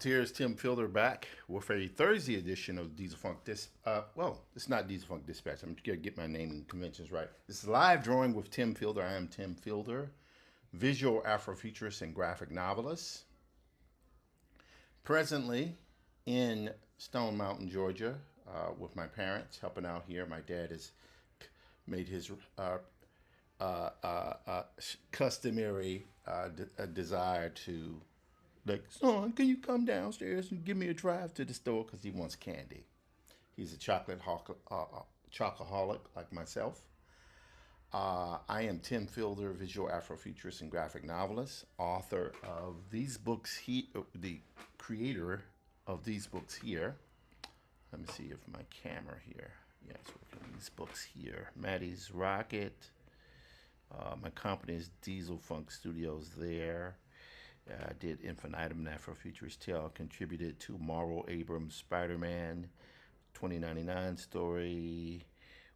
Rocketeers, Tim Fielder back with a Thursday edition of Diesel Funk well, it's not Diesel Funk Dispatch. I'm gonna get my naming conventions right. This is live drawing with Tim Fielder. I am Tim Fielder, visual Afrofuturist and graphic novelist. Presently in Stone Mountain, Georgia, with my parents helping out here. My dad has made his customary desire to, like, son, can you come downstairs and give me a drive to the store because he wants candy. He's a chocoholic like myself. I am Tim Fielder, visual Afrofuturist and graphic novelist, author of these books. The creator of these books here. Let me see if my camera here. Yeah, it's working. These books here. Maddie's Rocket. My company is Diesel Funk Studios there. I did Infinitum and Afrofuturist Tale. Contributed to Marvel Abrams Spider-Man 2099 story.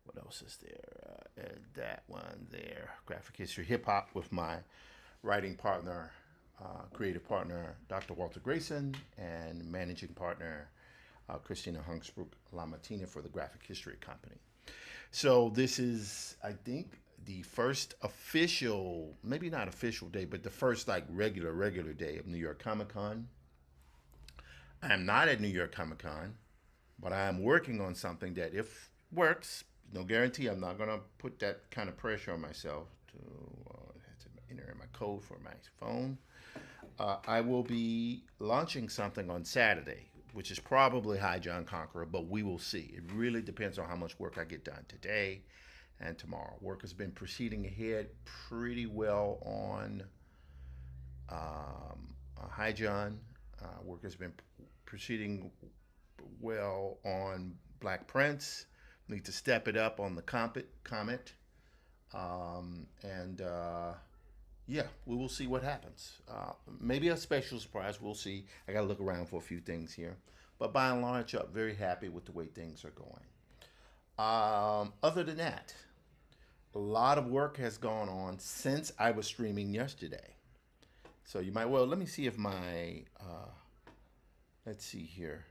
What else is there? That one there. Graphic History Hip Hop with my writing partner, creative partner, Dr. Walter Grayson, and managing partner, Christina Hungsbrook Lamartina for the Graphic History Company. So this is, I think, the first official, maybe not official day, but the first like regular day of New York Comic Con. I am not at New York Comic Con, but I am working on something that, if works, no guarantee. I'm not gonna put that kind of pressure on myself to enter in my code for my phone. I will be launching something on Saturday, which is probably High John Conqueror, but we will see. It really depends on how much work I get done today and tomorrow. Work has been proceeding ahead pretty well on High John. Work has been proceeding well on Black Prince. Need to step it up on the Comet. And yeah, we will see what happens. Maybe a special surprise. We'll see. I got to look around for a few things here. But by and large, I'm very happy with the way things are going. Other than that, a lot of work has gone on since I was streaming yesterday. So you might, well, let me see if let's see here.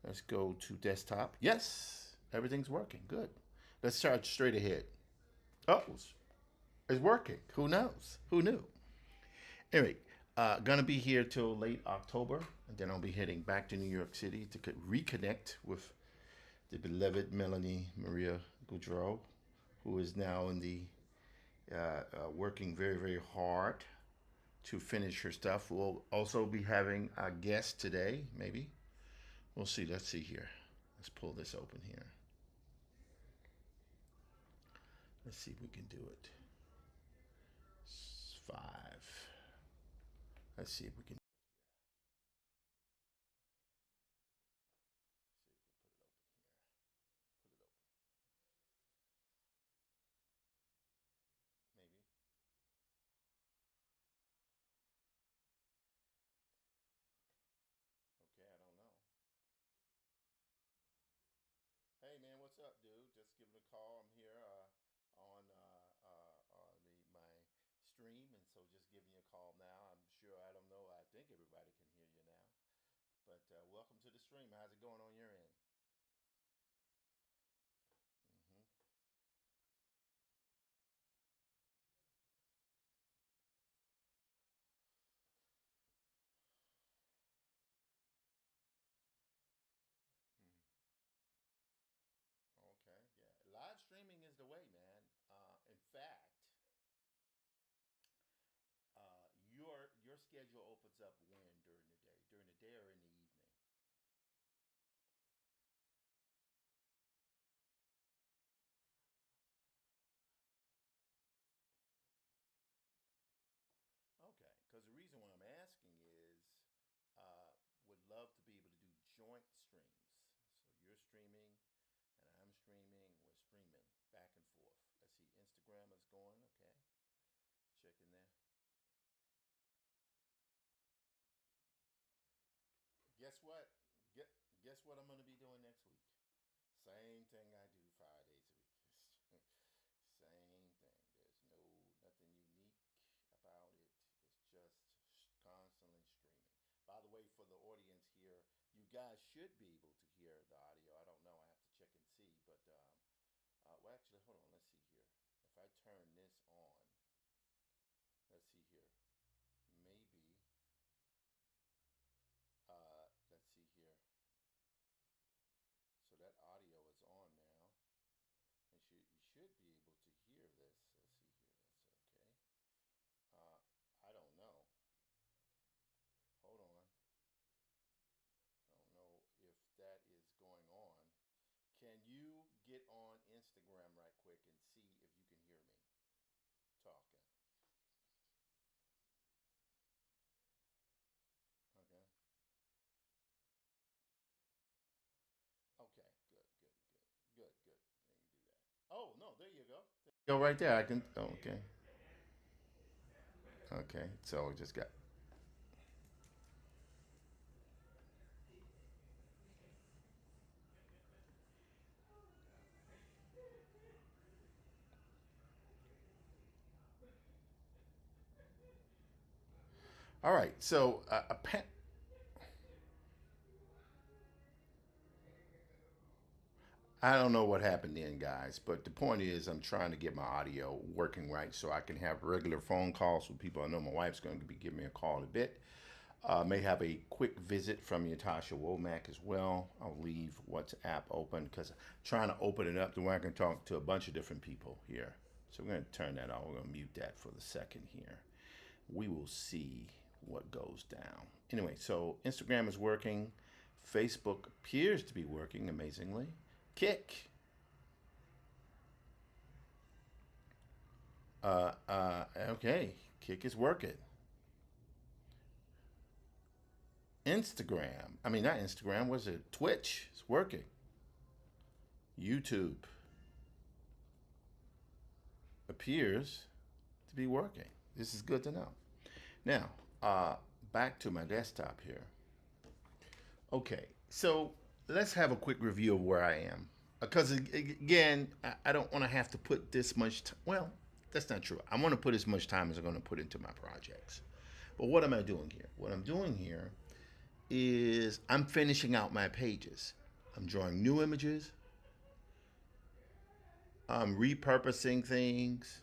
Let's go to desktop. Yes, everything's working. Good. Let's start straight ahead. Oh, it's working. Who knows? Who knew? Anyway, gonna be here till late October, and then I'll be heading back to New York City to reconnect with the beloved Melanie Maria Goudreau, who is now in the working very hard to finish her stuff. We'll also be having a guest today, maybe. We'll see. Let's see here. Let's pull this open here. Let's see if we can do it. 5. Let's see if we can. Maybe. Okay, I don't know. Hey man, what's up, dude? Just giving a call. I'm here on my stream, and so just giving you a call now. I'm sure, I don't know. I think everybody can hear you now. But welcome to the stream. How's it going on your end? Mm-hmm. Mm-hmm. Okay, yeah. Live streaming is the way, man. In fact, your schedule opens up when during the day? During the day or in the evening? Okay, because the reason why I'm asking is, would love to be able to do joint streams. So you're streaming and I'm streaming. We're streaming back and forth. Let's see, Instagram is going. Okay, checking there. Guess what? Get, guess what I'm going to be doing next week? Same thing I do 5 days a week. Same thing. There's nothing unique about it. It's just constantly streaming. By the way, for the audience guys should be able to hear the audio. I don't know. I have to check and see. But well, actually, hold on. Let's see here. If I turn this on, let's see here. Maybe. Let's see here. So that audio is on now, and you should be able to hear this. Let's see here. That's okay. I don't know. Hold on. I don't know if that is going on. Can you get on Instagram right quick and see if you can hear me talking? Okay. Okay. Good. Good. Good. Good. Good. Then you do that. Oh no! There you go. Go right there. I can. Oh, okay. Okay. So we just got. All right. So I don't know what happened then, guys, but the point is, I'm trying to get my audio working right so I can have regular phone calls with people. I know my wife's going to be giving me a call in a bit. May have a quick visit from Natasha Womack as well. I'll leave WhatsApp open because I'm trying to open it up to where I can talk to a bunch of different people here. So we're going to turn that on. We're going to mute that for the second here. We will see what goes down. Anyway, so Instagram is working. Facebook appears to be working amazingly. Kick. Okay. Kick is working. Instagram. I mean, not Instagram. Was it Twitch? It's working. YouTube appears to be working. This is good to know. Now, back to my desktop here. Okay, so let's have a quick review of where I am. Because again, I don't want to have to put this much. Well, that's not true. I want to put as much time as I'm going to put into my projects. But what am I doing here? What I'm doing here is I'm finishing out my pages. I'm drawing new images. I'm repurposing things.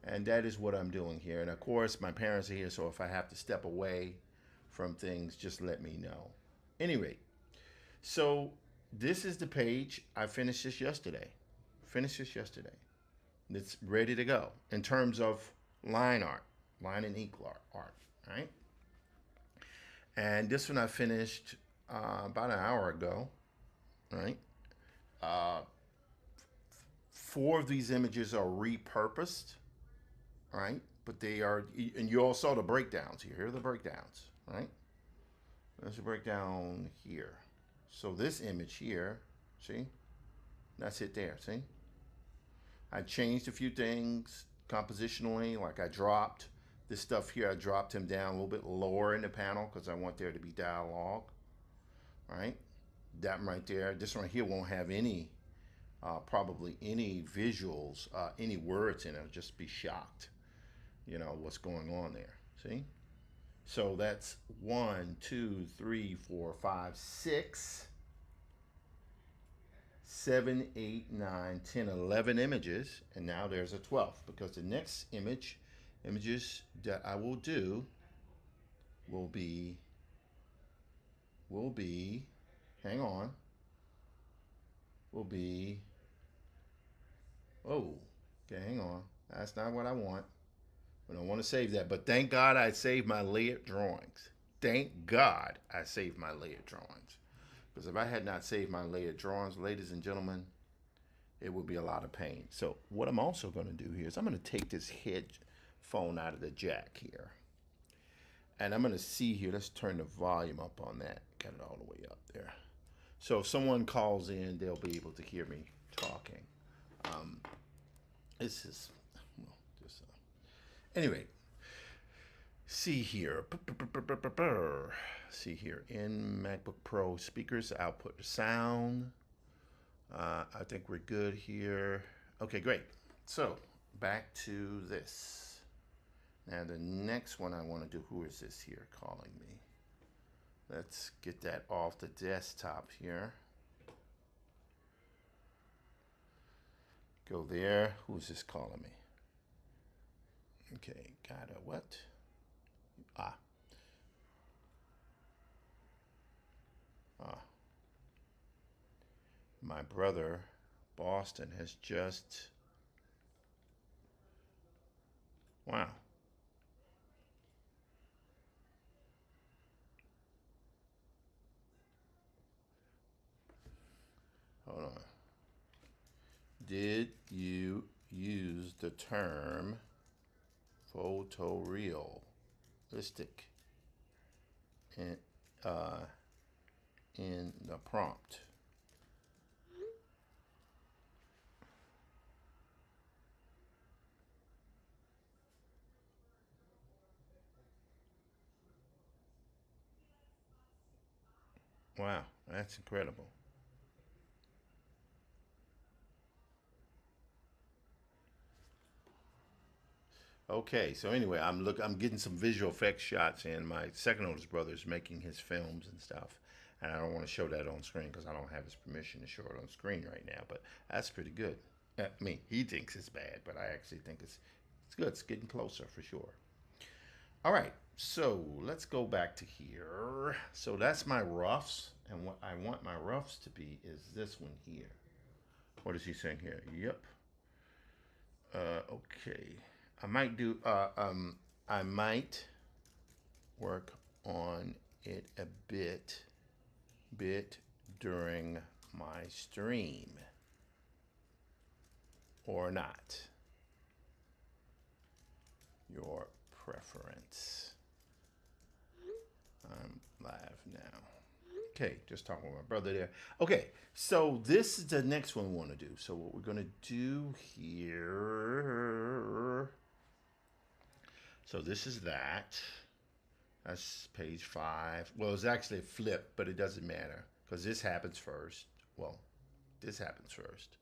And that is what I'm doing here. And of course, my parents are here, so if I have to step away from things, just let me know. Anyway, so this is the page. I finished this yesterday. Finished this yesterday. It's ready to go in terms of line art, line and ink art, right? And this one I finished about an hour ago, right? Four of these images are repurposed, right? But they are, and you all saw the breakdowns here. Here are the breakdowns, right? There's a breakdown here. So this image here, see? That's it there, see? I changed a few things compositionally, like I dropped this stuff here. I dropped him down a little bit lower in the panel because I want there to be dialogue, right? That one right there. This one right here won't have any, probably any visuals, any words in it. I'll just be shocked, you know, what's going on there, see? So that's 1, 2, 3, 4, 5, 6, 7, 8, 9, 10, 11 images. And now there's a 12th because the next images that I will do will be, hang on, will be, oh, okay, hang on. That's not what I want. I don't want to save that. But thank God I saved my layered drawings. Thank God I saved my layered drawings. Because if I had not saved my layered drawings, ladies and gentlemen, it would be a lot of pain. So what I'm also going to do here is I'm going to take this headphone out of the jack here. And I'm going to see here, let's turn the volume up on that. Got it all the way up there. So if someone calls in, they'll be able to hear me talking. This is, well, just, anyway, see here. See here in MacBook Pro speakers, output sound. I think we're good here. Okay, great. So back to this. Now the next one I want to do, who is this here calling me? Let's get that off the desktop here. Go there. Who's this calling me? Okay, got a what? Ah. Ah. My brother, Boston, has just. Wow. Hold on. Did you use the term photorealistic in, uh, in the prompt? Wow, that's incredible. Okay, so anyway, I'm getting some visual effects shots in. My second oldest brother is making his films and stuff, and I don't want to show that on screen because I don't have his permission to show it on screen right now. But that's pretty good. I mean, he thinks it's bad, but I actually think it's good. It's getting closer for sure. All right, so let's go back to here. So that's my roughs, and what I want my roughs to be is this one here. What is he saying here? Yep. Okay. I might do. I might work on it a bit during my stream, or not. Your preference. I'm live now. Okay, just talking with my brother there. Okay, so this is the next one we want to do. So what we're going to do here. So this is that. That's page 5. Well, it's actually a flip, but it doesn't matter because this happens first. Well, this happens first,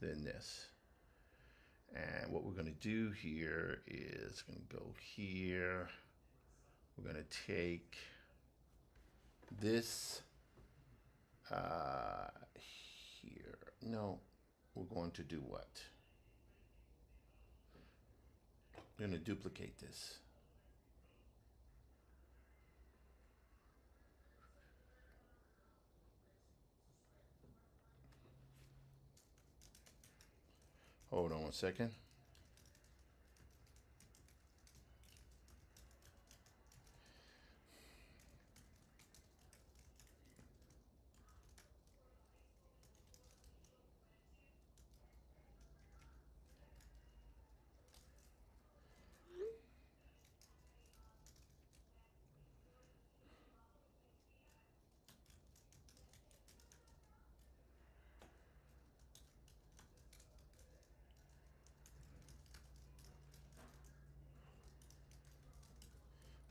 then this. And what we're going to do here is going to go here. We're going to take this here. No, we're going to do what? We're going to duplicate this. Hold on one second.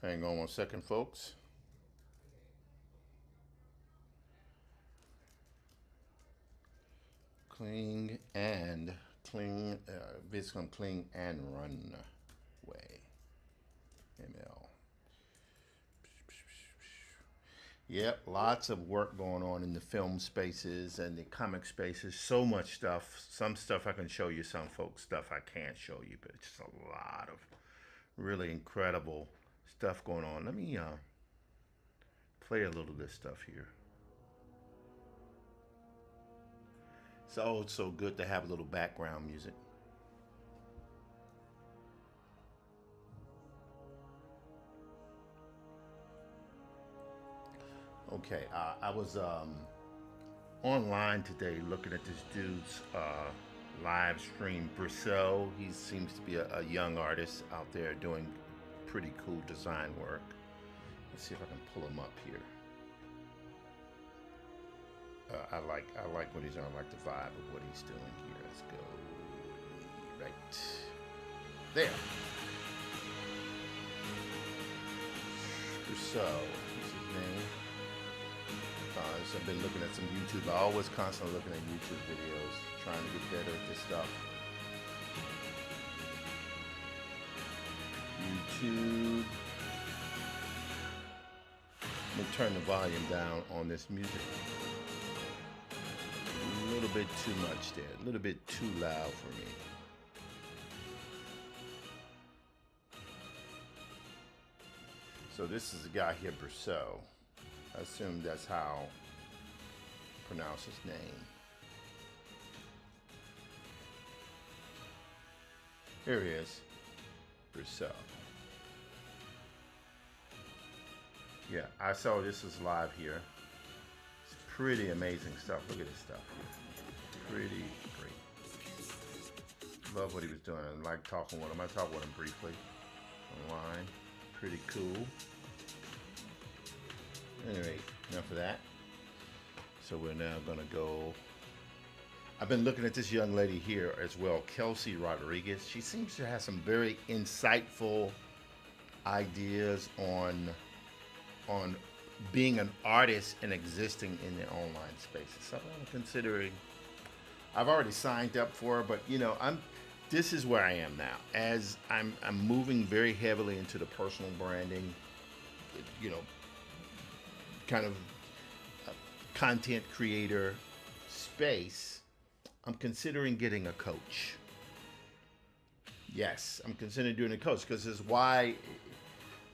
Hang on one second, folks. Basically cling and run way. ML. Yep, lots of work going on in the film spaces and the comic spaces. So much stuff. Some stuff I can show you, some folks stuff I can't show you, but it's just a lot of really incredible stuff going on. Let me play a little of this stuff here. It's also good to have a little background music. Okay, I was online today looking at this dude's live stream. Brissell, he seems to be a young artist out there doing pretty cool design work. Let's see if I can pull him up here. I like what he's doing. I like the vibe of what he's doing here. Let's go right there. Brissell, what's his name? So I've been looking at some YouTube. I always constantly looking at YouTube videos, trying to get better at this stuff. YouTube. Let me turn the volume down on this music. A little bit too much there. A little bit too loud for me. So this is a guy here, Brousseau. I assume that's how you pronounce his name. Here he is, Brousseau. Yeah, I saw this was live here. It's pretty amazing stuff. Look at this stuff here. Pretty great. Love what he was doing. I like talking with him. I talked with him briefly online. Pretty cool. Anyway, enough of that. So we're now gonna go. I've been looking at this young lady here as well, Kelsey Rodriguez. She seems to have some very insightful ideas on being an artist and existing in the online space. It's something I'm considering. I've already signed up for her, but you know, this is where I am now. As I'm moving very heavily into the personal branding, you know, kind of content creator space. I'm considering getting a coach. Yes, I'm considering doing a coach because it's why,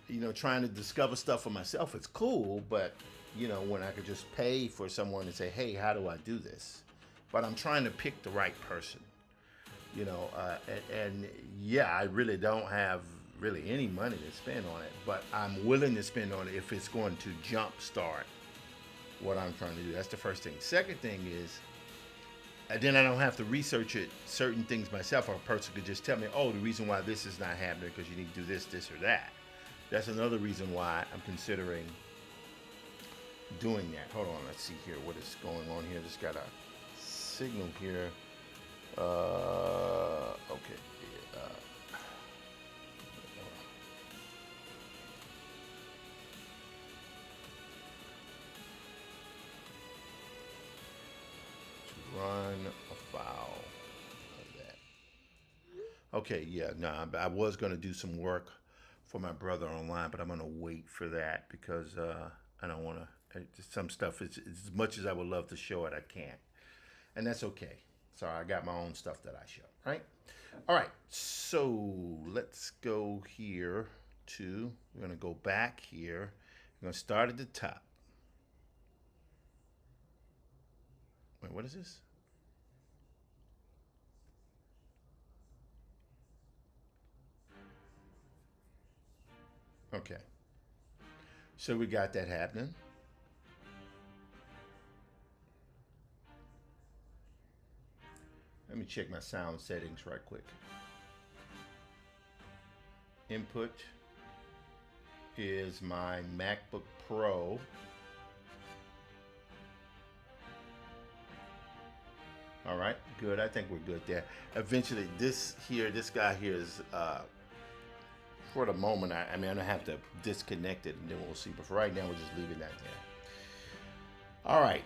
you know, trying to discover stuff for myself, it's cool, but, you know, when I could just pay for someone to say, hey, how do I do this? But I'm trying to pick the right person, you know, and yeah, I really don't have really any money to spend on it, but I'm willing to spend on it if it's going to jumpstart what I'm trying to do. That's the first thing. Second thing is, then I don't have to research it, certain things myself, or a person could just tell me, oh, the reason why this is not happening because you need to do this, this, or that. That's another reason why I'm considering doing that. Hold on, let's see here what is going on here. Just got a signal here. Okay. Run afoul of that. Okay, yeah, no, I was going to do some work for my brother online, but I'm going to wait for that because I don't want to. Some stuff, it's as much as I would love to show it, I can't. And that's okay. So I got my own stuff that I show, right? All right, so let's go here to, we're going to go back here. We're going to start at the top. Wait, what is this? Okay. So we got that happening. Let me check my sound settings right quick. Input is my MacBook Pro. All right, good. I think we're good there. Eventually, this guy here is, for the moment, I mean, I'm gonna have to disconnect it and then we'll see. But for right now, we're just leaving that there. All right.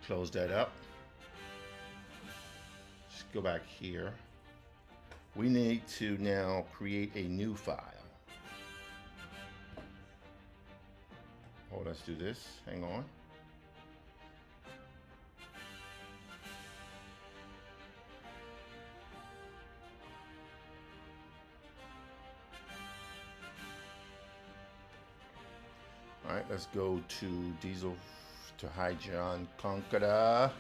Close that up. Just go back here. We need to now create a new file. Oh, let's do this. Hang on. All right, let's go to Diesel to Hi John Conqueror.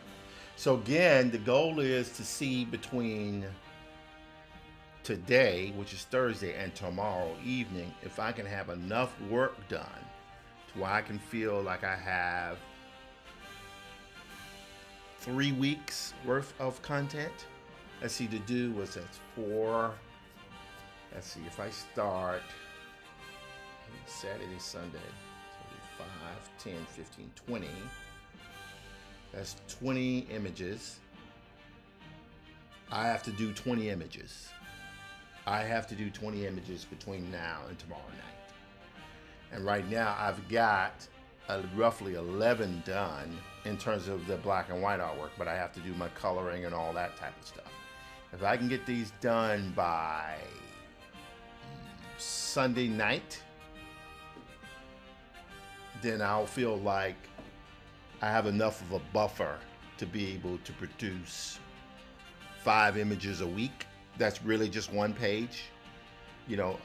So again, the goal is to see between today, which is Thursday, and tomorrow evening, if I can have enough work done to where I can feel like I have 3 weeks worth of content. Let's see, to do was that's 4. Let's see, if I start Saturday, Sunday, 5, 10, 15, 20. That's 20 images. I have to do 20 images. I have to do 20 images between now and tomorrow night. And right now I've got roughly 11 done in terms of the black and white artwork, but I have to do my coloring and all that type of stuff. If I can get these done by Sunday night, then I'll feel like I have enough of a buffer to be able to produce 5 images a week. That's really just one page, you know,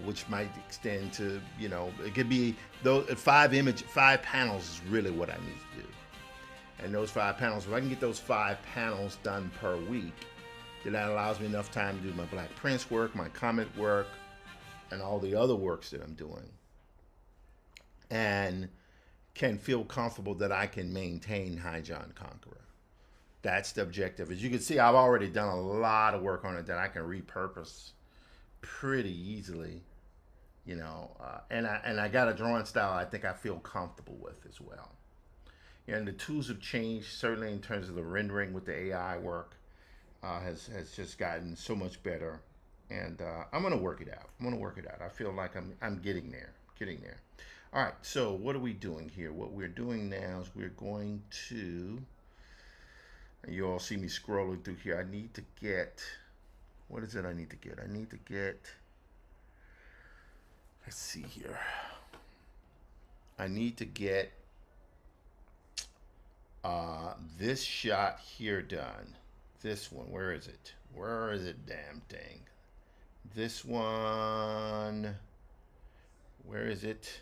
which might extend to, it could be those 5 panels is really what I need to do. And those 5 panels, if I can get those 5 panels done per week, then that allows me enough time to do my Black Prince work, my comic work, and all the other works that I'm doing. And can feel comfortable that I can maintain High John Conqueror. That's the objective. As you can see, I've already done a lot of work on it that I can repurpose pretty easily, and I got a drawing style I think I feel comfortable with as well. And the tools have changed, certainly in terms of the rendering with the AI work, has just gotten so much better. And I'm gonna work it out. I feel like I'm getting there. All right. So what are we doing here? What we're doing now is we're going to. You all see me scrolling through here. I need to get. What is it I need to get? I need to get. Let's see here. I need to get this shot here done. This one. Where is it? Damn thing. This one. Where is it?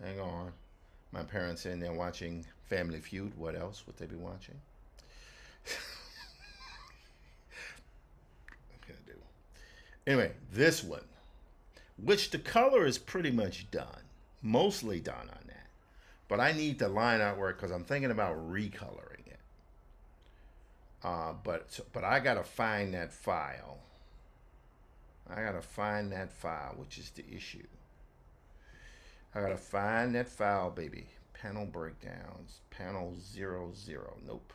Hang on. My parents in there watching Family Feud. What else would they be watching? Okay, I do. Anyway, this one, which the color is pretty much done, mostly done on that. But I need the line artwork because I'm thinking about recoloring it. But I gotta find that file. Which is the issue. I gotta find that file, baby. Panel breakdowns. Panel 00. Nope.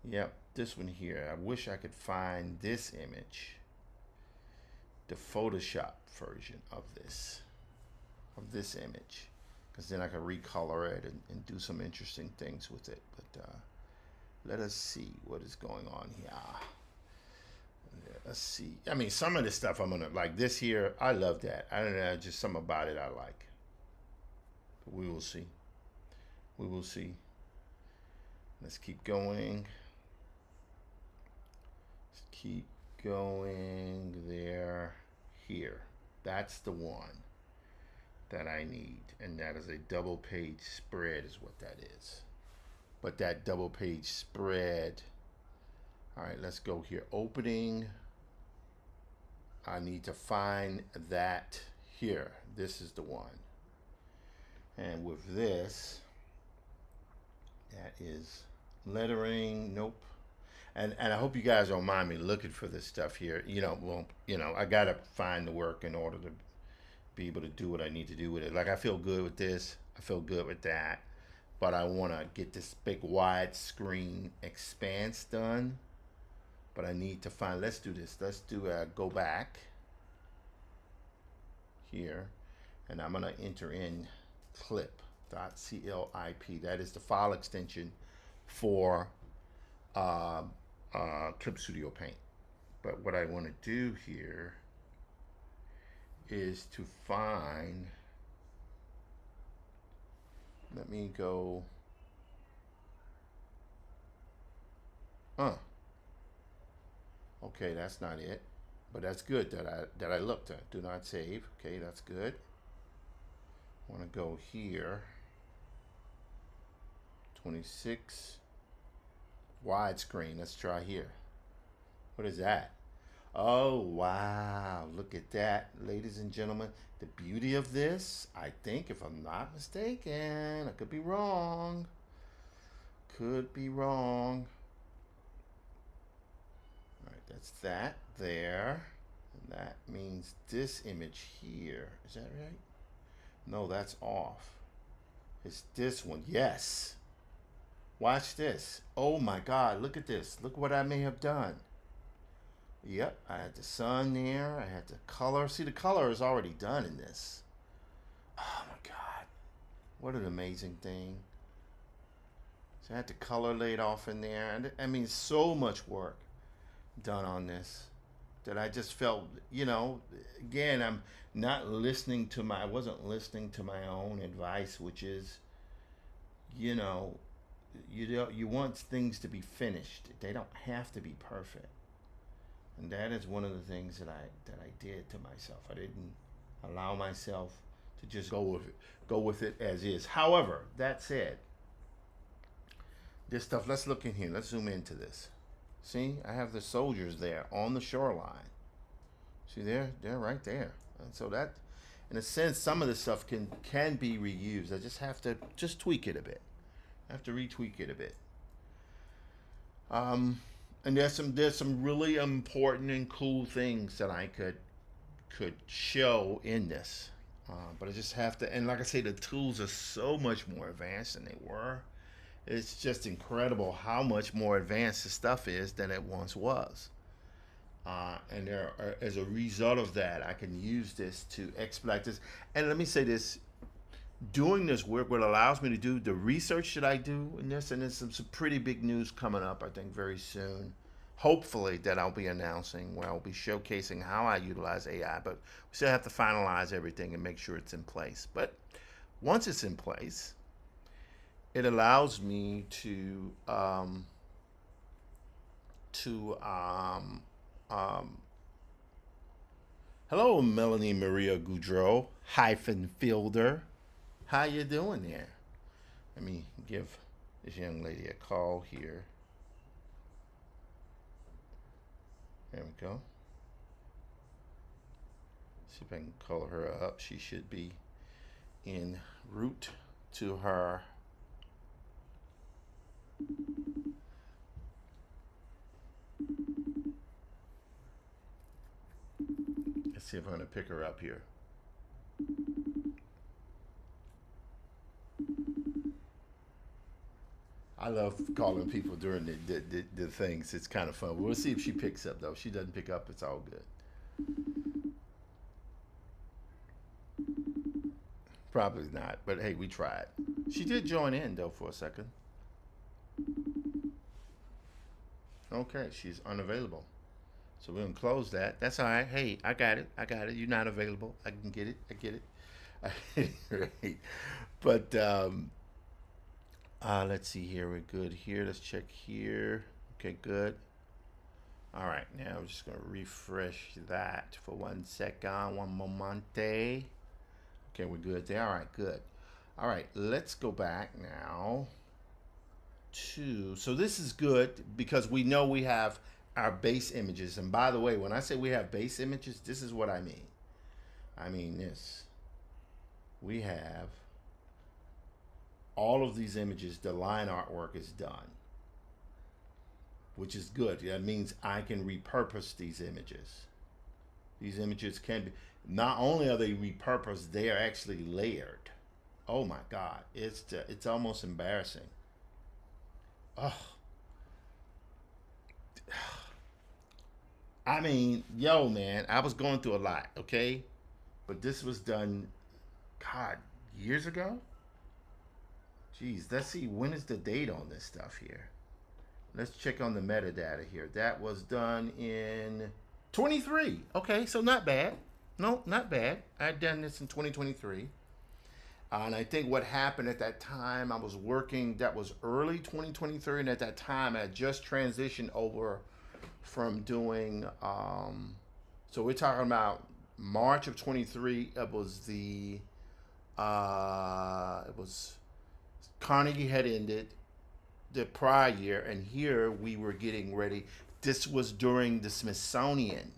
Yep, this one here. I wish I could find this image. The Photoshop version of this image. Because then I can recolor it and do some interesting things with it. But let us see what is going on here. Let's see. I mean, some of this stuff I'm gonna like. This here, I love that. I don't know, just something about it I like. But we will see. Let's keep going. There. Here. That's the one that I need, and that is a double page spread, is what that is. But that double page spread. All right, let's go here. Opening. I need to find that here. This is the one. And with this, that is lettering. Nope. And I hope you guys don't mind me looking for this stuff here. I gotta find the work in order to be able to do what I need to do with it. Like, I feel good with this. I feel good with that. But I want to get this big widescreen expanse done. But I need to find, let's do this. Let's do a go back here. And I'm going to enter in clip.clip. That is the file extension for Clip Studio Paint. But what I want to do here is to find, let me go, okay, that's not it, but that's good that I looked at. Do not save. Okay, that's good. I want to go here, 26 widescreen. Let's try here. What is that? Oh, wow. Look at that, ladies and gentlemen. The beauty of this, I think, if I'm not mistaken, I could be wrong. All right, that's that there. And that means this image here. Is that right? No, that's off. It's this one. Yes. Watch this. Oh, my God. Look at this. Look what I may have done. Yep, I had the sun there. I had the color. See, the color is already done in this. Oh my God. What an amazing thing. So I had the color laid off in there. And I mean, so much work done on this. that I just felt, again, I'm not listening to I wasn't listening to my own advice, which is, you know, you want things to be finished. They don't have to be perfect. And that is one of the things that I did to myself. I didn't allow myself to just go with it as is. However, that said, this stuff, let's look in here. Let's zoom into this. See, I have the soldiers there on the shoreline. See, they're right there. And so that, in a sense, some of the stuff can be reused. I just have to just tweak it a bit. I have to retweak it a bit. And there's some really important and cool things that I could show in this. But I just have to, and like I say, the tools are so much more advanced than they were. It's just incredible how much more advanced the stuff is than it once was. And as a result of that, I can use this to expedite this. And let me say this: doing this work, what allows me to do the research that I do in this, and there's some pretty big news coming up, I think, very soon. Hopefully, that I'll be announcing, where I'll be showcasing how I utilize AI, but we still have to finalize everything and make sure it's in place. But once it's in place, it allows me hello, Melanie Maria Goudreau, hyphen Fielder. How you doing there? Let me give this young lady a call here. There we go. See if I can call her up. She should be en route to her. Let's see if I'm going to pick her up here. I love calling people during the things. It's kind of fun. We'll see if she picks up, though. If she doesn't pick up, it's all good. Probably not, but hey, we tried. She did join in, though, for a second. Okay, she's unavailable. So we're going to close that. That's all right. Hey, I got it. You're not available. I can get it. I get it. Right. But let's see here. We're good here. Let's check here. Okay, good. All right. Now we're just going to refresh that for 1 second. One momente. Okay, we're good there. All right, good. All right, let's go back now to, so this is good because we know we have our base images. And by the way, when I say we have base images, this is what I mean. I mean this. We have all of these images, the line artwork is done, which is good. That means I can repurpose these images. These images can be, not only are they repurposed, they are actually layered. Oh my God, it's almost embarrassing. Oh, I mean, yo, man, I was going through a lot, okay? But this was done, God, years ago? Jeez, let's see, when is the date on this stuff here? Let's check on the metadata here. That was done in 23. Okay, so not bad. No, not bad. I had done this in 2023. And I think what happened at that time, I was working, that was early 2023. And at that time, I had just transitioned over from doing, so we're talking about March of 23. It was Carnegie had ended the prior year, and here we were getting ready. This was during the Smithsonian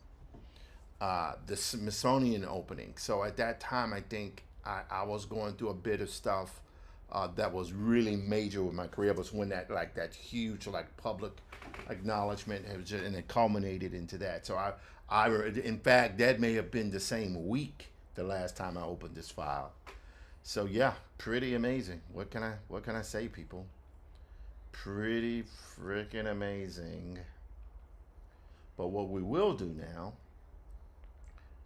opening. So at that time, I think I was going through a bit of stuff that was really major with my career. It was when that huge public acknowledgement and it culminated into that. So in fact, that may have been the same week the last time I opened this file. So yeah, pretty amazing. What can I say, people? Pretty freaking amazing. But what we will do now,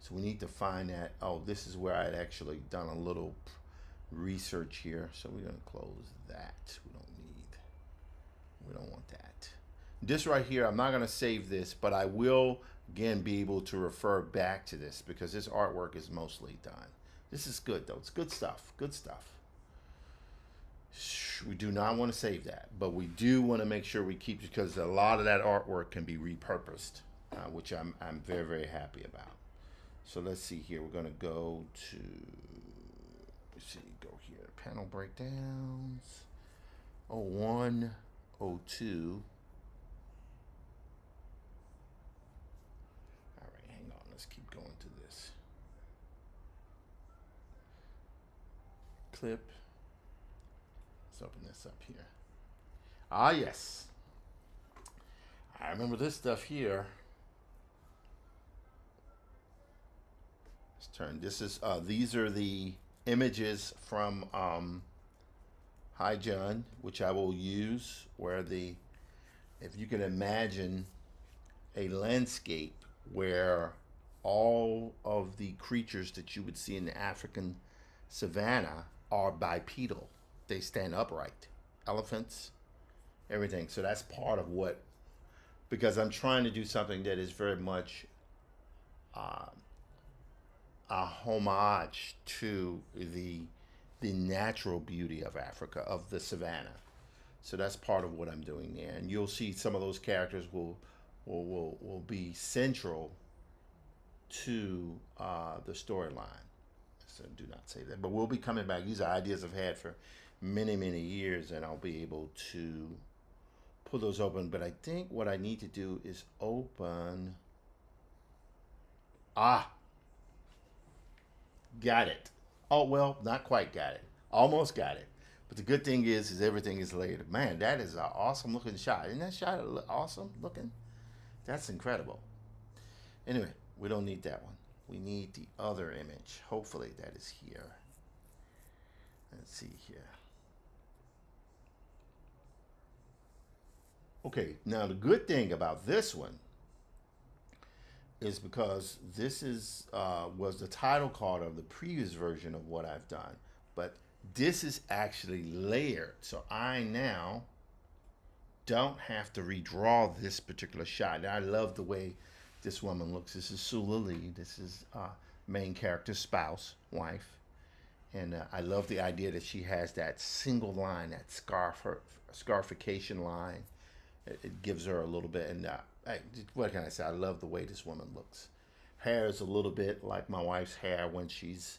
so we need to find that, oh, this is where I had actually done a little research here. So we're going to close that. We don't want that. This right here, I'm not going to save this, but I will again, be able to refer back to this because this artwork is mostly done. This is good though. It's good stuff. Good stuff. We do not want to save that, but we do want to make sure we keep, because a lot of that artwork can be repurposed, which I'm very, very happy about. So let's see here. We're going to go to, let's see, go here. Panel breakdowns. 01, 02. All right, hang on. Let's keep going to this. Clip. Let's open this up here. Ah, yes. I remember this stuff here. Let's turn. This is these are the images from Haijan, which I will use, where the, if you can imagine a landscape where all of the creatures that you would see in the African savanna are bipedal. They stand upright. Elephants, everything. So that's part of what, because I'm trying to do something that is very much a homage to the natural beauty of Africa, of the savannah. So that's part of what I'm doing there, and you'll see some of those characters will be central to the storyline. So do not say that, but we'll be coming back. These are ideas I've had for many, many years, and I'll be able to pull those open. But I think what I need to do is open. Got it. Oh, well, not quite got it. Almost got it. But the good thing is everything is layered. Man, that is an awesome looking shot. Isn't that shot awesome looking? That's incredible. Anyway, we don't need that one. We need the other image. Hopefully that is here. Let's see here. Okay, now the good thing about this one is because this is was the title card of the previous version of what I've done, but this is actually layered, so I now don't have to redraw this particular shot. And I love the way this woman looks. This is Sula Lee. This is main character's spouse, wife, and I love the idea that she has that single line, that scarification line. It gives her a little bit, and what can I say? I love the way this woman looks. Hair is a little bit like my wife's hair when she's,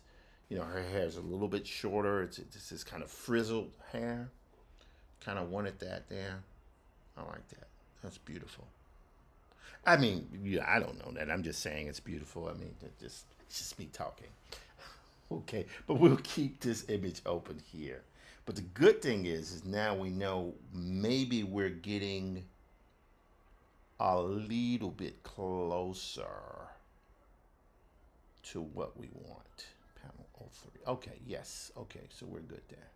her hair is a little bit shorter. It's this kind of frizzled hair. Kind of wanted that there. I like that. That's beautiful. I mean, I don't know that. I'm just saying it's beautiful. I mean, it's just me talking. Okay, but we'll keep this image open here. But the good thing is now we know maybe we're getting a little bit closer to what we want. Panel 03. Okay, yes. Okay, so we're good there.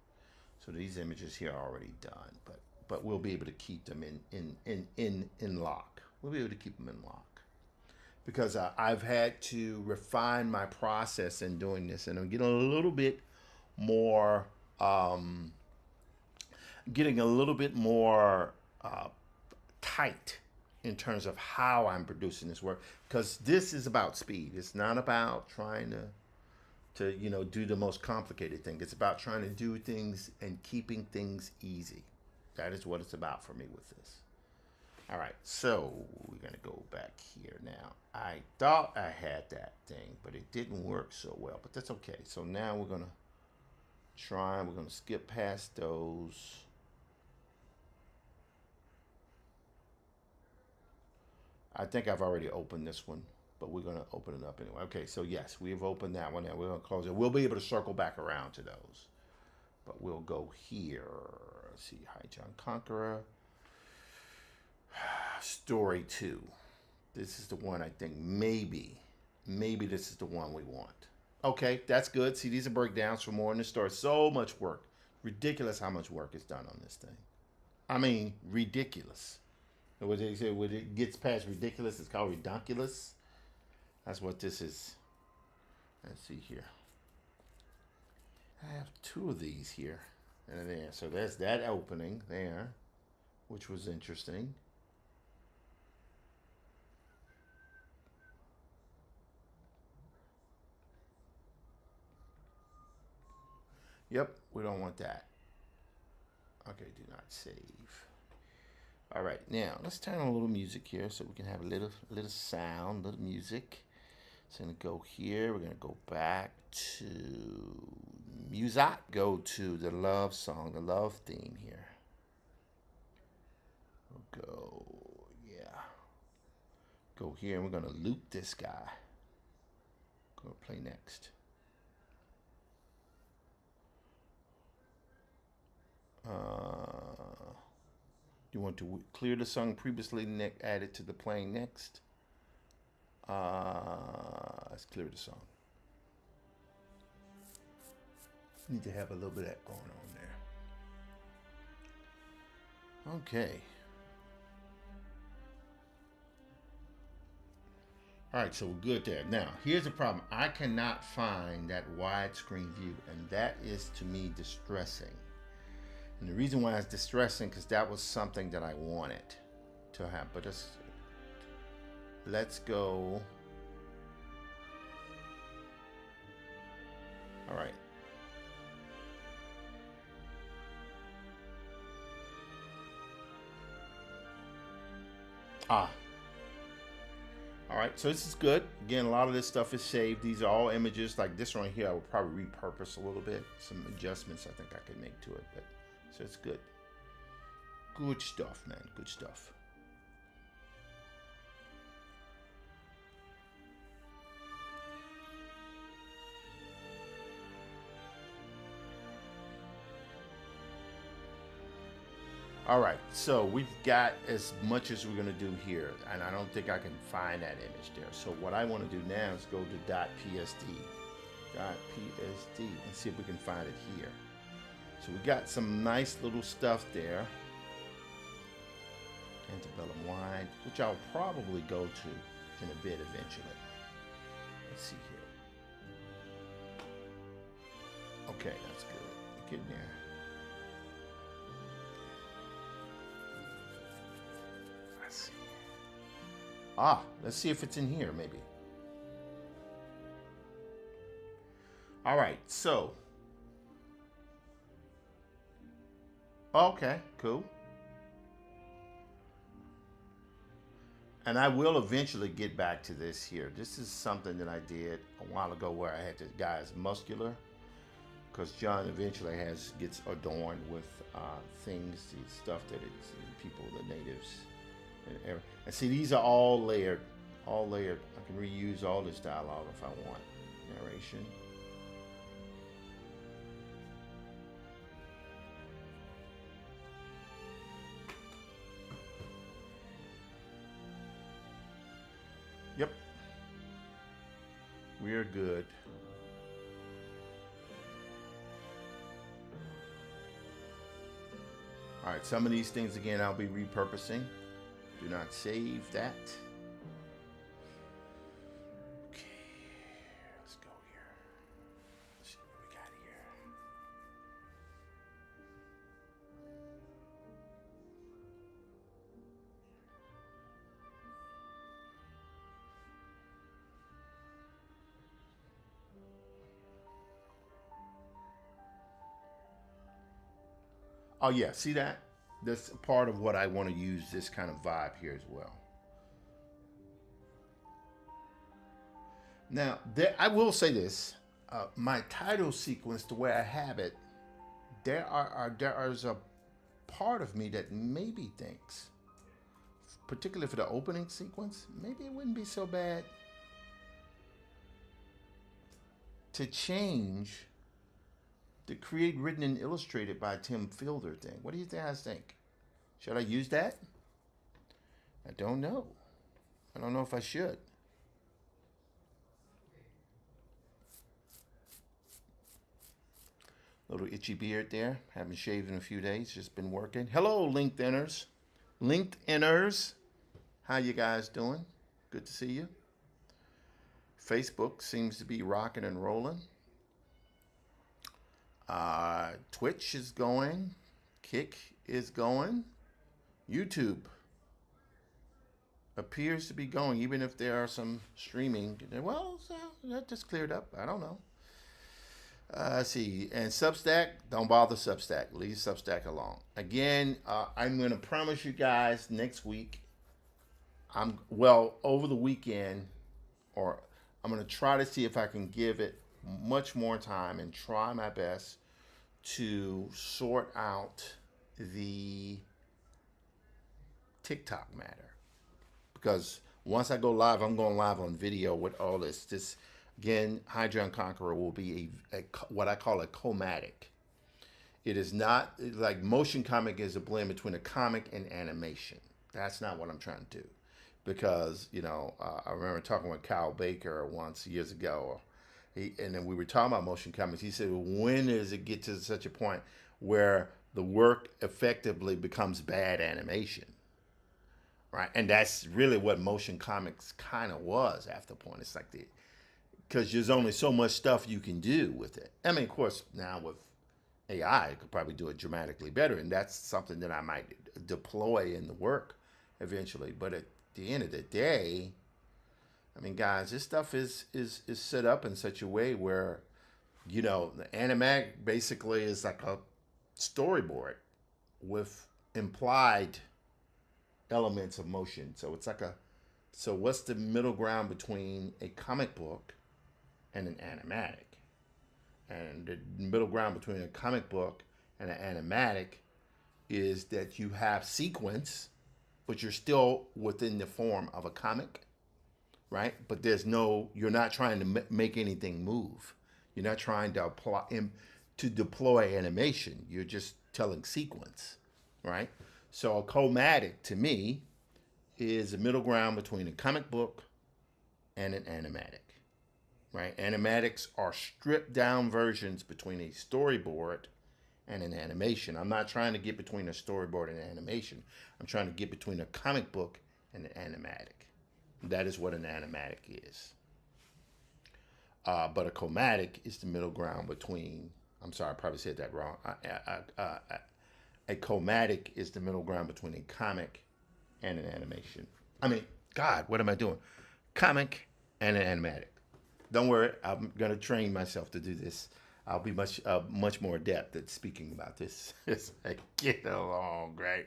So these images here are already done, but we'll be able to keep them in lock. We'll be able to keep them in lock. Because I've had to refine my process in doing this, and I'm getting a little bit more tight in terms of how I'm producing this work, because this is about speed. It's not about trying to do the most complicated thing. It's about trying to do things and keeping things easy. That is what it's about for me with this. All right, so we're gonna go back here now. I thought I had that thing, but it didn't work so well, but that's okay. So now we're gonna skip past those. I think I've already opened this one, but we're gonna open it up anyway. Okay, so yes, we've opened that one, and we're gonna close it. We'll be able to circle back around to those, but we'll go here. Let's see, Haijan Conqueror, Story 2. This is the one I think maybe this is the one we want. Okay, that's good. See, these are breakdowns for more in the story. So much work. Ridiculous how much work is done on this thing. I mean, ridiculous. What they say, when it gets past ridiculous, it's called redonkulous. That's what this is. Let's see here. I have two of these here and there. So that's that opening there, which was interesting. Yep, we don't want that. Okay, do not save. All right, now let's turn on a little music here so we can have a little sound, little music. So I'm gonna go here. We're gonna go back to music. Go to the love song, the love theme here. We'll go, yeah. Go here and we're gonna loop this guy. Go play next. You want to clear the song previously added to the playing next? Let's clear the song. Need to have a little bit of that going on there. Okay. All right, so we're good there. Now, here's the problem. I cannot find that widescreen view, and that is, to me, distressing. And the reason why it's distressing, because that was something that I wanted to have. But let's go. All right. All right, so this is good. Again, a lot of this stuff is saved. These are all images. Like this one here, I would probably repurpose a little bit. Some adjustments I think I could make to it. But so it's good. Good stuff, man. Good stuff. All right, so we've got as much as we're gonna do here, and I don't think I can find that image there. So what I want to do now is go to .psd, and see if we can find it here. So we got some nice little stuff there. Antebellum wine, which I'll probably go to in a bit eventually. Let's see here. Okay, that's good. Getting there. Let's see if it's in here, maybe. All right, so. Okay, cool. And I will eventually get back to this here. This is something that I did a while ago where I had this guy's muscular. Because John eventually gets adorned with things, the stuff that it's people, the natives. And see, these are all layered. All layered. I can reuse all this dialogue if I want. Narration. Yep. We're good. All right, some of these things, again, I'll be repurposing. Do not save that. Okay, let's go here. Let's see what we got here. Oh yeah, see that? That's part of what I want to use this kind of vibe here as well. Now, I will say this: my title sequence, the way I have it, there is a part of me that maybe thinks, particularly for the opening sequence, maybe it wouldn't be so bad to change the create, written, and illustrated by Tim Fielder thing. What do you guys think? Should I use that? I don't know. I don't know if I should. Little itchy beard there. Haven't shaved in a few days. Just been working. Hello, LinkedIners. LinkedIners. How you guys doing? Good to see you. Facebook seems to be rocking and rolling. Twitch is going. Kick is going. YouTube appears to be going, even if there are some streaming. Well, so that just cleared up. I don't know. See, and Substack, don't bother Substack. Leave Substack alone. Again, I'm going to promise you guys next week. Over the weekend, or I'm going to try to see if I can give it much more time and try my best to sort out the TikTok matter. Because once I go live, I'm going live on video with all this. This again, Hydra and Conqueror will be a what I call a comatic. It is not like motion comic is a blend between a comic and animation. That's not what I'm trying to do. Because, I remember talking with Kyle Baker once years ago. And then we were talking about motion comics. He said, when does it get to such a point where the work effectively becomes bad animation? Right. And that's really what motion comics kind of was after a point. It's like because there's only so much stuff you can do with it. I mean, of course, now with AI could probably do it dramatically better, and that's something that I might deploy in the work eventually. But at the end of the day, I mean, guys, this stuff is set up in such a way where the animatic basically is like a storyboard with implied elements of motion. So it's like what's the middle ground between a comic book and an animatic? And the middle ground between a comic book and an animatic is that you have sequence, but you're still within the form of a comic, right? But you're not trying to make anything move. You're not trying to deploy animation. You're just telling sequence, right? So a chromatic to me is a middle ground between a comic book and an animatic, right? Animatics are stripped down versions between a storyboard and an animation. I'm not trying to get between a storyboard and an animation. I'm trying to get between a comic book and an animatic. That is what an animatic is. But a chromatic is the middle ground between. I'm sorry, I probably said that wrong. A chromatic is the middle ground between a comic and an animation. I mean, God, what am I doing? Comic and an animatic. Don't worry, I'm gonna train myself to do this. I'll be much more adept at speaking about this as I get along, right?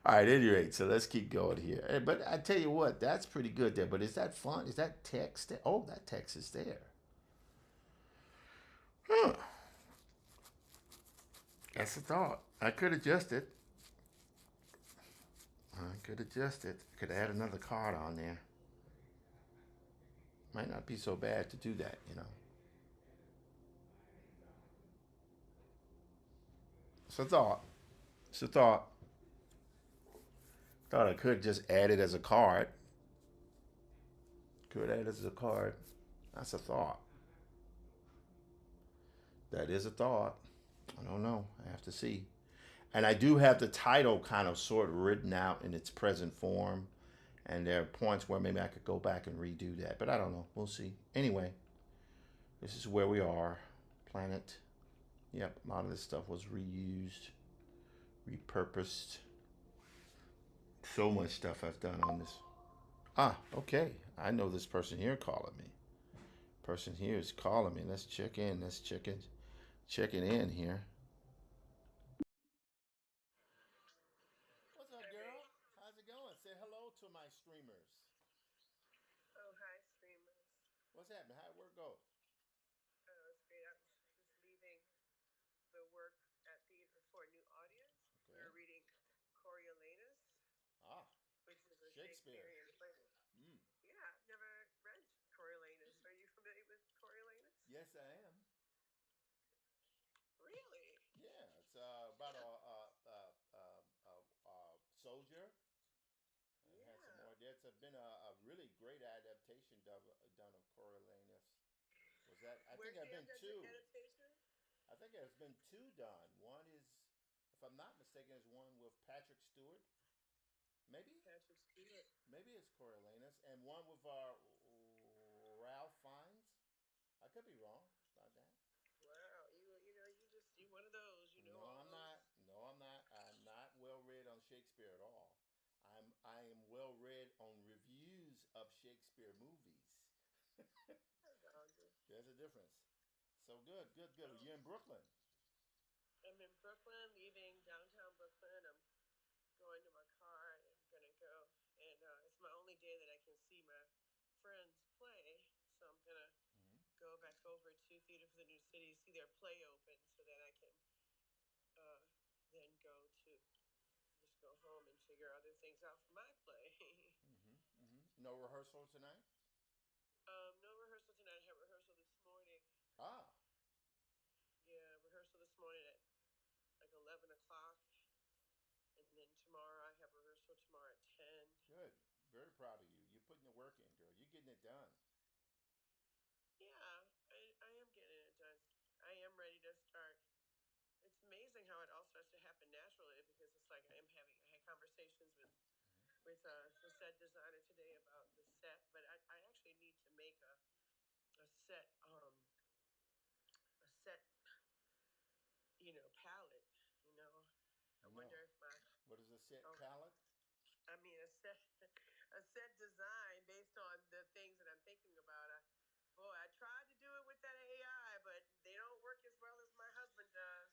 All right, at any rate, so let's keep going here. But I tell you what, that's pretty good there. But is that fun? Is that text there? Oh, that text is there. Huh. That's a thought. I could adjust it. I could adjust it. I could add another card on there. Might not be so bad to do that, It's a thought. It's a thought. Thought I could just add it as a card. Could add it as a card. That's a thought. That is a thought. I don't know. I have to see. And I do have the title kind of sort of written out in its present form. And there are points where maybe I could go back and redo that. But I don't know. We'll see. Anyway, this is where we are. Planet. Yep, a lot of this stuff was reused, repurposed. So much stuff I've done on this. Ah, okay. I know this person here calling me. Person here is calling me. Let's check in. Let's check it in here. What's up, girl? Hey. How's it going? Say hello to my streamers. Oh, hi, streamers. What's happening? How it work go? Oh, it's great. I was just leaving the work at theater for a new audience. We Okay. were reading Coriolanus, Ah, which is a Shakespeare. Shakespearean play. Mm. Yeah, I've never read Coriolanus. Are you familiar with Coriolanus? Yes, I am. Really? Yeah, it's about a soldier. And has some Yeah. more. There's been a really great adaptation done of Coriolanus. Was that? I think Where's there the have been two. adaptation? I think there's been two done. One is, if I'm not mistaken, is one with Patrick Stewart. Maybe, Patrick Stewart. maybe it's Coriolanus, and one with Ralph Fiennes. I could be wrong about that. Wow, you one of those. You know No, all I'm those. not. No, I'm not. I'm not well read on Shakespeare at all. I am well read on reviews of Shakespeare movies. I found you. There's a difference. So good, good, good. Oh, You're in Brooklyn. I'm in Brooklyn, leaving downtown Brooklyn. I'm going to my car and I'm gonna go. And it's my only day that I can see my friends play, so I'm gonna Hmm. go back over to Theater for the New City, see their play open, so that I can uh, then just go home and figure other things out for my play. Hmm. Hmm. No rehearsal tonight? No rehearsal tonight. I had rehearsal this morning. Ah, Yeah, rehearsal this morning at like 11 o'clock, and then tomorrow I have rehearsal tomorrow at 10. good. Very proud of you. You're putting the work in, girl. You're getting it done. Yeah, I am getting it done. I am ready to start. It's amazing how it all starts to happen naturally because it's like I had conversations with the set designer today about the set, but I actually need to make a set a set palette. You know, I No. wonder if my What is a set oh palette? I mean a set a set design based on the things that I'm thinking about. Boy, I tried to do it with that AI, but they don't work as well as my husband does.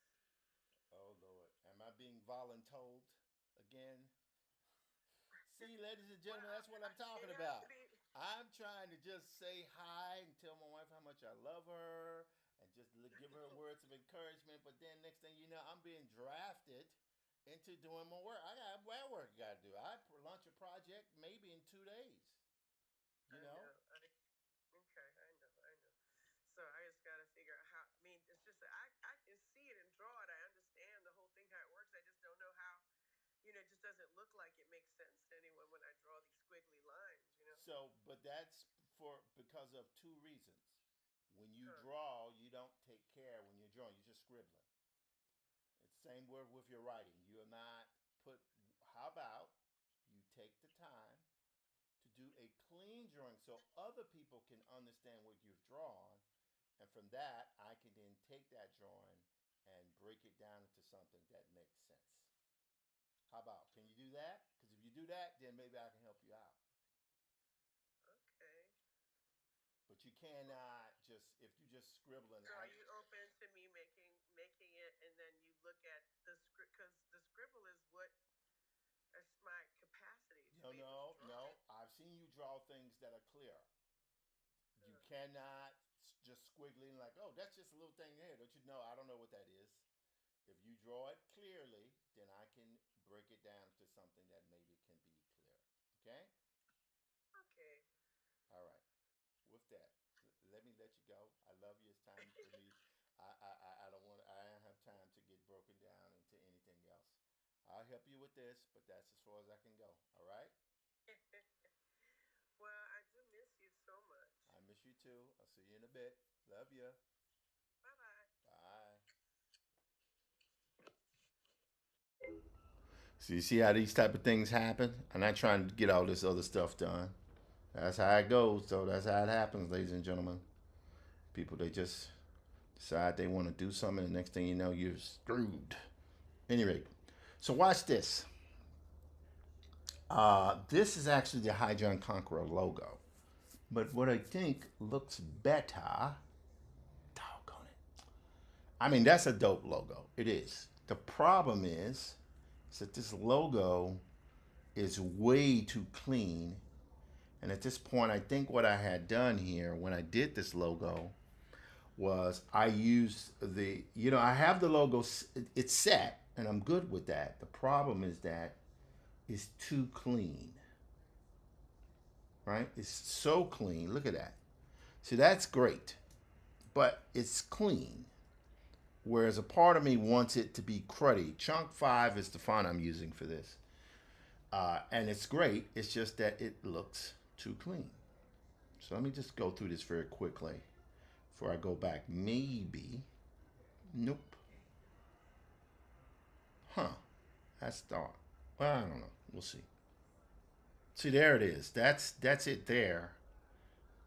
Oh, Lord. Am I being voluntold again? See, ladies and Well, gentlemen, that's what I'm it talking has to about. be. I'm trying to just say hi and tell my wife how much I love her and just give her words of encouragement. But then next thing you know, I'm being drafted into doing more work. I got work I got to do. I launch a project maybe in 2 days. You I know? know. Okay, I know. So I just got to figure out how. I mean, it's just that I can see it and draw it. I understand the whole thing how it works. I just don't know how. It just doesn't look like it makes sense to anyone when I draw these squiggly lines. So, but that's for because of two reasons. When you Huh. draw, you don't take care when you're drawing. You're just scribbling. It's the same word with your writing. You are not put. How about you take the time to do a clean drawing so other people can understand what you've drawn, and from that I can then take that drawing and break it down into something that makes sense. How about? Can you do that? Because if you do that, then maybe I can help you out. Okay. But you cannot just if you just scribbling. So are you open to me making it, and then you look at the script because the scribble is what is my capacity to No, be able to no, draw. no. I've seen you draw things that are clear. You Huh. cannot just squiggling like, oh, that's just a little thing here. Don't you know? I don't know what that is. If you draw it clearly, then I can break it down to something that maybe can be clear. Okay? Okay. All right. With that, let me let you go. I love you. It's time for me. I don't want. I don't have time to get broken down into anything else. I'll help you with this, but that's as far as I can go. All right? Well, I do miss you so much. I miss you too. I'll see you in a bit. Love you. Bye bye. Bye. So you see how these type of things happen? I'm not trying to get all this other stuff done. That's how it goes. So that's how it happens, ladies and gentlemen. People they just decide they want to do something, and the next thing you know, you're screwed. Anyway, so watch this. This is actually the High John Conqueror logo. But what I think looks better, doggone it. I mean, that's a dope logo. It is. The problem is that this logo is way too clean. And at this point, I think what I had done here when I did this logo was I used I have the logo, it's set, and I'm good with that. The problem is that it's too clean, right? It's so clean. Look at that. See, that's great, but it's clean. Whereas a part of me wants it to be cruddy. Chunk 5 is the font I'm using for this. And it's great. It's just that it looks too clean. So let me just go through this very quickly before I go back. Maybe. Nope. Huh. That's dark. Well, I don't know. We'll see. See, there it is. That's it there.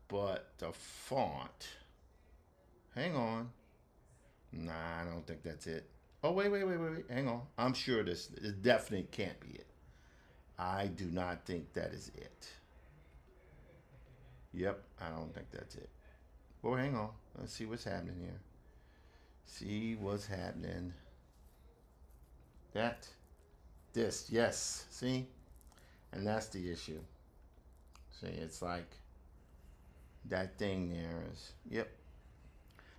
But the font. Hang on. Nah, I don't think that's it. Oh, wait. Hang on. I'm sure this definitely can't be it. I do not think that is it. Yep, I don't think that's it. Well, hang on. Let's see what's happening here. See what's happening. This, yes. See? And that's the issue. See, it's like that thing there is, yep.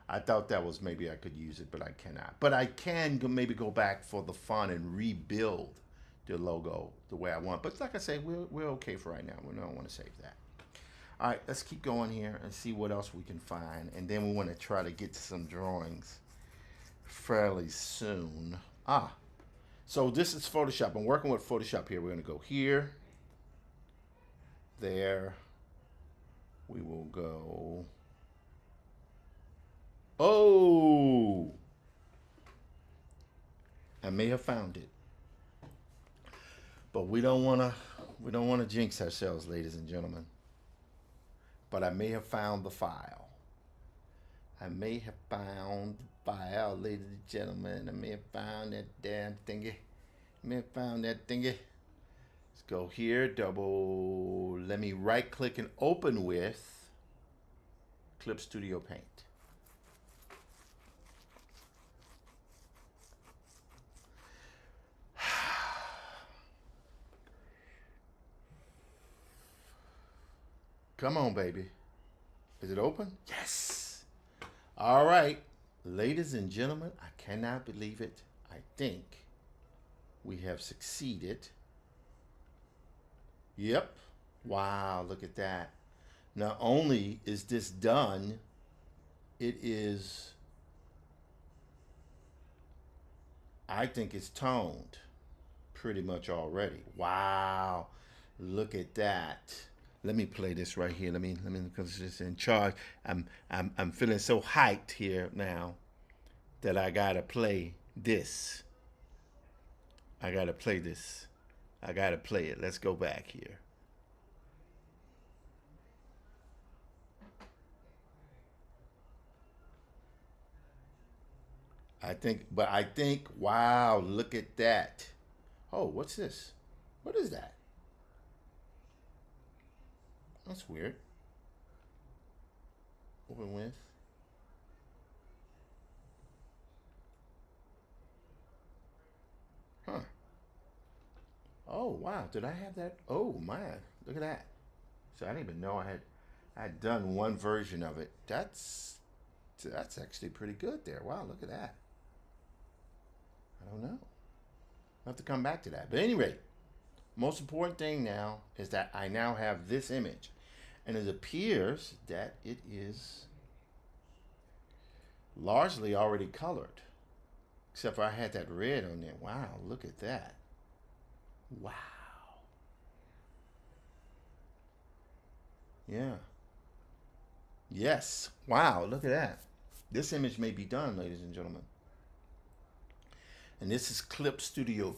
I thought that was maybe I could use it, but I cannot. But I can maybe go back for the fun and rebuild the logo the way I want. But like I say, we're okay for right now. We don't want to save that. All right, let's keep going here and see what else we can find. And then we want to try to get to some drawings fairly soon. So this is Photoshop. I'm working with Photoshop here. We're going to go here, there. We will go. Oh, I may have found it, but we don't want to jinx ourselves, ladies and gentlemen. But I may have found the file. I may have found the file, ladies and gentlemen. I may have found that damn thingy. I may have found that thingy. Let's go here, double. Let me right click and open with Clip Studio Paint. Come on, baby. Is it open? Yes. All right. Ladies and gentlemen, I cannot believe it. I think we have succeeded. Yep. Wow, look at that. Not only is this done, it is, I think it's toned pretty much already. Wow. Look at that. Let me play this right here. Let me because it's in charge. I'm feeling so hyped here now that I gotta play this. I gotta play this. I gotta play it. Let's go back here. I think, wow, look at that. Oh, what's this? What is that? That's weird. Open with. Huh. Oh, wow. Did I have that? Oh, man. Look at that. So I didn't even know I had done one version of it. That's actually pretty good there. Wow, look at that. I don't know. I'll have to come back to that. But anyway, most important thing now is that I now have this image. And it appears that it is largely already colored. Except for I had that red on there. Wow, look at that. Wow. Yeah. Yes. Wow, look at that. This image may be done, ladies and gentlemen. And this is Clip Studio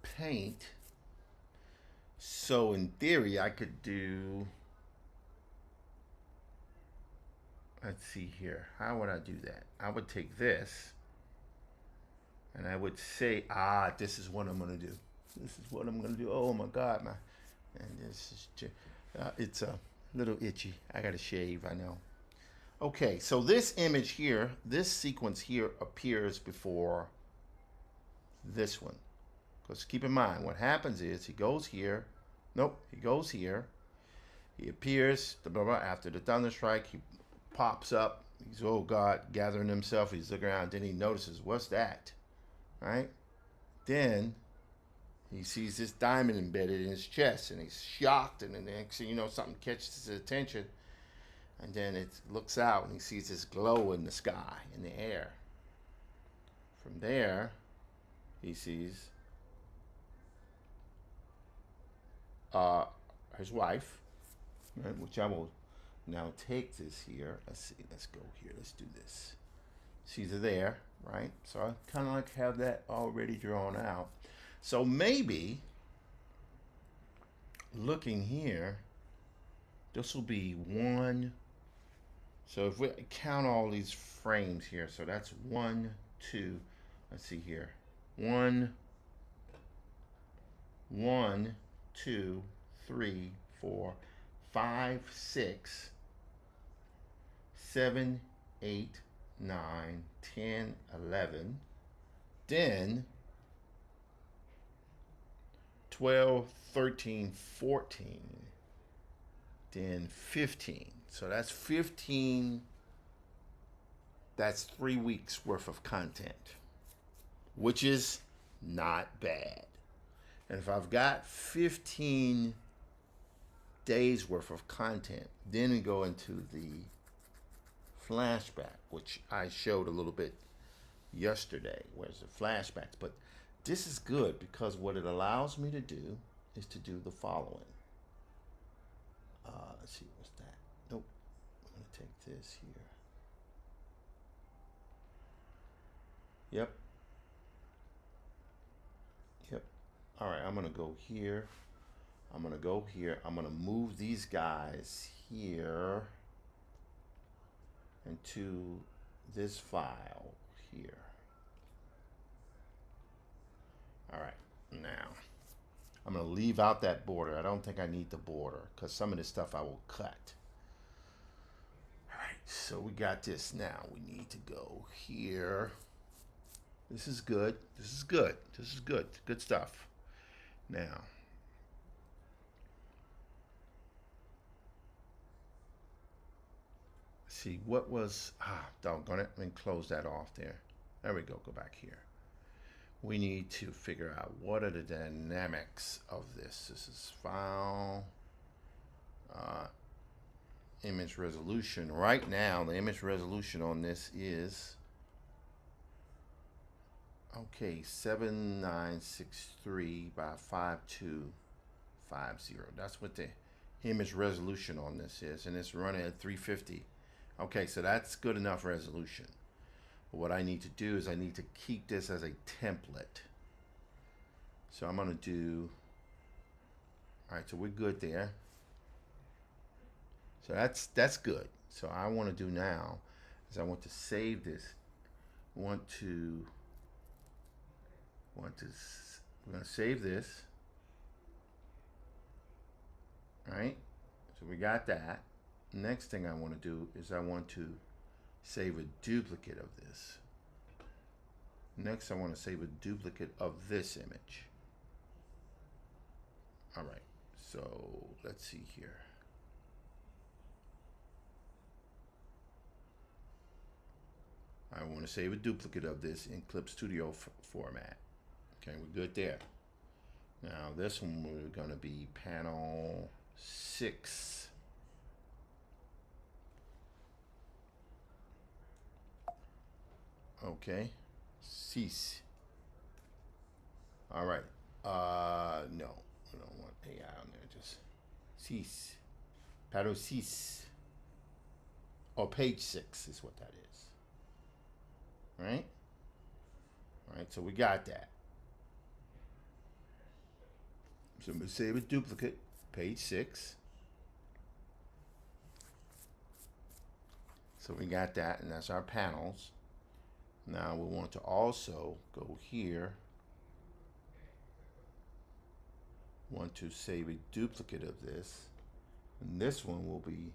Paint. So in theory, I could do, let's see here. How would I do that? I would take this and I would say, this is what I'm going to do. This is what I'm going to do. Oh my God, man. And this is, it's a little itchy. I got to shave, I know. Okay, so this image here, this sequence here appears before this one. Because keep in mind, what happens is he goes here. Nope, he goes here. He appears, blah, blah, after the thunderstrike, he pops up. He's, oh God, gathering himself. He's looking around. Then he notices, what's that? Right? Then he sees this diamond embedded in his chest, and he's shocked. And then the next thing you know, something catches his attention. And then it looks out, and he sees this glow in the sky, in the air. From there, he sees his wife, right, which I will now take this here. Let's see, let's go here, let's do this. She's there, right? So I kind of like have that already drawn out. So maybe looking here, this will be one. So if we count all these frames here, so that's 1, 2, let's see here. 1, 2, 3, 4, 5, 6, 7, 8, 9, 10, 11. Then 12, 13, 14. Then 15. So that's 15. That's 3 weeks worth of content, which is not bad. And if I've got 15 days worth of content, then we go into the flashback, which I showed a little bit yesterday. Where's the flashbacks? But this is good because what it allows me to do is to do the following. Let's see, what's that? Nope. I'm going to take this here. Yep. Yep. All right, I'm going to go here. I'm going to go here. I'm going to move these guys here into this file here. All right, now I'm going to leave out that border. I don't think I need the border because some of this stuff I will cut. All right, so we got this now. We need to go here. This is good. This is good. This is good. Good stuff. Now, see what was, doggone it. Let me close that off there. There we go. Go back here. We need to figure out what are the dynamics of this. This is file, image resolution. Right now, the image resolution on this is, okay, 7963 by 5250. That's what the image resolution on this is, and it's running at 350. Okay, so that's good enough resolution. But what I need to do is I need to keep this as a template. So I'm going to do, all right, so we're good there. So that's good. So I want to do now is I want to save this. We're going to save this. All right? So we got that. Next thing I want to do is I want to save a duplicate of this. Next, I want to save a duplicate of this image. All right, so let's see here. I want to save a duplicate of this in Clip Studio format. Okay, we're good there. Now, this one we're going to be panel 6. Okay, cease. All right. No, we don't want AI on there. Just cease. Panel 6. Or page 6 is what that is. All right. All right. So we got that. So I'm gonna save a duplicate. Page 6. So we got that, and that's our panels. Now we want to also go here. Want to save a duplicate of this. And this one will be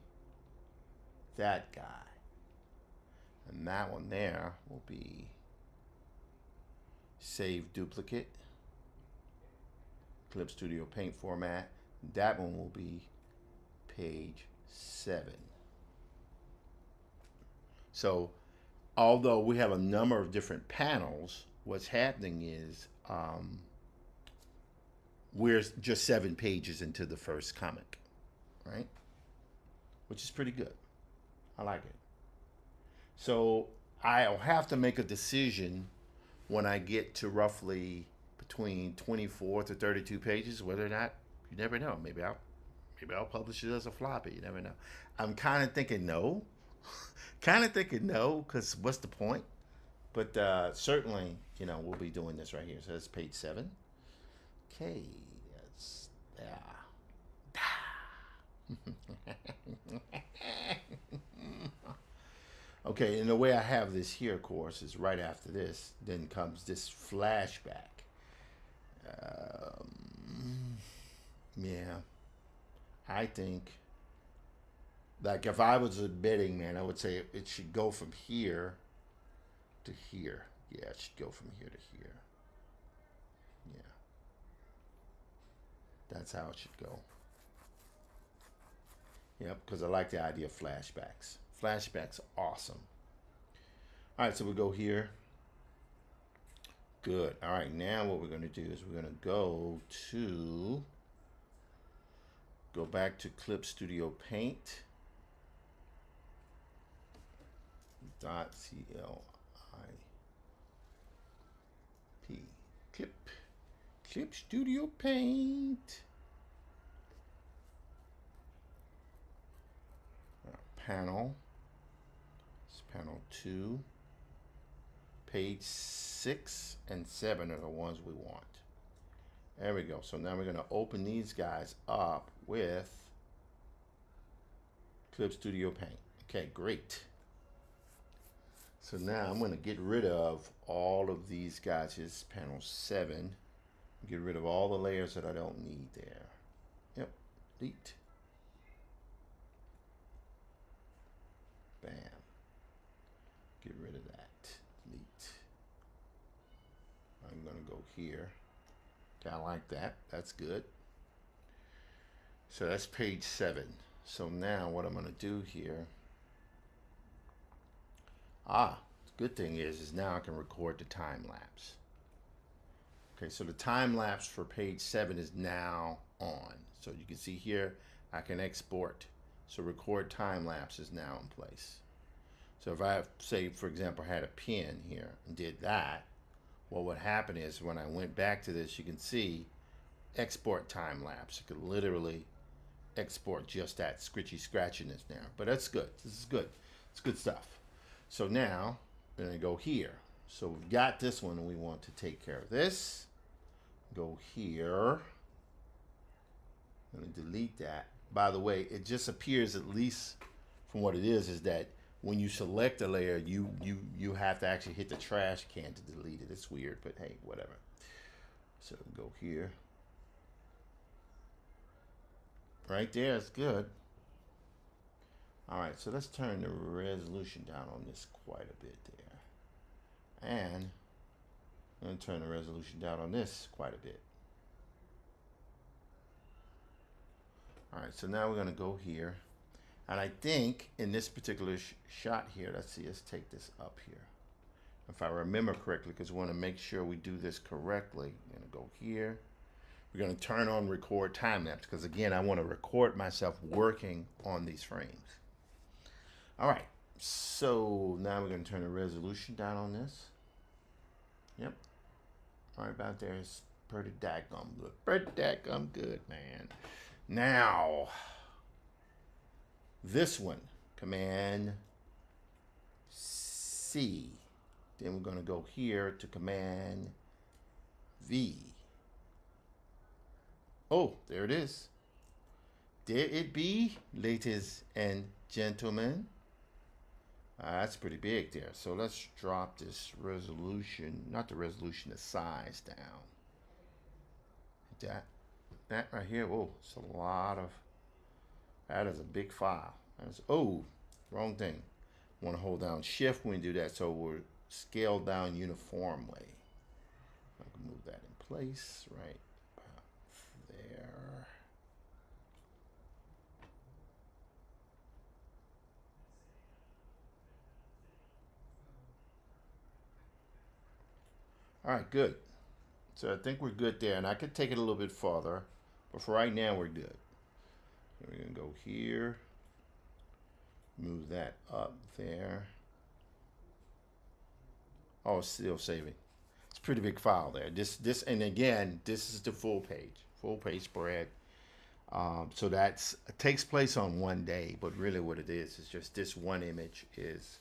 that guy. And that one there will be save duplicate. Clip Studio Paint format. That one will be page 7. So although we have a number of different panels, what's happening is we're just 7 pages into the first comic, right? Which is pretty good. I like it. So I'll have to make a decision when I get to roughly between 24 to 32 pages, whether or not, you never know. Maybe I'll publish it as a floppy. You never know. I'm kind of thinking no. Because what's the point? But certainly, we'll be doing this right here. So that's page 7. Okay, that's okay, and the way I have this here, of course, is right after this. Then comes this flashback. Yeah, I think, like, if I was a betting man, I would say it should go from here to here. Yeah, it should go from here to here. Yeah. That's how it should go. Yep, because I like the idea of flashbacks. Flashbacks are awesome. All right, so we go here. Good. All right, now what we're going to do is we're going to go back to Clip Studio Paint. .clip. Clip Studio Paint. Panel. It's panel 2. Page 6 and 7 are the ones we want. There we go. So now we're going to open these guys up with Clip Studio Paint. Okay, great. So now I'm going to get rid of all of these guys. Here's panel 7. Get rid of all the layers that I don't need there. Yep, delete. Bam. Get rid of that. Delete. I'm going to go here. Kind of like that. That's good. So that's page 7. So now what I'm going to do here. The good thing is now I can record the time lapse. Okay, so the time lapse for page 7 is now on. So you can see here I can export. So record time lapse is now in place. So if I, say, for example, had a pen here and did that, what would happen is when I went back to this, you can see export time lapse. You could literally export just that scritchy scratchiness now. But that's good. This is good. It's good stuff. So now we're going to go here. So we've got this one and we want to take care of this. Go here. I'm going to delete that. By the way, it just appears, at least from what it is that when you select a layer, you have to actually hit the trash can to delete it. It's weird, but hey, whatever. So go here. Right there, it's good. All right, so let's turn the resolution down on this quite a bit there. And I'm going to turn the resolution down on this quite a bit. All right, so now we're going to go here. And I think in this particular shot here, let's see, let's take this up here. If I remember correctly, because we want to make sure we do this correctly, I'm going to go here. We're going to turn on record time lapse because, again, I want to record myself working on these frames. All right, so now we're going to turn the resolution down on this. Yep. Right about there is pretty daggum good. Pretty daggum good, man. Now, this one, Command C. Then we're going to go here to Command V. Oh, there it is. There it be, ladies and gentlemen. That's pretty big there. So let's drop this resolution, not the resolution, the size down. That right here, oh, it's a lot of, that is a big file. That's, oh, wrong thing. Want to hold down Shift when we do that, so we're scaled down uniform way. I can move that in place right there. All right, good. So I think we're good there, and I could take it a little bit farther, but for right now we're good. We're gonna go here, move that up there. Oh, it's still saving. It's a pretty big file there. This, and again, this is the full page spread. So it takes place on one day, but really what it is just this one image is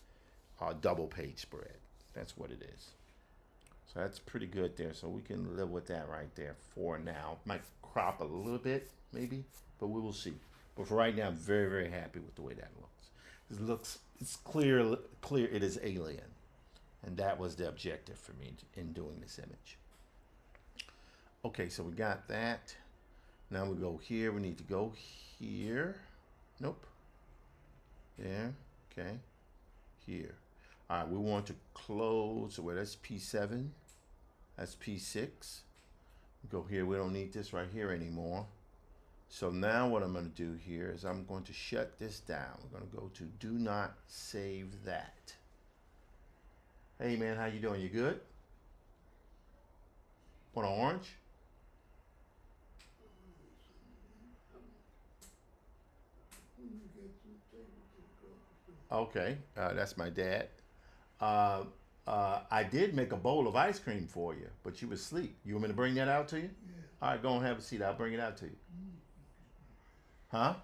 a double page spread. That's what it is. So that's pretty good there. So we can live with that right there for now. Might crop a little bit, maybe, but we will see. But for right now, I'm very, very happy with the way that looks. It's clear. It is alien, and that was the objective for me in doing this image. Okay, so we got that. Now we go here. We need to go here. Nope. There. Okay. Here. All right, we want to close. Well, that's P7. That's P6. Go here. We don't need this right here anymore. So now what I'm going to do here is I'm going to shut this down. We're going to go to do not save that. Hey man, how you doing? You good? Want an orange? Okay, that's my dad. I did make a bowl of ice cream for you, but you was asleep. You want me to bring that out to you? All right, go and have a seat. I'll bring it out to you. Huh?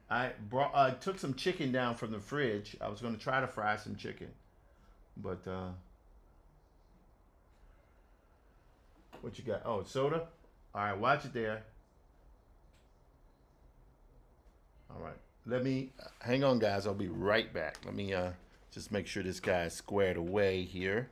I took some chicken down from the fridge. I was going to try to fry some chicken, but what you got? Oh, soda. All right, watch it there. All right, let me hang on, guys. I'll be right back. Let me just make sure this guy is squared away here.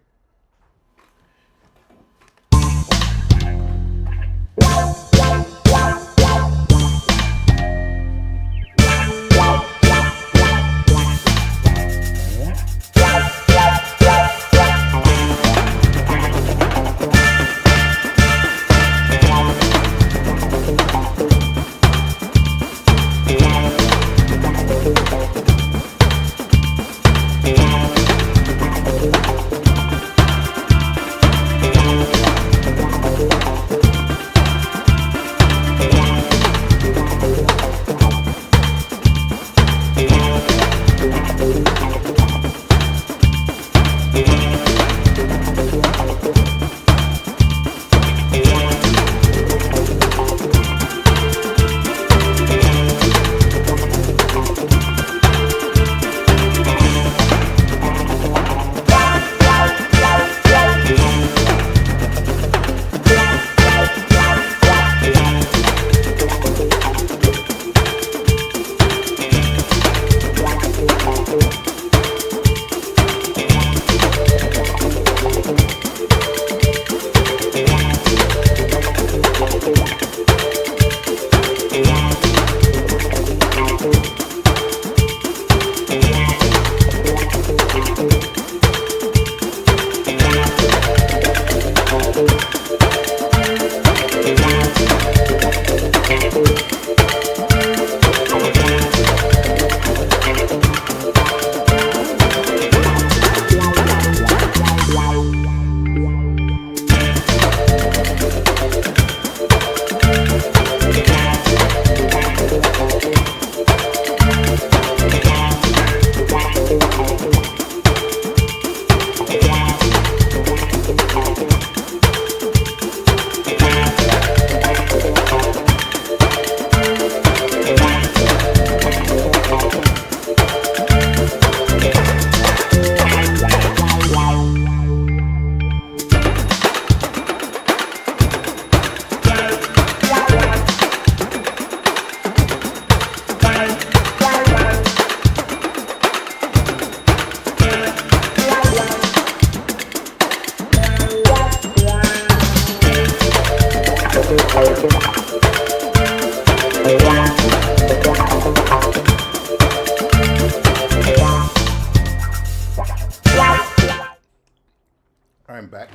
I'm back.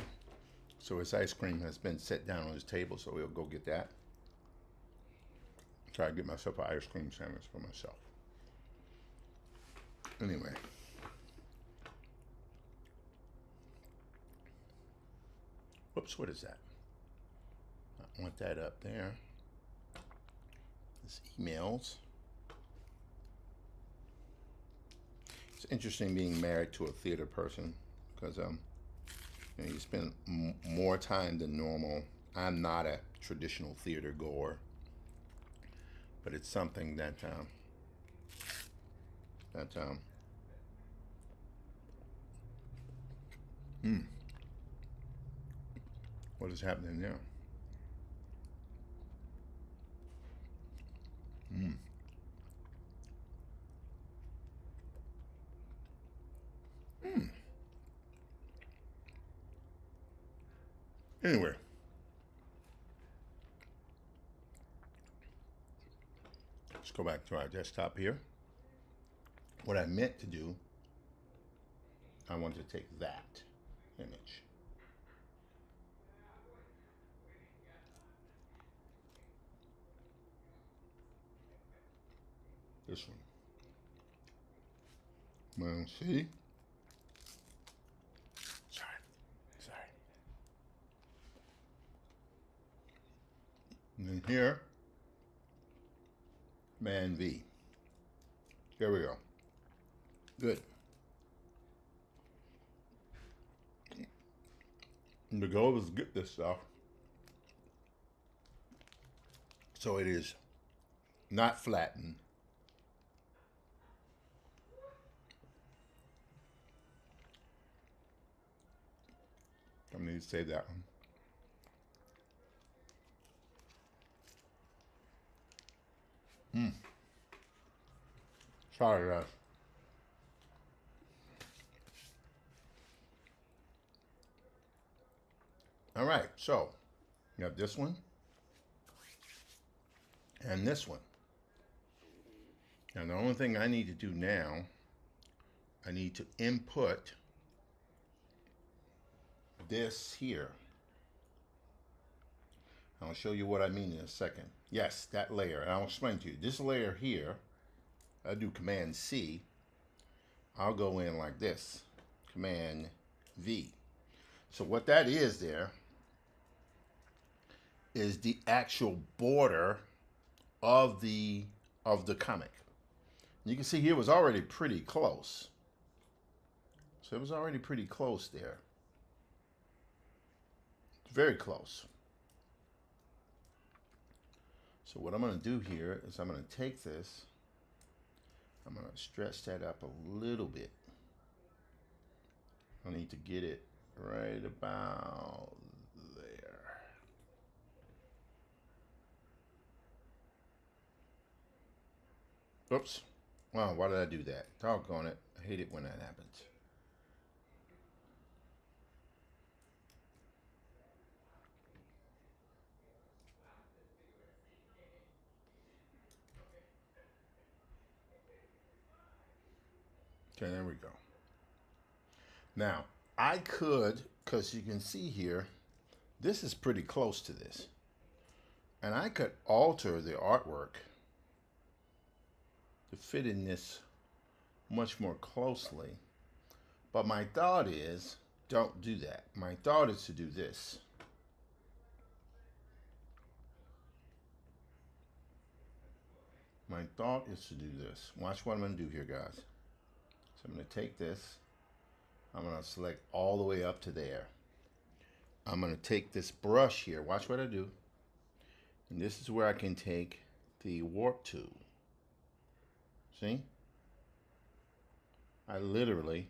So his ice cream has been set down on his table, so we'll go get that. Try to get myself an ice cream sandwich for myself. Anyway. Whoops, what is that? I want that up there. It's emails. It's interesting being married to a theater person because you know, you spend more time than normal. I'm not a traditional theater goer, but it's something that what is happening there? Anyway, let's go back to our desktop here. What I meant to do, I wanted to take that image. This one. Well, see? Sorry. Sorry. And then here, Man V. Here we go. Good. And the goal is to get this stuff so it is not flattened. I need to save that one. Sorry, guys. All right, so you have this one and this one. And the only thing I need to do now, I need to input this here. I'll show you what I mean in a second. Yes, that layer, and I'll explain to you. This layer here, I do Command C. I'll go in like this, Command V. So what that is there is the actual border of the comic. You can see here it was already pretty close. So it was already pretty close there. Very close. So what I'm going to do here is I'm going to take this, I'm going to stretch that up a little bit. I need to get it right about there. Oops. Wow, why did I do that? Doggone it. I hate it when that happens. Okay, there we go. Now, I could, because you can see here, this is pretty close to this. And I could alter the artwork to fit in this much more closely. But my thought is, don't do that. My thought is to do this. My thought is to do this. Watch what I'm going to do here, guys. So I'm going to take this. I'm going to select all the way up to there. I'm going to take this brush here. Watch what I do. And this is where I can take the warp tool. See? I literally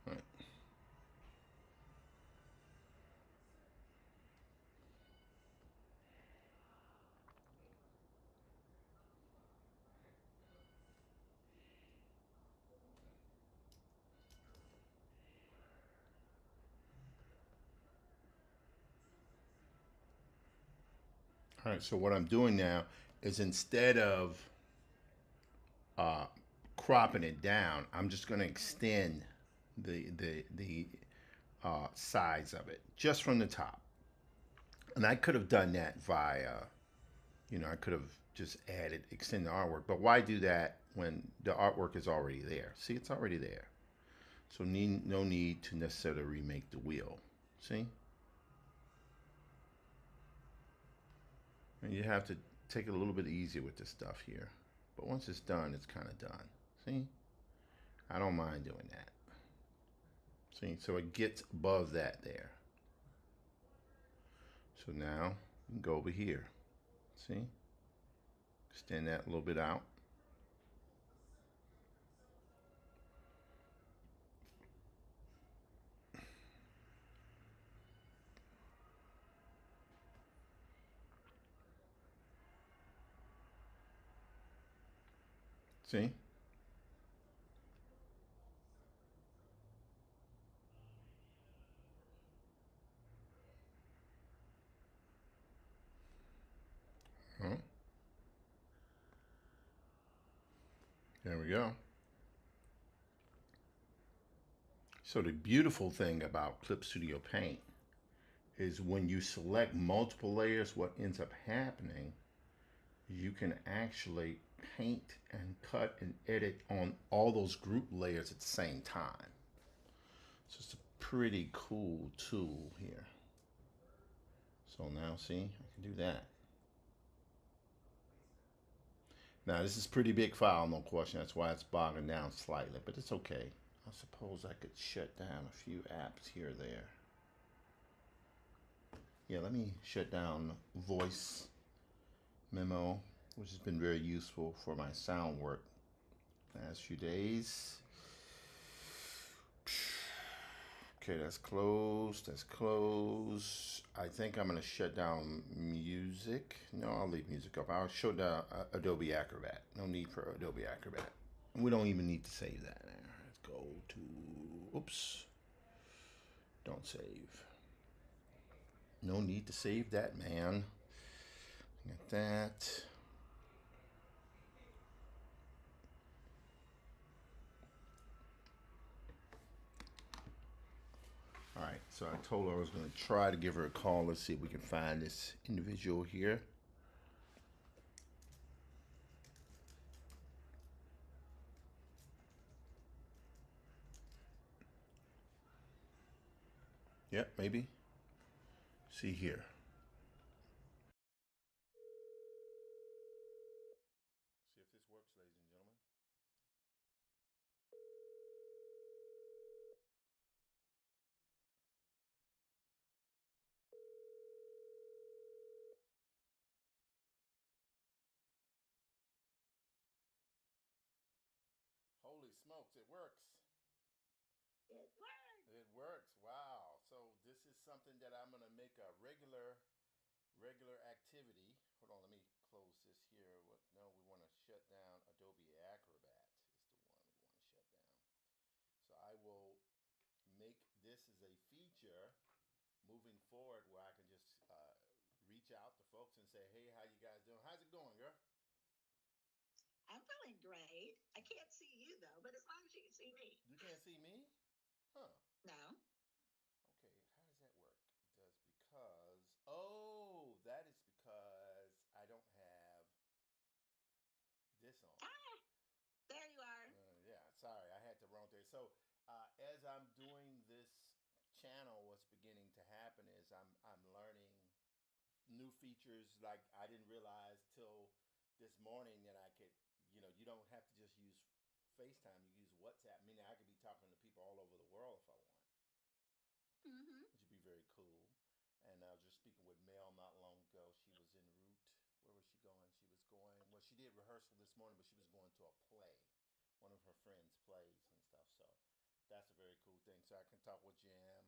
right. All right, so what I'm doing now is instead of cropping it down, I'm just going to extend the size of it just from the top. And I could have done that via, I could have just added, extend the artwork. But why do that when the artwork is already there? See, it's already there. So no need to necessarily remake the wheel. See? And you have to take it a little bit easier with this stuff here. But once it's done, it's kind of done. See? I don't mind doing that. See? So it gets above that there. So now you can go over here. See? Extend that a little bit out. See? we go. So the beautiful thing about Clip Studio Paint is when you select multiple layers, what ends up happening, you can actually paint and cut and edit on all those group layers at the same time. So it's a pretty cool tool here. So now see, I can do that. Now this is pretty big file, no question. That's why it's bogging down slightly, but it's okay. I suppose I could shut down a few apps here or there. Yeah, let me shut down voice memo, which has been very useful for my sound work last few days. Okay, that's closed. That's closed. I think I'm gonna shut down music. No, I'll leave music up. I'll shut down Adobe Acrobat. No need for Adobe Acrobat. We don't even need to save that. Let's go to, oops. Don't save. No need to save that, man. Got that. All right, so I told her I was going to try to give her a call. Let's see if we can find this individual here. Yep, maybe. See here. See if this works, ladies and gentlemen. Holy smokes, it works. It works. It works. Wow. So this is something that I'm going to make a regular activity. Hold on, let me close this here. What? No, we want to shut down Adobe Acrobat is the one we want to shut down. So I will make this as a feature moving forward where I can just reach out to folks and say, hey, how you guys doing? How's it going, girl? I'm feeling great. I can't see you though, but as long as you can see me. You can't see me? Huh. No. Okay, how does that work? Does because, oh, that is because I don't have this on. Ah, there you are. Yeah, sorry, I had the wrong thing. So as I'm doing this channel, what's beginning to happen is I'm learning new features like I didn't realize till this morning that I could, you don't have to just use FaceTime, you use WhatsApp, meaning I could be talking to people all over the world if I want, Mm-hmm. which would be very cool. And I was just speaking with Mel not long ago. She was en route. Where was she going? She was going, well, she did rehearsal this morning, but she was going to a play, one of her friends' plays and stuff. So that's a very cool thing. So I can talk with Jim.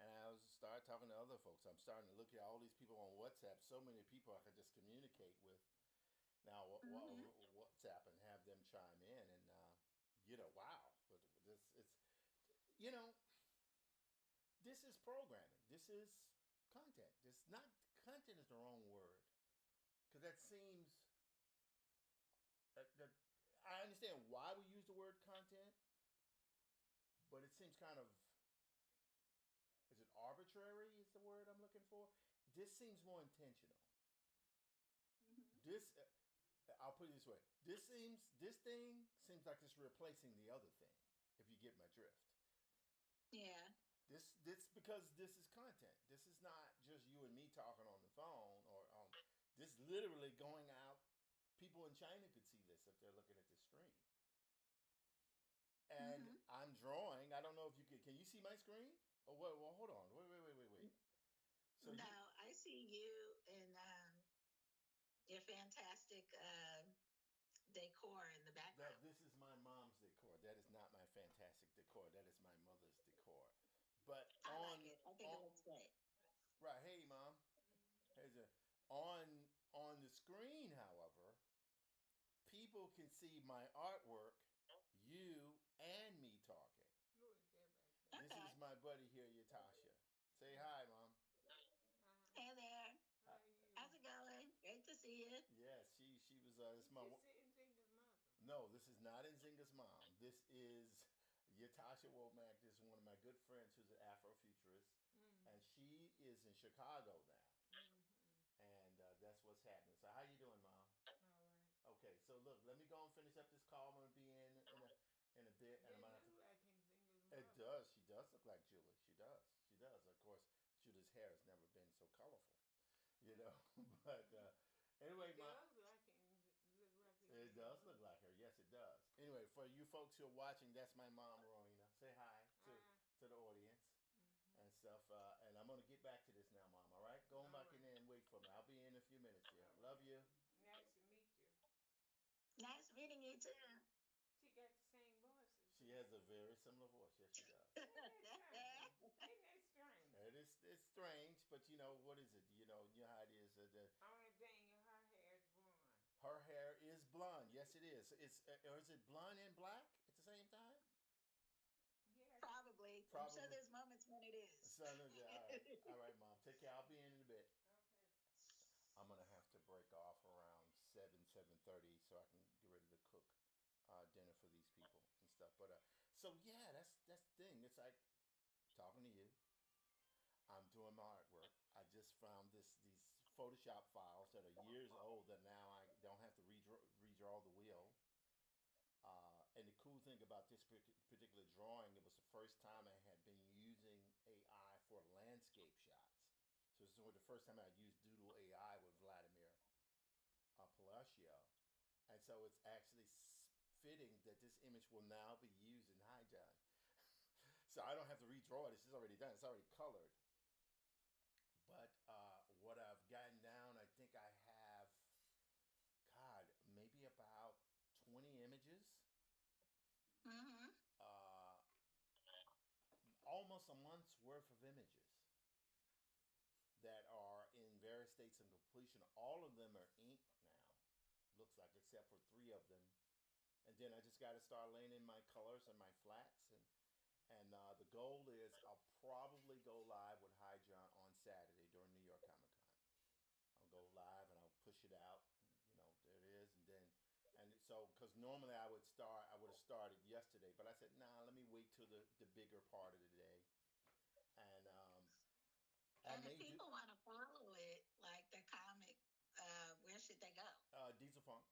And I was started talking to other folks. I'm starting to look at all these people on WhatsApp. So many people I could just communicate with now. Mm-hmm. WhatsApp and have them chime in, and wow, this it's you know this is programming. This is content. This not content is the wrong word because that seems that I understand why we use the word content, but it seems kind of is it arbitrary? Is the word I'm looking for? This seems more intentional. Mm-hmm. This I'll put it this way. This thing seems like it's replacing the other thing. If you get my drift. Yeah. This because this is content. This is not just you and me talking on the phone or on. This literally going out. People in China could see this if they're looking at this stream. And Mm-hmm. I'm drawing. I don't know if you can. Can you see my screen? Oh well, hold on. Wait. So No, I see you in your fantastic decor in the background. this is my mom's decor. That is not my fantastic decor. That is my mother's decor. But I like it. I think it looks great. right, hey mom. Hey, on on the screen, however, people can see my artwork, you and me talking. This Okay. is my buddy here, Yatasha. Say hi, mom. Hey there. How's it going? Great to see you. Yes, she was. It's my. No, No, this is not Nzinga's mom. This is Yatasha Womack. This is one of my good friends who's an Afrofuturist, and she is in Chicago now, and that's what's happening. So how you doing, Mom? All right. Okay, so look, let me go and finish up this call. I'm gonna be in a bit, and I'm They gonna have do to. like him singles It mother. does. She does look like Julie. She does. She does. Of course, Julie's hair has never been so colorful, you know. But anyway, It my does like him. Look like his it single does mother. look like her. Yes, it does. Anyway, for you folks who are watching, that's my mom, Rowena. Say hi Ah. to the audience and stuff. And I'm gonna get back to this now, Mom. All right, go on All back in right. there and wait for me. I'll be in a few minutes here. All Love right. you. Nice to meet you. Nice meeting you too. She got the same voice as She you. has a very similar voice. Yes, she does. Ain't that something? Ain't that strange? It's strange, but you know what is it? You know how it is. Only thing, her hair is blonde. Her hair is blonde. Yes, it is. It's or is it blonde and black at the same time? Yeah. Probably. I'm Probably. sure there's moments when it is. So, all right, Mom. Take care. I'll be in a bit. Okay. I'm gonna have to break off around 7:30 so I can get ready to cook dinner for these people and stuff. But so yeah, that's the thing. It's like talking to you. I'm doing my artwork. I just found these Photoshop files that are years old that now I don't have to redraw the wheel. And the cool thing about this particular drawing, it was the first time I had been using AI for landscape shots. So this was the first time I used Doodle AI with Vladimir Palacio. And so it's actually fitting that this image will now be used in Highjohn. So I don't have to redraw it. It's just already done. It's already colored. But what I've gotten down, I think I have, God, maybe about 20 images. Mm-hmm. Uh, Almost a month's worth of images that are in various states of completion. All of them are inked now, looks like, except for 3 of them. And then I just got to start laying in my colors and my flats. And the goal is I'll probably go live with Highjohn on Saturday during New York Comic Con. I'll go live and I'll push it out. You know, there it is. And so, because normally I would have started yesterday, but I said, nah, let me wait till the bigger part of the day. And I And if may do people want to follow it, like the comic, where should they go? Diesel Funk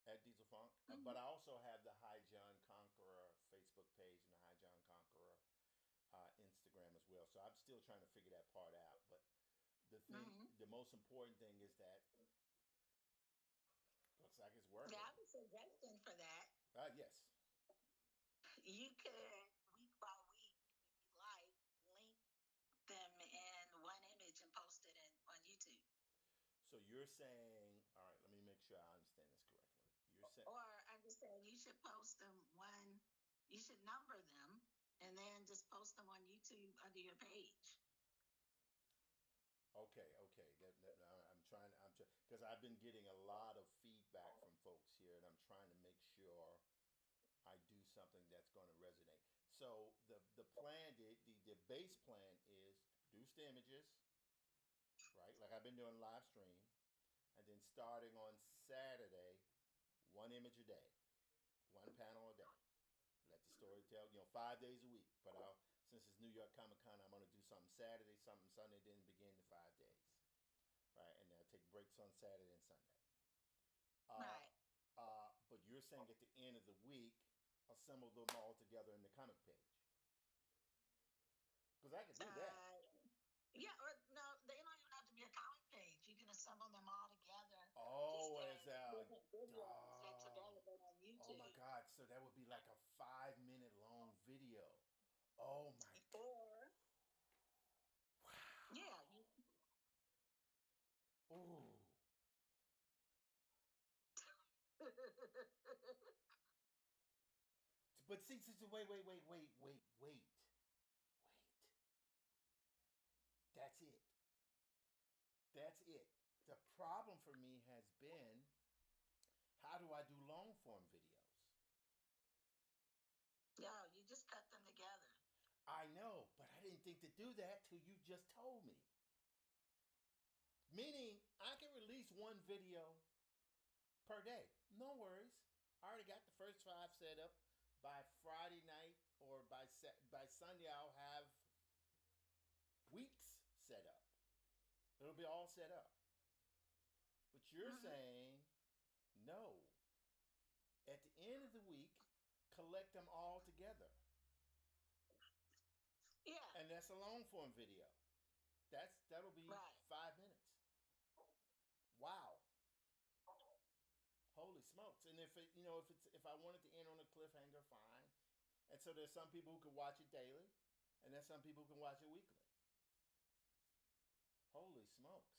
at Diesel Funk. Mhm. But I also have the Highjohn Conqueror Facebook page and the Highjohn Conqueror Instagram as well. So I'm still trying to figure that part out. But the most important thing is that looks like it's working. Yeah, I have a suggestion for that. Yes. You could, week by week, if you like, link them in one image and post it on YouTube. So you're saying, all right, let me make sure I understand this correctly. You're saying, Or I'm just saying you should post them you should number them and then just post them on YouTube under your page. okay. I'm trying, because I've been getting a lot of feedback from folks here, and I'm trying to make sure I do something that's going to resonate. So the plan, the base plan is to produce the images, right? Like I've been doing live stream, and then starting on Saturday, 1 image a day, 1 panel a day. Let the story tell, 5 days a week. But since it's New York Comic Con, I'm going to do something Saturday, something Sunday, then begin the 5 days. Right, and then I take breaks on Saturday and Sunday. Right. But you're saying at the end of the week, assemble them all together in the comic page. Because I can do that. Yeah, or no, they don't even have to be a comic page. You can assemble them all together. Oh, just as a different videos that's available on YouTube. oh my God! So that would be like a 5-minute long video. Oh my! Or Wow! yeah, Ooh! But see, wait. That's it. That's it. The problem for me has been, how do I do long form videos? No, you just cut them together. I know, but I didn't think to do that till you just told me. Meaning, I can release 1 video per day. No worries. I already got the first 5 set up. By Friday night or by Sunday, I'll have weeks set up. It'll be all set up. But you're saying no. At the end of the week, collect them all together. Yeah. And that's a long form video. That'll be Right. 5 minutes. Wow. Holy smokes! And if I wanted to end on a cliffhanger, fine. And so there's some people who can watch it daily, and there's some people who can watch it weekly. Holy smokes!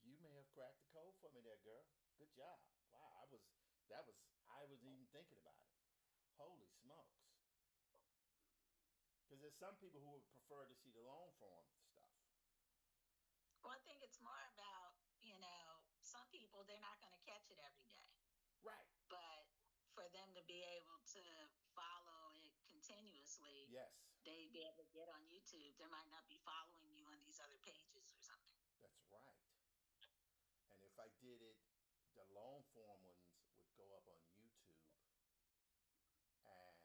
You may have cracked the code for me there, girl. Good job. Wow, I wasn't even thinking about it. Holy smokes! Because there's some people who would prefer to see the long form stuff. Well, I think it's more about, some people, they're not going to catch it every day. Right. But for them to be able to follow it continuously, Yes. they'd be able to get on YouTube. They might not be following you on these other pages or something. That's right. And if I did it, the long form ones would go up on YouTube and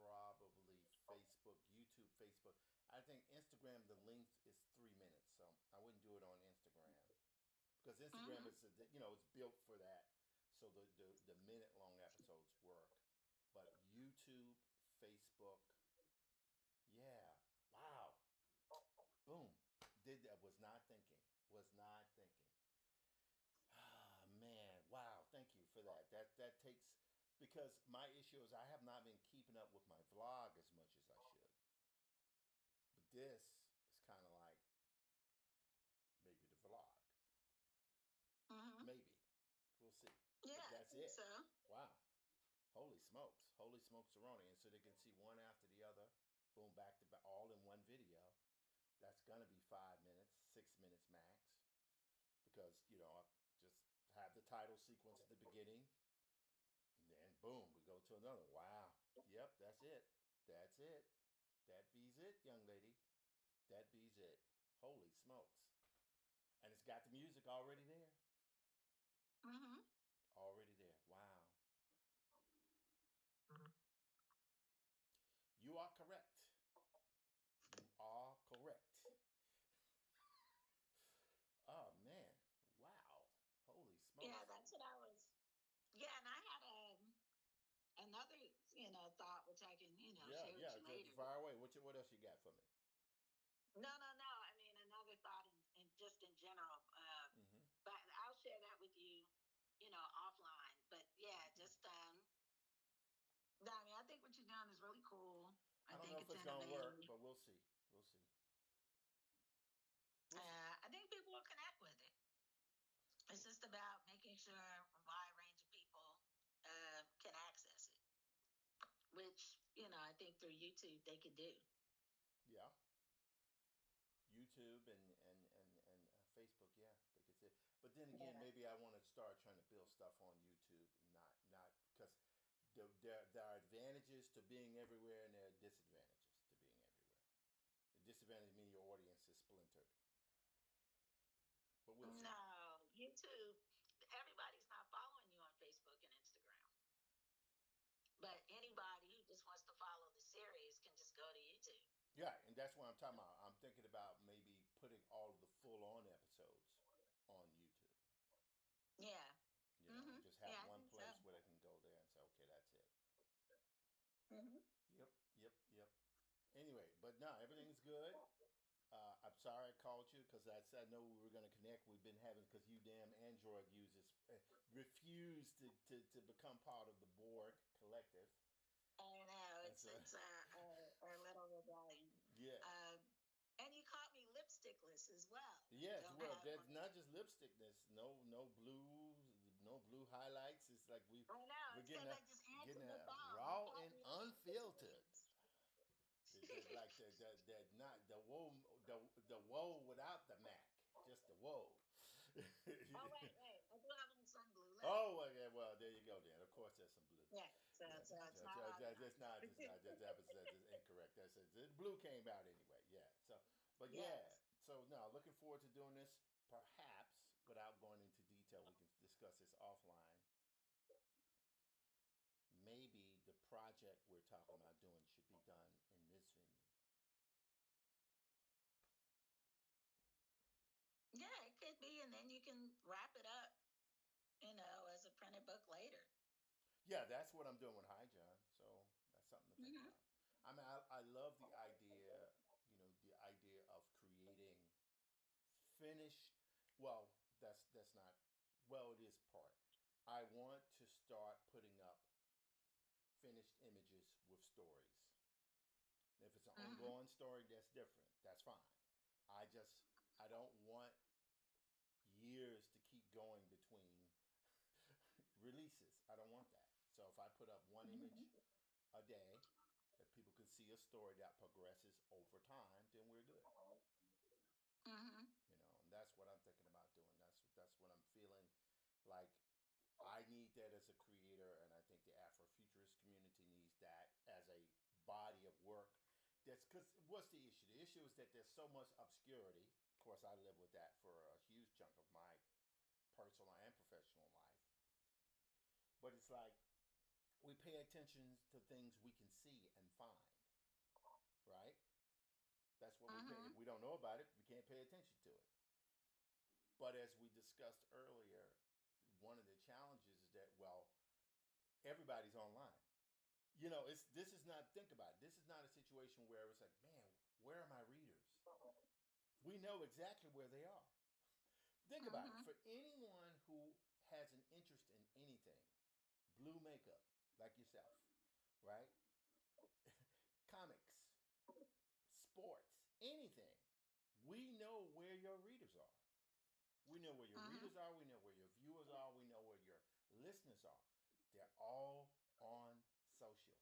probably Facebook, YouTube, Facebook. I think Instagram, the length is 3 minutes, so I wouldn't do it on Instagram because Instagram is, it's built for that. So the minute long episodes work, but YouTube, Facebook, yeah, wow, boom, did that. Was not thinking. Ah, man, wow, thank you for that. That takes, because my issue is I have not been keeping up with my vlog as much as I should. But this is kind of like maybe the vlog. Maybe. We'll see. Yeah, but that's I think it. so. Wow. Holy smokes. Holy smokes, Aroni. And so they can see one after the other. Boom, back to back, all in one video. That's going to be 5 minutes, 6 minutes max. Because, I just have the title sequence at the beginning. And then, boom, we go to another. Wow. Yep, that's it. That's it. That bees it, young lady. That bees it. Holy smokes. And it's got the music already there. Already there. Wow. You are correct. You are correct. Oh, man. Wow. Holy smokes. Yeah, that's what I was. Yeah, and I had another, thought which I can, share with you later. Fire away. What else you got for me? No. I mean, another thought in just in general. But I'll share that with you, offline. But yeah, just no, I mean, I think what you're doing is really cool. I don't think know if it's gonna work, innovative. but we'll see. I think people will connect with it. It's just about making sure a wide range of people can access it, which I think through YouTube they could do. Yeah. YouTube and Facebook, yeah, they could say. But then again, maybe I want to start trying to build stuff on YouTube, not because there are advantages to being everywhere and there are disadvantages to being everywhere. The disadvantage means your audience is splintered. But we'll see. No, YouTube, everybody's not following you on Facebook and Instagram. But anybody who just wants to follow the series can just go to YouTube. Yeah, and that's what I'm talking about. I'm thinking about maybe putting all of the full-on episodes on YouTube. Yeah. Just have one place where they can go there and say, okay, that's it. Yep. Anyway, but no, everything's good. I'm sorry I called you because I know we were going to connect. We've been having, because you damn Android users refuse to become part of the Borg collective. I know, it's a little rebellion. Yeah. And you caught me lipstickless as well. Yes, well, that's not just lipstickness. No blue highlights. It's like we're getting that raw and unfiltered. It's like the woe without the Mac, just the woe. Wait, I do have some blue. Well, there you go. Then, of course, there's some blue. Yeah, so it's not. That's incorrect. Blue came out anyway. Yeah. So, but so now looking forward to doing this. Perhaps without going into detail, we can discuss this offline. project we're talking about doing should be done in this venue. Yeah, it could be, and then you can wrap it up, as a printed book later. Yeah, that's what I'm doing with Hi John. So that's something to think Hmm. about. I mean, I love the idea, the idea of creating finished. Well, that's not. Well, it is part. I want to start putting up finished images with stories. If it's an Hmm. ongoing story, that's different. That's fine. I don't want years to keep going between releases. I don't want that. So if I put up one image Hmm. a day, if people can see a story that progresses over time, then we're good. Hmm. And that's what I'm thinking about doing. That's what I'm feeling like. I need that as a creator, and I think the Afrofuturist community needs that as a body of work. That's because what's the issue? The issue is that there's so much obscurity. Of course, I live with that for a huge chunk of my personal and professional life. But it's like we pay attention to things we can see and find, right? That's what we pay. Hmm. If we don't know about it, we can't pay attention to it. But as we discussed earlier, one of the challenges is that, well, everybody's online. It's this is not think about it. This is not a situation where it's like, man, where are my readers? We know exactly where they are. Think about it. Hmm. For anyone who has an interest in anything, blue makeup, like yourself, right? Comics, sports, anything. We know where your readers are. We know where your Hmm. readers are. We know where your viewers are. We know where your listeners are. They're all on social.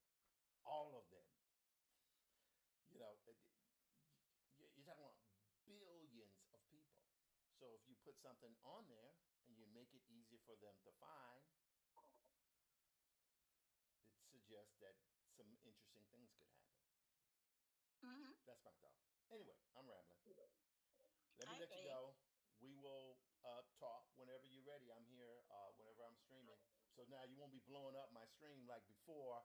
All of them. You're talking about billions of people. So if you put something on there and you make it easier for them to find, it suggests that some interesting things could happen. Hmm. That's my thought. Anyway, I'm rambling. Let me I let you agree. go. We will talk whenever you're ready. I'm here whenever I'm streaming. So now you won't be blowing up my stream like before,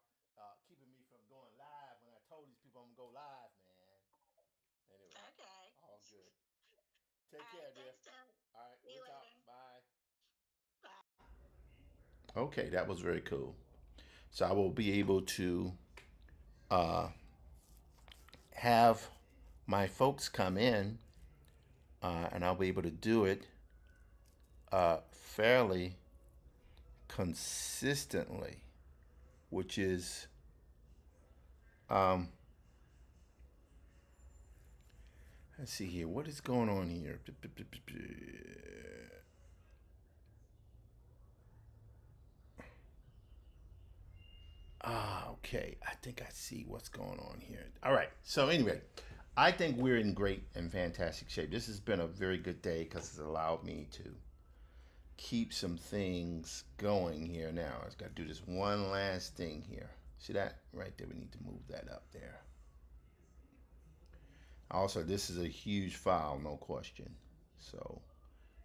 keeping me from going live when I told these people I'm going to go live, man. Anyway, Okay. all good. All Take right. care, dear. Thanks, Tom. All right, See you we'll talk. later. Bye. Bye. Okay, that was very cool. So I will be able to uh, have my folks come in, and I'll be able to do it fairly consistently, which is um, let's see here. What is going on here? Okay. I think I see what's going on here. All right. So anyway, I think we're in great and fantastic shape. This has been a very good day because it's allowed me to keep some things going here. Now I just got to do this one last thing here. See that right there? We need to move that up there. Also, this is a huge file, no question. So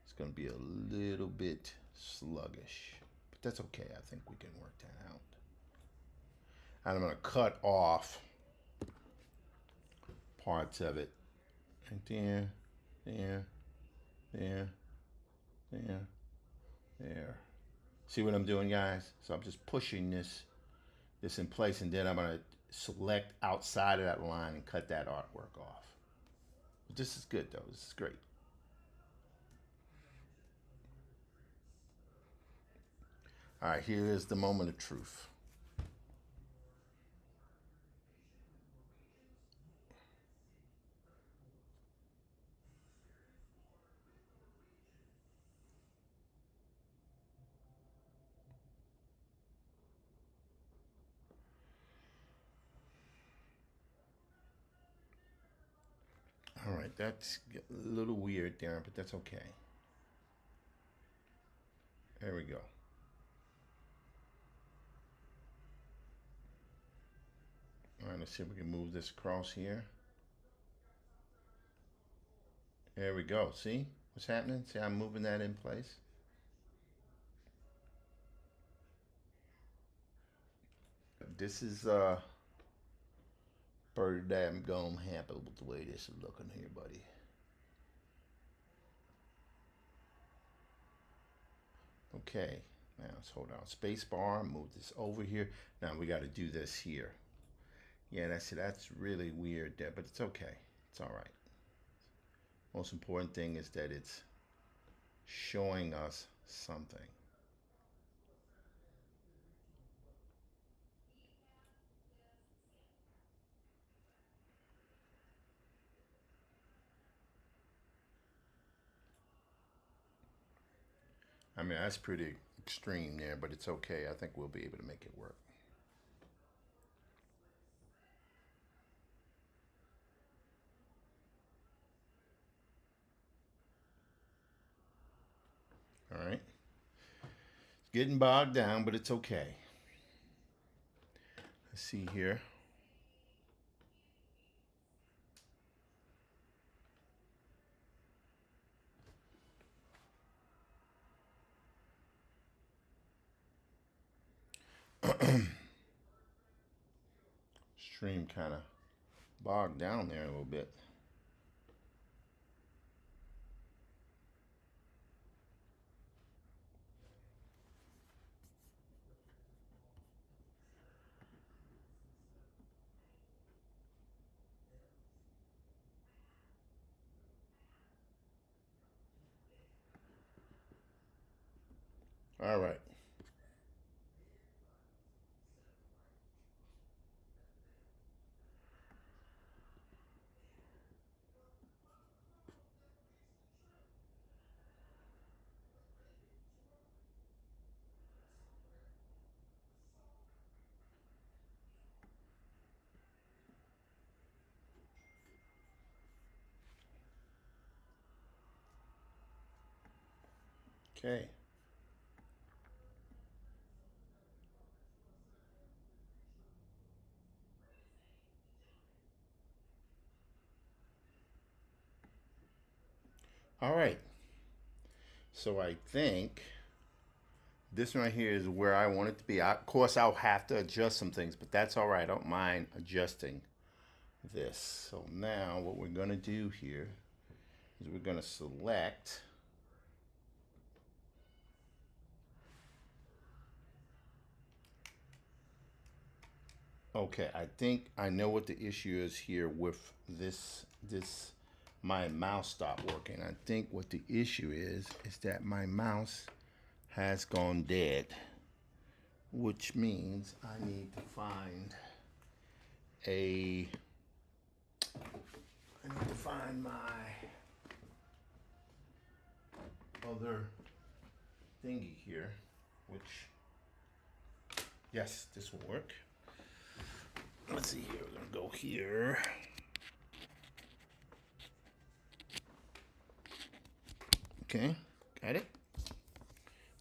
it's going to be a little bit sluggish, but that's okay. I think we can work that out. And I'm going to cut off parts of it. Right there, there, there, there, there. See what I'm doing, guys? So I'm just pushing this in place, and then I'm going to select outside of that line and cut that artwork off. But this is good, though. This is great. All right, here is the moment of truth. All right, that's a little weird there, but that's okay. There we go. All right, let's see if we can move this across here. There we go. See what's happening? See, I'm moving that in place. this is pretty damn gum happy with the way this is looking here, buddy. Okay, now let's hold down space bar, move this over here. Now we got to do this here. Yeah, that's really weird there, but it's okay. It's all right. Most important thing is that it's showing us something. I mean, that's pretty extreme there, but it's okay. I think we'll be able to make it work. All right. It's getting bogged down, but it's okay. Let's see here. Stream kind of bogged down there a little bit. All right. Okay. All right. So I think this right here is where I want it to be. Of course, I'll have to adjust some things, but that's all right. I don't mind adjusting this. So now what we're going to do here is we're going to select okay, I think I know what the issue is here with this my mouse stopped working. I think what the issue is that my mouse has gone dead, which means I need to find my other thingy here, which, yes, this will work. Let's see here, we're gonna go here. Okay, got it.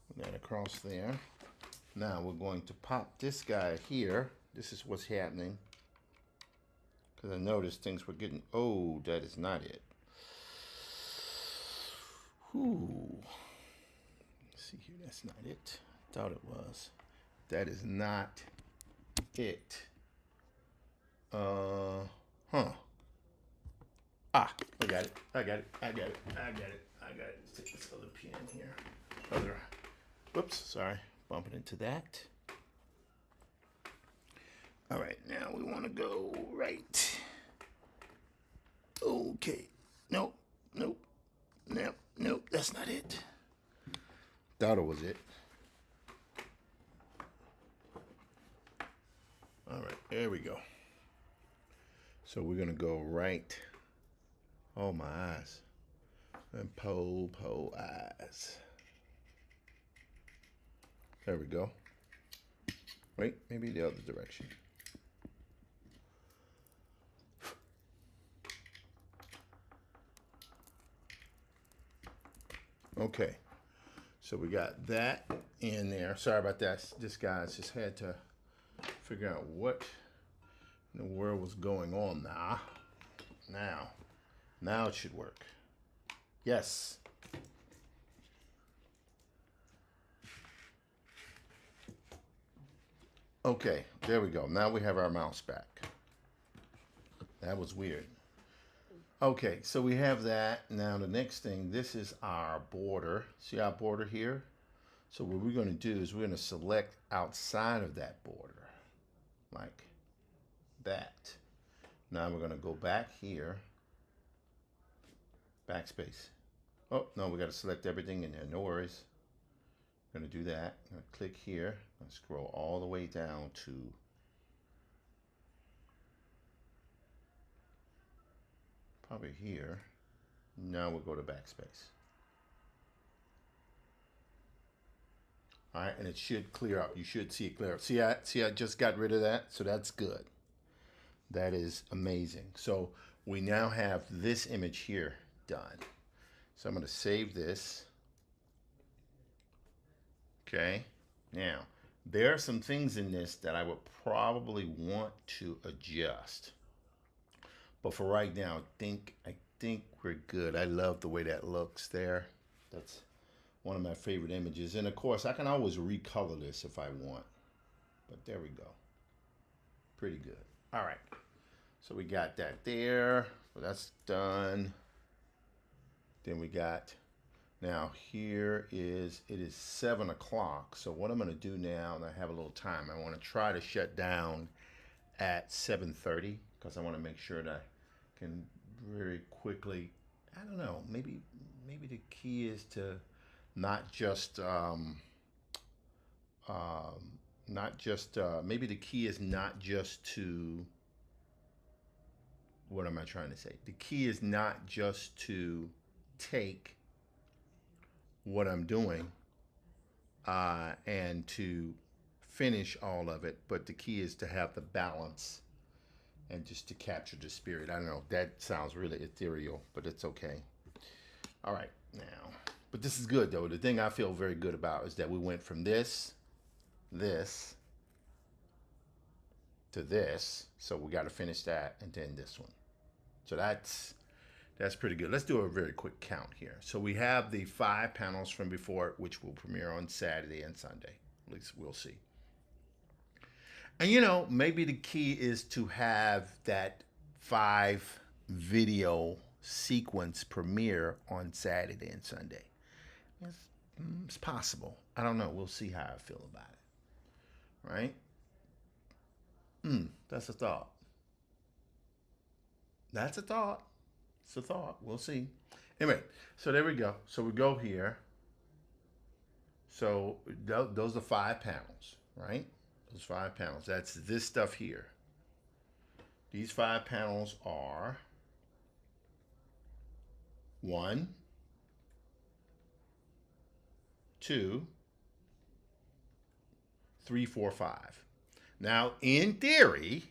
Put that across there. Now we're going to pop this guy here. This is what's happening. Because I noticed things were getting, oh, that is not it. Whew. Let's see here, that's not it. Thought it was. That is not it. Ah, I got it. Let's take this other pin here. Whoops, sorry. Bumping into that. All right, now we want to go right. Okay. Nope. That's not it. Thought it was it. All right, there we go. So we're gonna go right. Oh, my eyes. And pole eyes. There we go. Wait, maybe the other direction. Okay, so we got that in there. Sorry about that. This guy's just had to figure out what in the world was going on Now it should work. Yes. Okay, there we go. Now we have our mouse back. That was weird. Okay, so we have that. Now the next thing, this is our border. See our border here? So what we're going to do is we're going to select outside of that border, like that. Now we're going to go back here, backspace. Oh, no, we got to select everything in there. No worries. I'm going to do that. I'm going to click here. I'm going to scroll all the way down to probably here. Now we'll go to backspace. All right, and it should clear up. You should see it clear up. See, I just got rid of that, so that's good. That is amazing. So we now have this image here done. So I'm going to save this. Okay. Now, there are some things in this that I would probably want to adjust. But for right now, I think we're good. I love the way that looks there. That's one of my favorite images. And of course, I can always recolor this if I want. But there we go. Pretty good. All right. So we got that there. So that's done. Then we got, now here is, it is 7 o'clock. So what I'm going to do now, and I have a little time, I want to try to shut down at 7:30 because I want to make sure that I can very quickly, I don't know, maybe the key is to not just maybe the key is not just to, what am I trying to say? The key is not just to take what I'm doing and to finish all of it, but the key is to have the balance and just to capture the spirit. I don't know, that sounds really ethereal, but it's okay. All right, now, but this is good though. The thing I feel very good about is that we went from this to this, so we got to finish that, and then this one. So that's pretty good. Let's do a very quick count here. So we have the 5 panels from before, which will premiere on Saturday and Sunday. At least we'll see. And you know, maybe the key is to have that 5 video sequence premiere on Saturday and Sunday. It's possible. I don't know. We'll see how I feel about it. Right? That's a thought. That's a thought. It's a thought. We'll see. Anyway, so there we go. So we go here. So those are 5 panels, right? Those 5 panels. That's this stuff here. These 5 panels are 1, 2, 3, 4, 5. Now, in theory,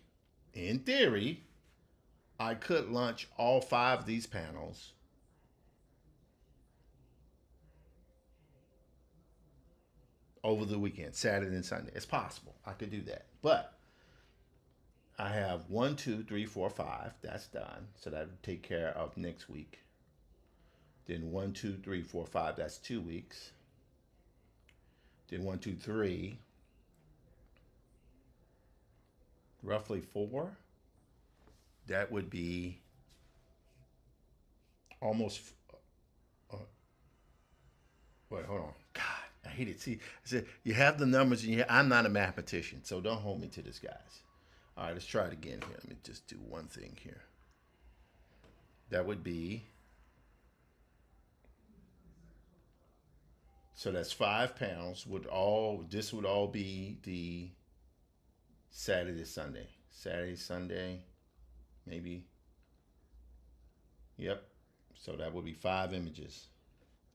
I could launch all 5 of these panels over the weekend, Saturday and Sunday. It's possible. I could do that. But I have 1, 2, 3, 4, 5. That's done. So that would take care of next week. Then 1, 2, 3, 4, 5. That's 2 weeks. Then 1, 2, 3. Roughly 4. That would be almost. Wait, hold on. God, I hate it. See, I said you have the numbers, and I'm not a mathematician, so don't hold me to this, guys. All right, let's try it again here. Let me just do one thing here. That would be. So that's 5 panels. This would all be the Saturday, Sunday. Saturday, Sunday, maybe. Yep. So that would be 5 images.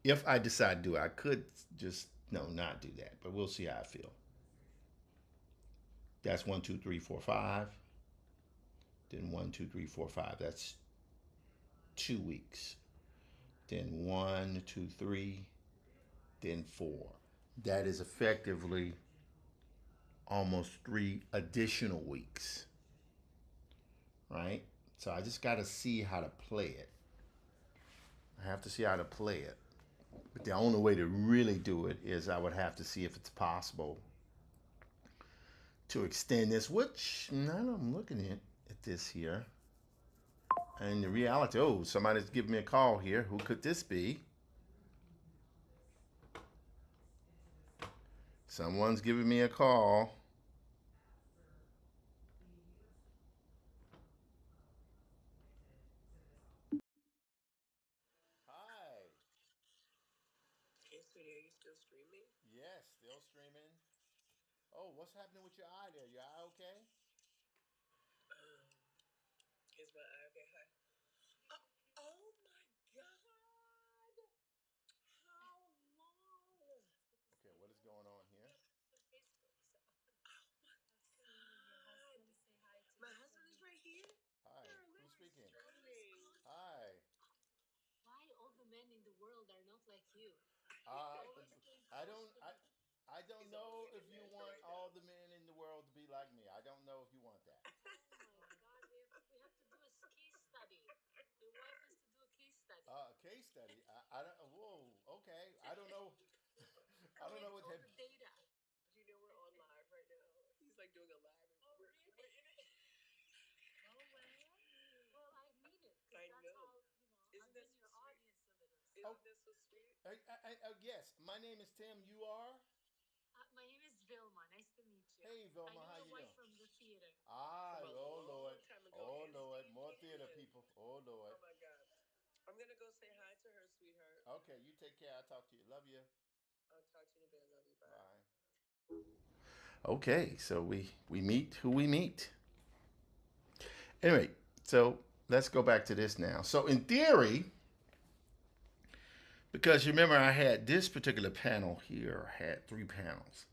If I decide to do it, I could just not do that, but we'll see how I feel. That's 1, 2, 3, 4, 5. Then 1, 2, 3, 4, 5. That's 2 weeks. Then 1, 2, 3. Then 4. That is effectively almost 3 additional weeks. Right? So I just got to see how to play it. I have to see how to play it. But the only way to really do it is I would have to see if it's possible to extend this, which now I'm looking at this here. And the reality, oh, somebody's giving me a call here. Who could this be? Someone's giving me a call. Hi. Hey, sweetie, are you still streaming? Yes, still streaming. Oh, what's happening with your eye there? Your eye okay? Um, is my eye okay? Hi. Oh my God! How long? Okay, what is going on here? My husband is right here. Hi, Girl, who's we're speaking? streaming. Hi. Why all the men in the world are not like you? Uh, Always came I close don't. to I. me. I don't He's know almost if getting you America want right all now. the men in the world to be like me. I don't know if you want that. Oh my God, we have to do a case study. The wife has to do a case study. A case study. I don't. Whoa. Okay. I don't know. I don't know Collect what all that. the data. Do you know we're on live right now? He's like doing a live. Oh, We're really? in it. Oh, well, I mean it. I Because that's know. how, Isn't I've that been so your sweet? audience a little. So. Oh, Isn't that so sweet? yes. My name is Tim. You are. My name is Vilma. Nice to meet you. Hey, I Velma. know How your you wife doing? from the theater. Ah. From a Oh Lord. long time ago. Oh Lord. Anastasia. More theater people. Oh Lord. Oh my God. I'm gonna go say hi to her, sweetheart. Okay. You take care. I'll talk to you. Love you. I'll talk to you in a bit. I love you. Bye. Bye. Okay, so we meet who we meet. Anyway, so let's go back to this now. So in theory, because you remember I had this particular panel here, had 3 panels.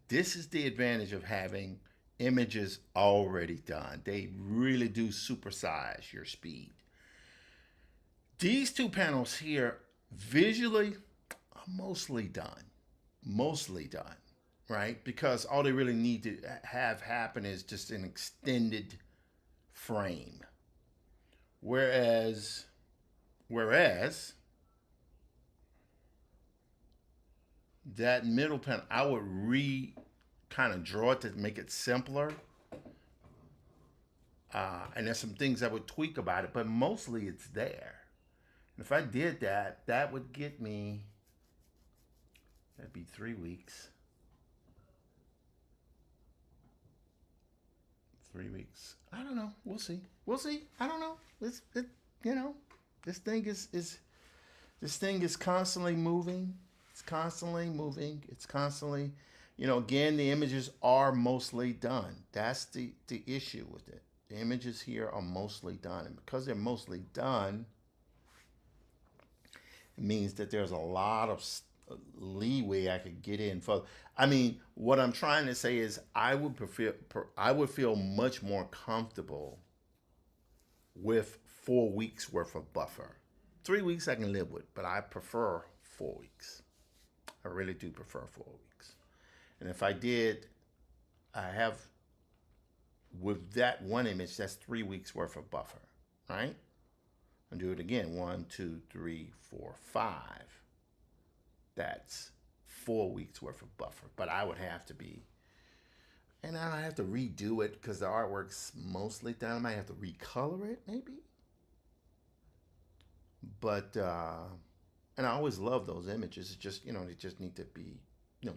This is the advantage of having images already done. They really do supersize your speed. These 2 panels here, visually, are mostly done. Mostly done, right? Because all they really need to have happen is just an extended frame. Whereas that middle panel, I would kind of draw it to make it simpler. And there's some things I would tweak about it, but mostly it's there. And if I did that, that would get me, that'd be 3 weeks. 3 weeks. I don't know. We'll see. We'll see. I don't know. You know, this thing is constantly moving. It's constantly moving. It's constantly, again, the images are mostly done. That's the issue with it. The images here are mostly done. And because they're mostly done, it means that there's a lot of leeway I could get in for. I mean, what I'm trying to say is I would feel much more comfortable with 4 weeks worth of buffer. 3 weeks I can live with, but I prefer 4 weeks. I really do prefer 4 weeks. And if I did, I have, with that one image, that's 3 weeks worth of buffer, right? And do it again. 1, 2, 3, 4, 5. That's 4 weeks worth of buffer. But I would have to be, and I have to redo it because the artwork's mostly done. I might have to recolor it, maybe. But and I always love those images. It's just they just need to be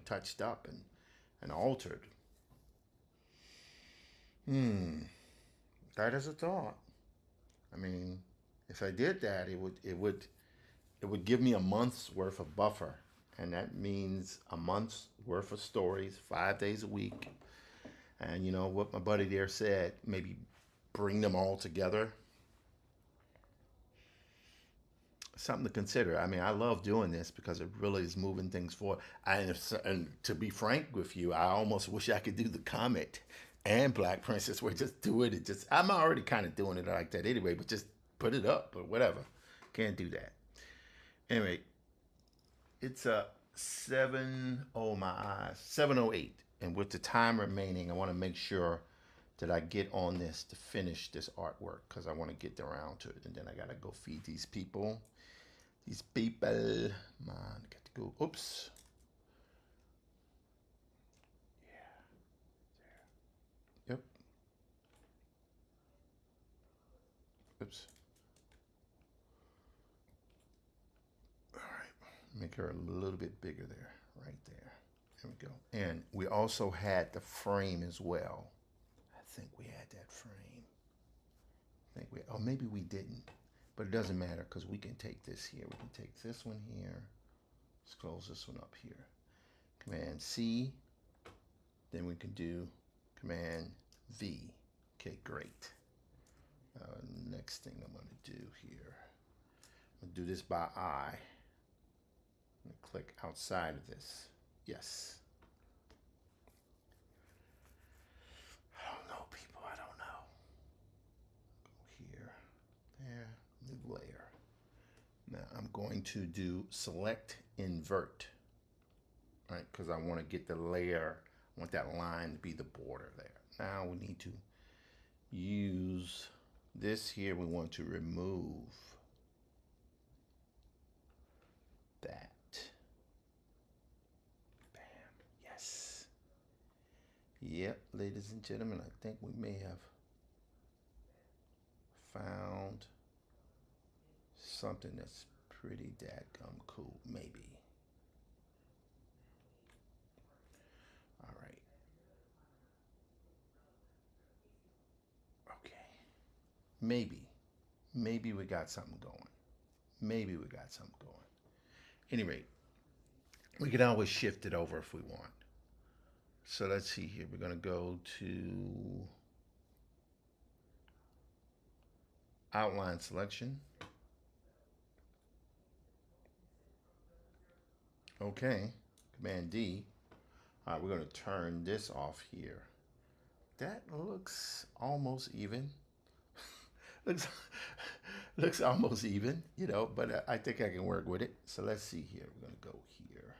touched up and altered. That is a thought. I mean, if I did that, it would give me a month's worth of buffer, and that means a month's worth of stories, 5 days a week. And you know what my buddy there said, maybe bring them all together. Something to consider. I mean, I love doing this because it really is moving things forward. And to be frank with you, I almost wish I could do the Comet and Black Princess, where just do it. I'm already kind of doing it like that anyway, but just put it up or whatever. Can't do that. Anyway, it's a 7:08, and with the time remaining, I want to make sure that I get on this to finish this artwork because I want to get around to it, and then I gotta go feed these people. These people, man, I got to go. Oops. Yeah, there. Oops. All right, make her a little bit bigger there, right there. There we go. And we also had the frame as well. I think we had that frame. Oh, maybe we didn't, but it doesn't matter because we can take this here. We can take this one here. Let's close this one up here. Command C. Then we can do Command V. Okay, great. Next thing I'm going to do here, I'm going to do this by eye. I'm going to click outside of this. Yes. I don't know, people. I don't know. Go here, there, new layer. Now I'm going to do select invert. All right, because I want to get the layer. I want that line to be the border there. Now we need to use this here. We want to remove that. Bam. Yes. Yep, ladies and gentlemen, I think we may have found something that's pretty dadgum cool. Maybe. All right. Okay. Maybe we got something going. Maybe we got something going. Any rate, we can always shift it over if we want. So let's see here. We're going to go to outline selection. Okay, Command D. All right, we're going to turn this off here. That looks almost even. looks almost even, you know, but I think I can work with it. So let's see here. We're going to go here.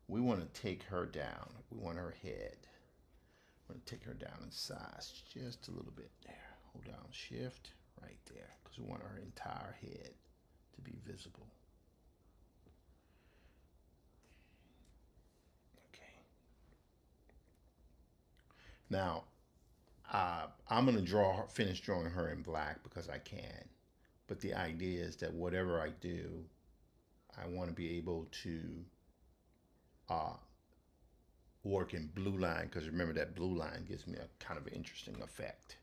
We want to take her down. We want her head. We're going to take her down in size just a little bit there. Hold down shift right there because we want her entire head to be visible. Okay. Now, I'm going to finish drawing her in black because I can. But the idea is that whatever I do, I want to be able to work in blue line because remember that blue line gives me a kind of interesting effect.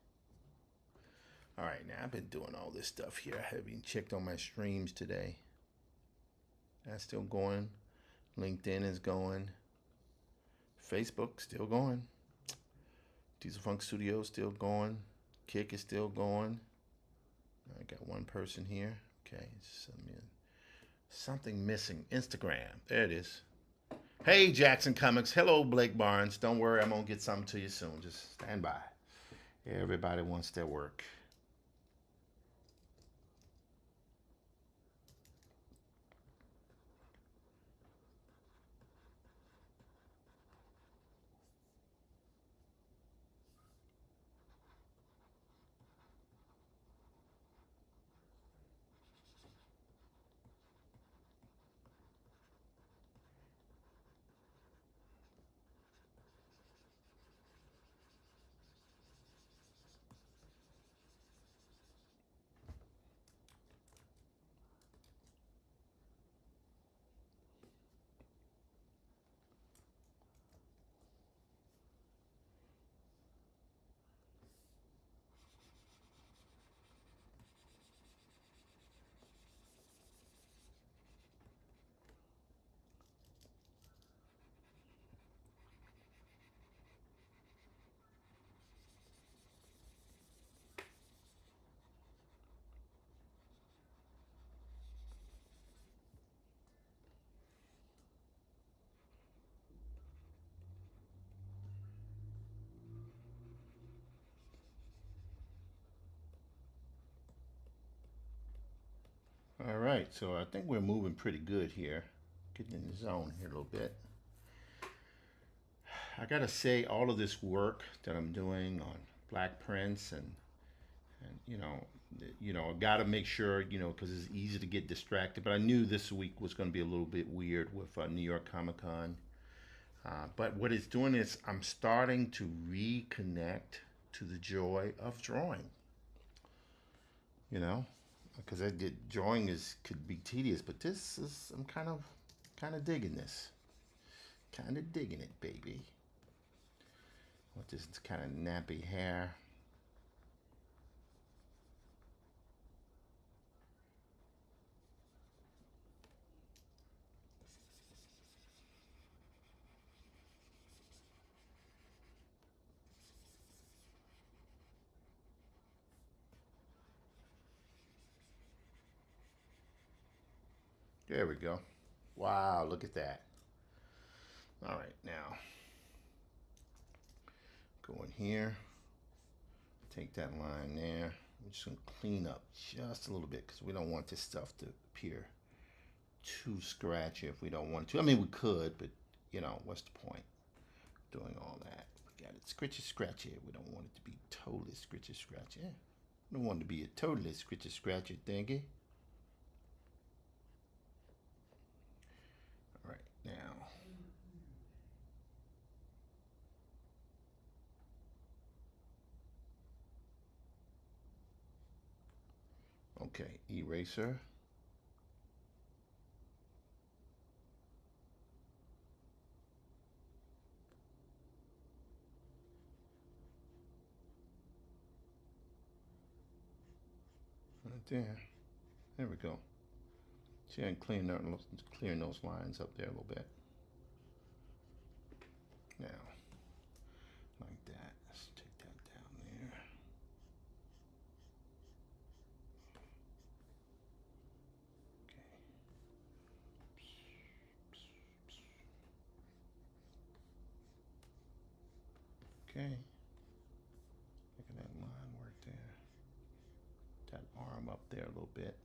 All right, now I've been doing all this stuff here. I haven't even checked on my streams today. That's still going. LinkedIn is going. Facebook still going. Diesel Funk Studio still going. Kick is still going. I got one person here. Okay, something missing. Instagram. There it is. Hey, Jackson Comics. Hello, Blake Barnes. Don't worry, I'm going to get something to you soon. Just stand by. Everybody wants their work. All right, so I think we're moving pretty good here. Getting in the zone here a little bit. I gotta say, all of this work that I'm doing on black prints and I gotta make sure, because it's easy to get distracted. But I knew this week was going to be a little bit weird with New York Comic Con. But what it's doing is I'm starting to reconnect to the joy of drawing. you know, because I did drawing is could be tedious, but this is I'm kind of digging this, kind of digging it, baby. With this kind of nappy hair. There we go. Wow, look at that. All right, now go in here, take that line there. We're just gonna clean up just a little bit because we don't want this stuff to appear too scratchy if we don't want to. I mean, we could, but you know, what's the point doing all that? We got it scritchy scratchy. We don't want it to be totally scritchy scratchy. We don't want it to be a totally scritchy scratchy thingy. All right, now. Okay, eraser. Right there. There we go. See, I can clearing those lines up there a little bit. Now, like that. Let's take that down there. Okay. Okay. Look at that line work there. That arm up there a little bit.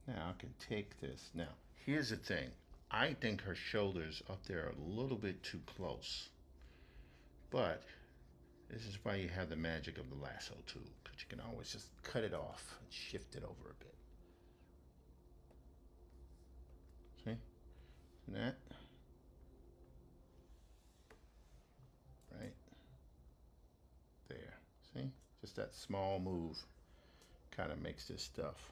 Now I can take this. Now, here's the thing. I think her shoulders up there are a little bit too close. But this is why you have the magic of the lasso tool, because you can always just cut it off and shift it over a bit. See? That? Right there. See? Just that small move kind of makes this stuff.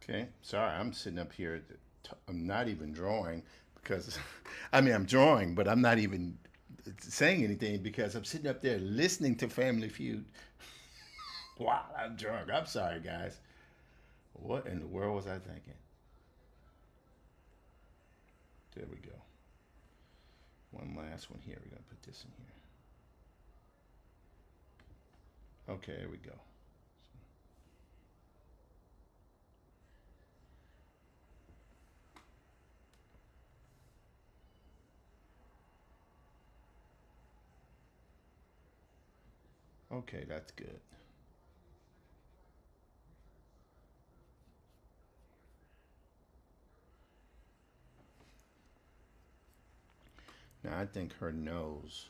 Okay, sorry, I'm sitting up here. I'm not even drawing because, I mean, I'm drawing, but I'm not even saying anything because I'm sitting up there listening to Family Feud while I'm drunk. I'm sorry, guys. What in the world was I thinking? There we go. One last one here. We're gonna put this in here. Okay, there we go. Okay, that's good. Now I think her nose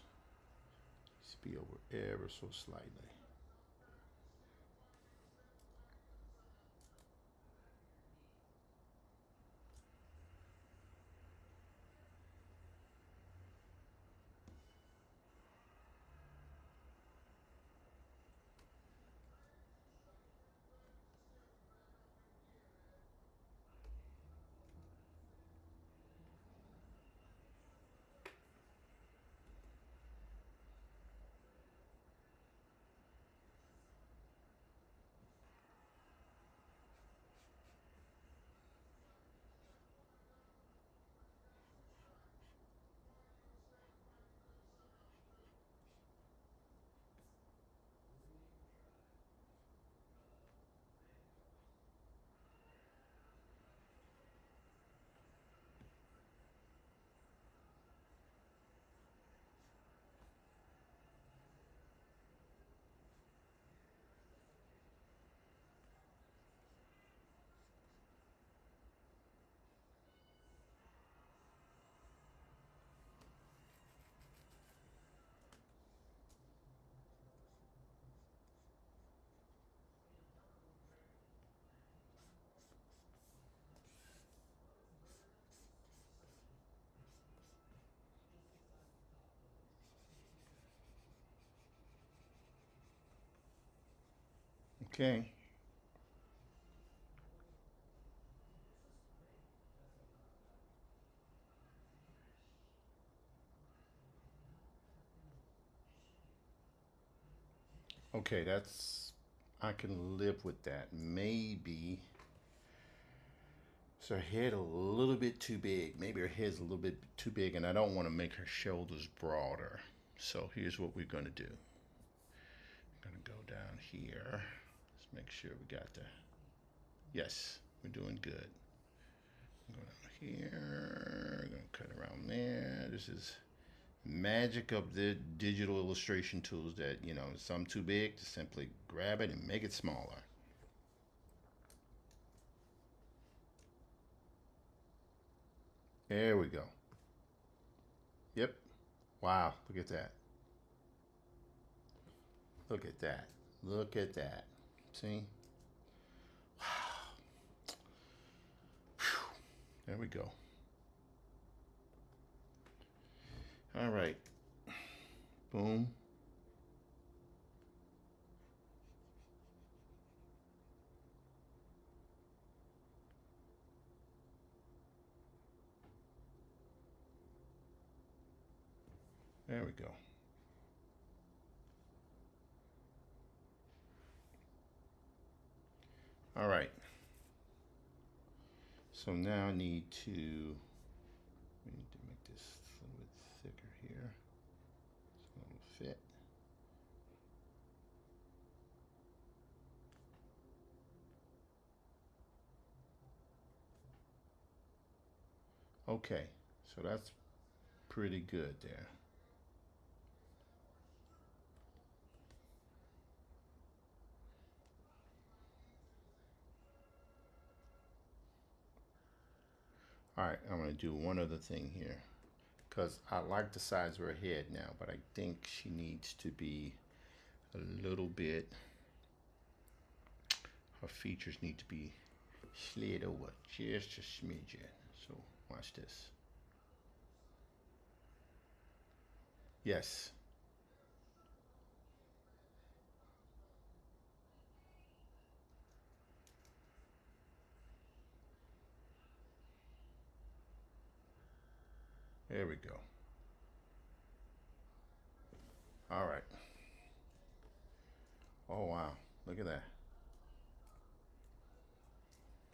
needs to be over ever so slightly. Okay. Okay, that's I can live with that. Maybe is her head a little bit too big? Maybe her head's a little bit too big, and I don't want to make her shoulders broader. So here's what we're gonna do. I'm gonna go down here. Let's make sure we got the. Yes, we're doing good. Go down here. Gonna cut around there. This is magic of the digital illustration tools that some too big, just simply grab it and make it smaller. There we go. Yep. Wow, look at that. Look at that. Look at that. See? There we go. All right. Boom. There we go. All right. So now I need to make this a little bit thicker here. So it'll fit. Okay. So that's pretty good there. All right, I'm going to do one other thing here because I like the size of her head now, but I think she needs to be a little bit, her features need to be slid over just a smidgen. So watch this. Yes. There we go. All right. Oh, wow. Look at that.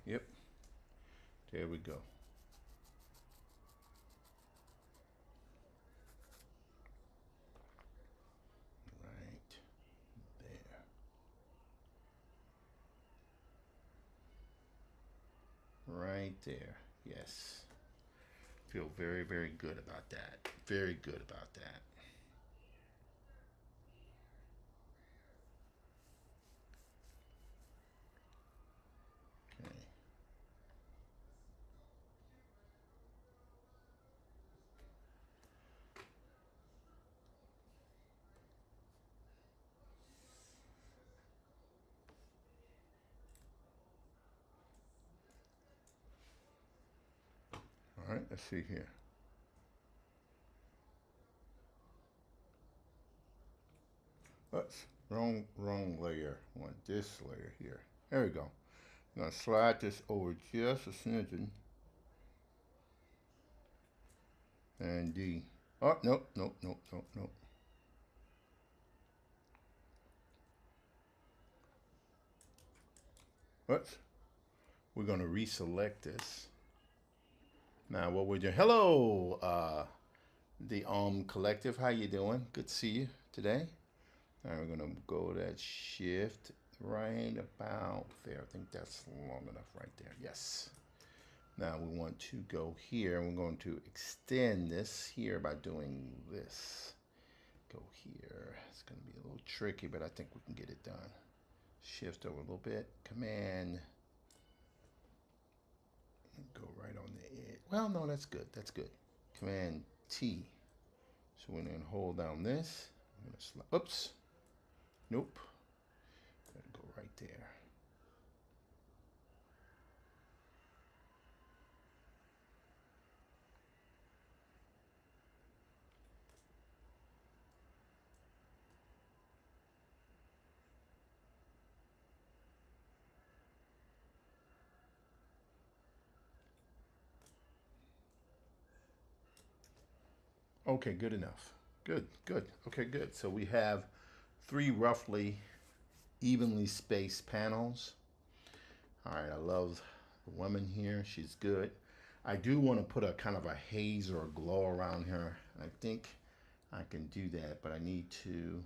Yep. There we go. Right there. Right there. Yes. Feel very, very good about that. Very good about that. Okay. All right, let's see here. Oops, wrong layer. I want this layer here. There we go. I'm gonna slide this over just a smidgen. And oh, nope. Oops. We're gonna reselect this. Now what we're doing, hello, the Collective, how you doing? Good to see you today. All right, we're gonna go that shift right about there. I think that's long enough right there. Yes. Now we want to go here, and we're going to extend this here by doing this. Go here. It's going to be a little tricky, but I think we can get it done. Shift over a little bit. Command. Go right on the edge. Well, no, that's good. That's good. Command T. So we're going to hold down this. I'm going to slide. Oops. Nope. Go right there. Okay, good enough. Good. Okay, good. So we have 3 roughly evenly spaced panels. All right, I love the woman here. She's good. I do want to put a kind of a haze or a glow around her. I think I can do that, but I need to,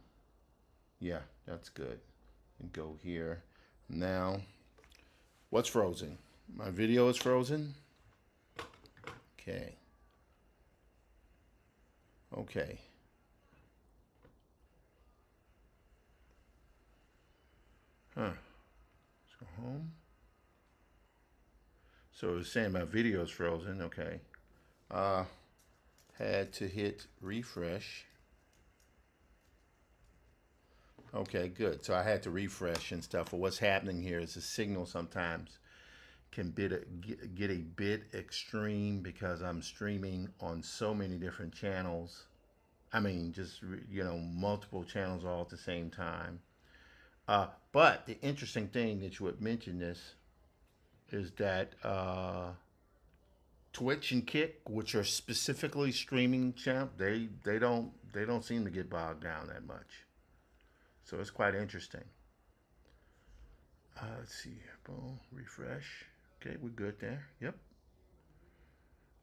yeah, that's good. And go here. Now, what's frozen? My video is frozen? Okay. Okay. Huh. Let's go home. So it's saying my video is frozen. Okay. Had to hit refresh. Okay, good. So I had to refresh and stuff. But what's happening here is the signal sometimes can get a bit extreme because I'm streaming on so many different channels. I mean, just, multiple channels all at the same time. But the interesting thing that you would mention this is that Twitch and Kick, which are specifically streaming channels, they don't seem to get bogged down that much. So it's quite interesting. Let's see here. Boom. Refresh. Okay, we're good there. Yep.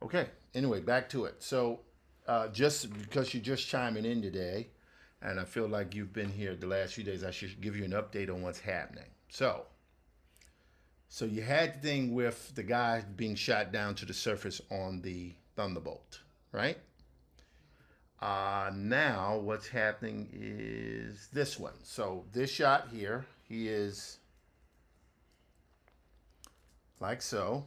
Okay. Anyway, back to it. So, just because you're just chiming in today, and I feel like you've been here the last few days, I should give you an update on what's happening. So you had the thing with the guy being shot down to the surface on the Thunderbolt, right? Now what's happening is this one. So this shot here, he is like so.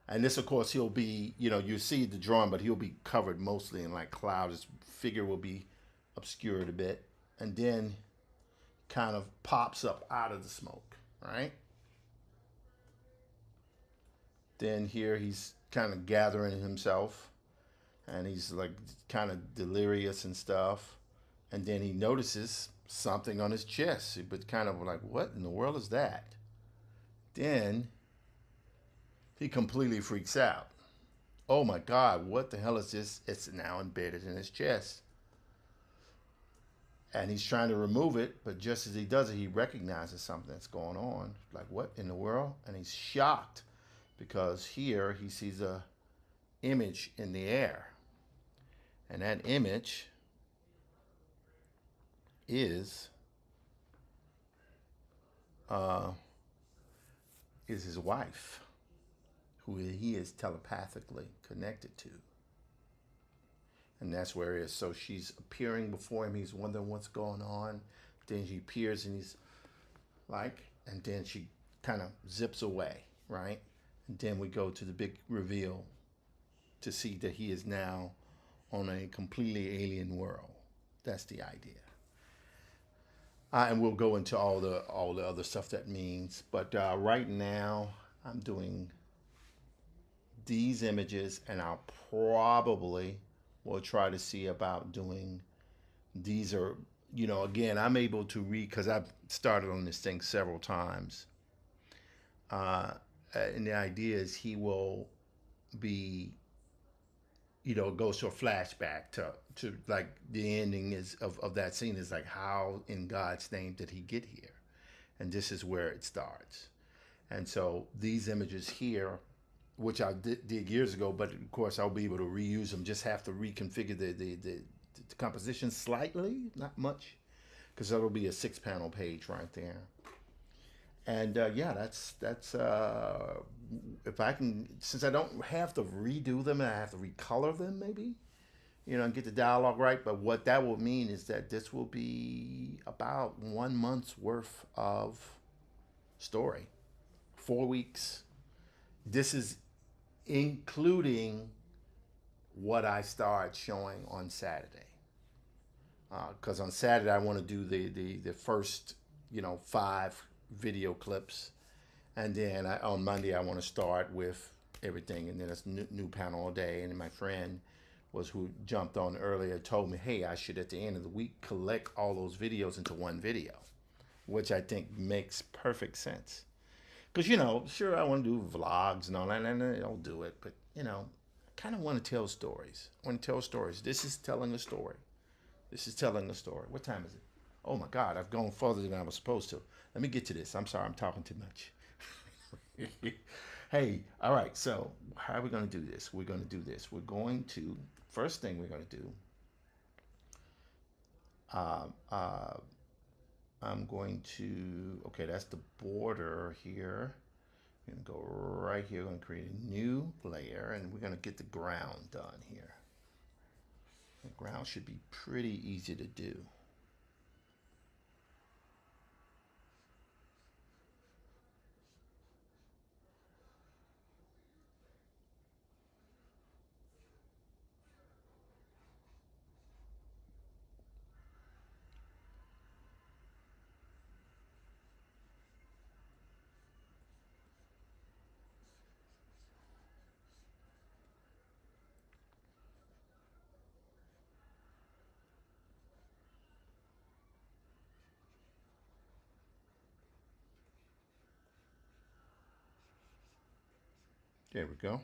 And this, of course, he'll be, you see the drawing, but he'll be covered mostly in like cloud. His figure will be obscured a bit. And then kind of pops up out of the smoke, right? Then here he's kind of gathering himself. And he's like kind of delirious and stuff. And then he notices something on his chest, but kind of like, what in the world is that? Then he completely freaks out. oh my God, what the hell is this? It's now embedded in his chest. And he's trying to remove it, but just as he does it, he recognizes something that's going on. Like, what in the world? And he's shocked because here he sees a image in the air. And that image is uh, is his wife, who he is telepathically connected to. And that's where it is. So she's appearing before him. He's wondering what's going on. Then she appears and he's like, and then she kind of zips away, right? And then we go to the big reveal to see that he is now on a completely alien world. That's the idea. And we'll go into all the other stuff that means. But right now, I'm doing these images, and I'll probably will try to see about doing these. Are, you know, again, I'm able to read because I've started on this thing several times. And the idea is he will be, you know, goes to a flashback to like the ending is of that scene is like, how in God's name did he get here? And this is where it starts. And so these images here, which I did years ago, but of course I'll be able to reuse them. Just have to reconfigure the composition slightly, not much, because that'll be a 6-panel page right there. And yeah, that's if I can, since I don't have to redo them and I have to recolor them, maybe, you know, and get the dialogue right. But what that will mean is that this will be about 1 month's worth of story, 4 weeks. This is including what I start showing on Saturday. Because on Saturday I want to do the first, you know, 5 video clips, and then on Monday I want to start with everything, and then it's new panel all day. And then my friend was who jumped on earlier told me, hey, I should at the end of the week collect all those videos into one video, which I think makes perfect sense. Because, you know, sure, I want to do vlogs and all that, and I'll do it, but, you know, I kind of want to tell stories. I want to tell stories. This is telling a story. This is telling a story. What time is it? Oh my God, I've gone further than I was supposed to. Let me get to this. I'm sorry, I'm talking too much. Hey, all right, so how are we going to do this? We're going to do this. We're going to, first thing we're going to do, uh, uh, I'm going to, okay, that's the border here. We're going to go right here. We're going to create a new layer, and we're going to get the ground done here. The ground should be pretty easy to do. There we go.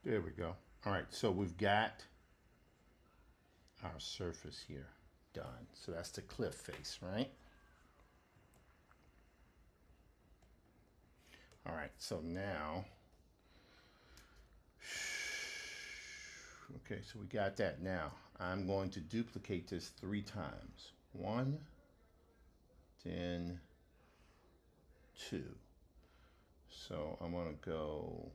There we go. All right, so we've got our surface here done. So that's the cliff face, right? All right, so now, okay, so we got that. Now, I'm going to duplicate this 3 times. 1, then 2. So I'm gonna go,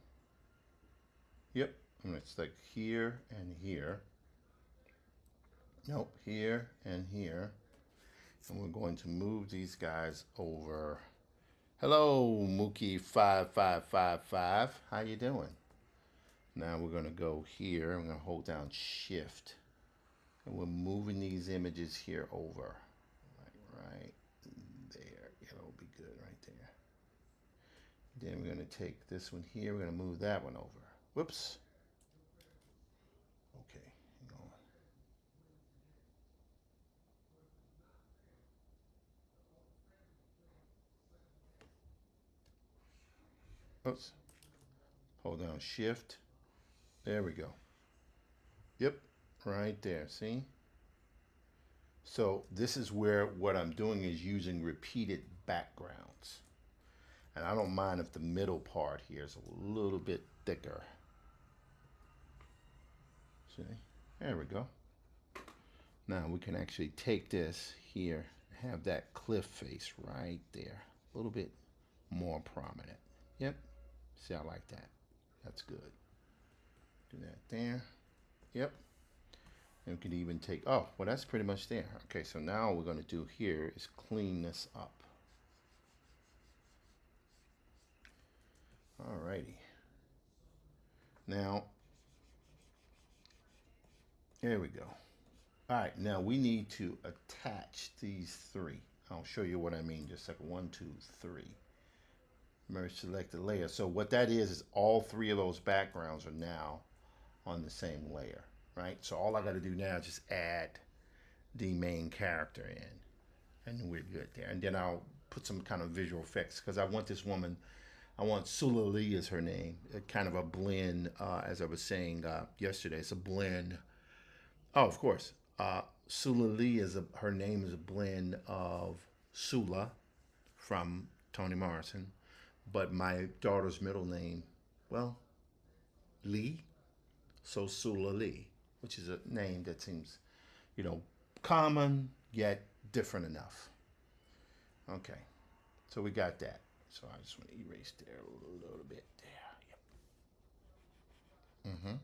yep, and it's like here and here. Nope, here and here. And we're going to move these guys over Hello, Mookie5555. How you doing? Now we're going to go here. I'm going to hold down Shift. And we're moving these images here over. Like right there. It'll be good right there. Then we're going to take this one here. We're going to move that one over. Whoops. Okay, hang on. Oops. Hold down Shift. There we go. Yep, right there. See? So this is where what I'm doing is using repeated backgrounds. And I don't mind if the middle part here is a little bit thicker. See? There we go. Now we can actually take this here, have that cliff face right there. A little bit more prominent. Yep. See, I like that. That's good. Do that there. Yep. And we can even take, oh, well, that's pretty much there. Okay, so now what we're going to do here is clean this up. Alrighty. Now, there we go. All right, now we need to attach these three. I'll show you what I mean. Just like 1, 2, 3. Merge selected layer. So what that is all three of those backgrounds are now on the same layer, right? So all I got to do now is just add the main character in, and we're good there. And then I'll put some kind of visual effects because I want this woman. I want Sula Lee is her name. Kind of a blend, as I was saying yesterday. It's a blend. Oh, of course. Sula Lee her name is a blend of Sula from Toni Morrison, but my daughter's middle name, well, Lee, so Sula Lee, which is a name that seems, common yet different enough. Okay, so we got that. So I just want to erase there a little bit there. Yep.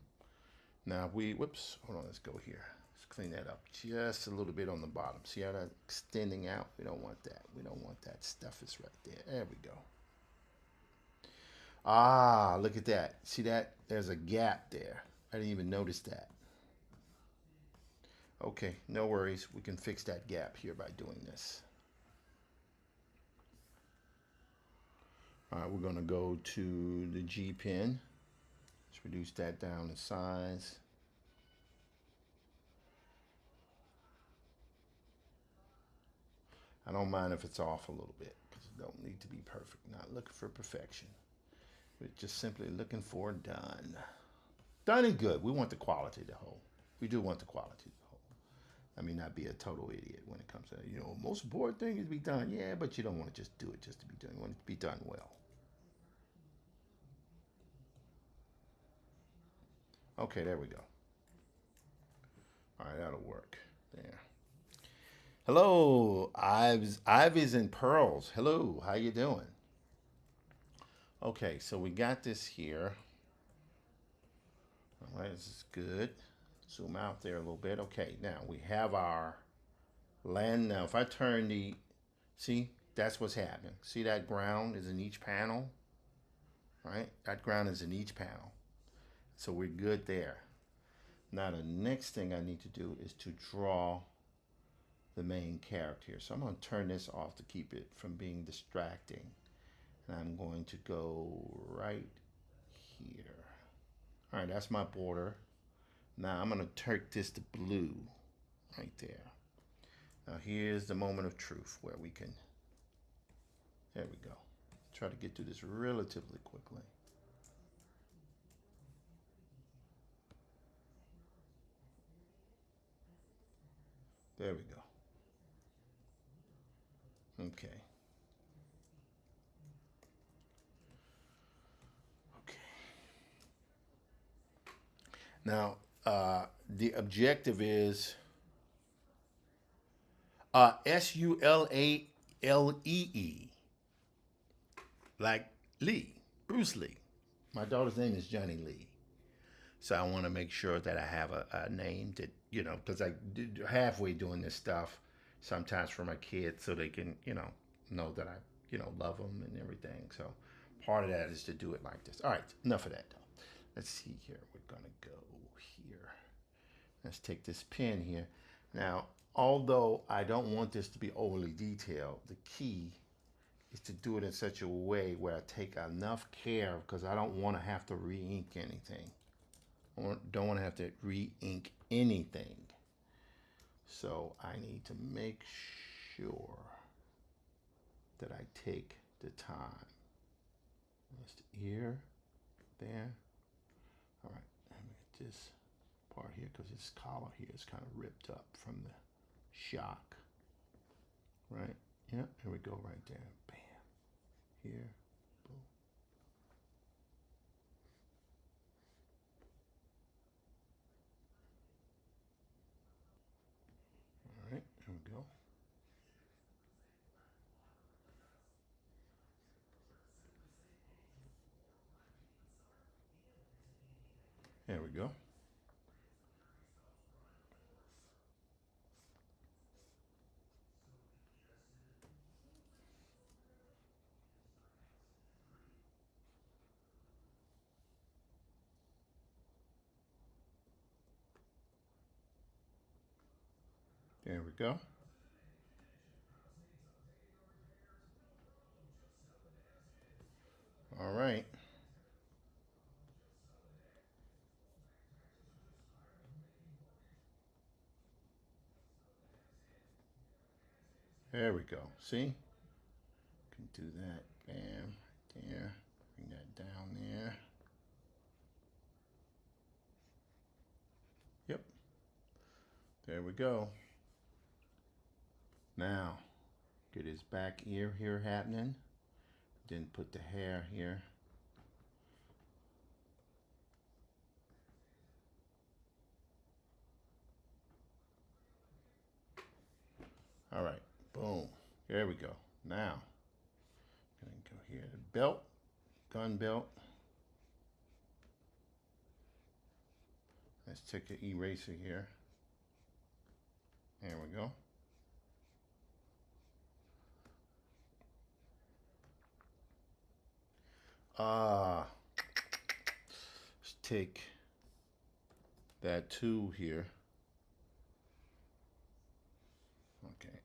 Now whoops, hold on, let's go here. Let's clean that up just a little bit on the bottom. See how that's extending out? We don't want that. We don't want that stuff is right there. There we go. Ah, look at that. See that? There's a gap there. I didn't even notice that. Okay, no worries. We can fix that gap here by doing this. All right, we're going to go to the G pen. Let's reduce that down in size. I don't mind if it's off a little bit because it don't need to be perfect. Not looking for perfection. We're just simply looking for done. Done and good. We want the quality to hold. We do want the quality to hold. I mean, not be a total idiot when it comes to, most important thing is to be done. Yeah, but you don't want to just do it just to be done. You want it to be done well. Okay, there we go. All right, that'll work. There. Hello, Ives and Pearls. Hello, how you doing? Okay, so we got this here. All right, this is good. Zoom out there a little bit. Okay, now we have our land. Now, if I turn see, that's what's happening. See that ground is in each panel, right? That ground is in each panel. So we're good there. Now, the next thing I need to do is to draw the main character here. So I'm going to turn this off to keep it from being distracting. And I'm going to go right here. All right, that's my border. Now I'm going to turn this to blue right there. Now here's the moment of truth where we can, there we go. Try to get through this relatively quickly. There we go. Okay. Okay. Now, the objective is Sulallee, like Lee, Bruce Lee. My daughter's name is Johnny Lee. So I want to make sure that I have a name that, because I halfway doing this stuff sometimes for my kids so they can, know that I love them and everything. So part of that is to do it like this. All right, enough of that though. Let's see here. We're gonna go here. Let's take this pen here. Now, although I don't want this to be overly detailed, the key is to do it in such a way where I take enough care, because I don't want to have to re-ink anything. I don't want to have to re-ink anything. So I need to make sure that I take the time. Just here, there. All right, let me get this part here, because this collar here is kind of ripped up from the shock. Right? Yeah, here we go right there. Bam. Here. Boom. All right, here we go. There we go. There we go. All right. There we go. See? Can do that. Bam. There. Bring that down there. Yep. There we go. Now, get his back ear here happening. Then put the hair here. All right. Boom. There we go. Now, gonna go here. The belt. Gun belt. Let's take an eraser here. There we go. Let's take that tool here. Okay.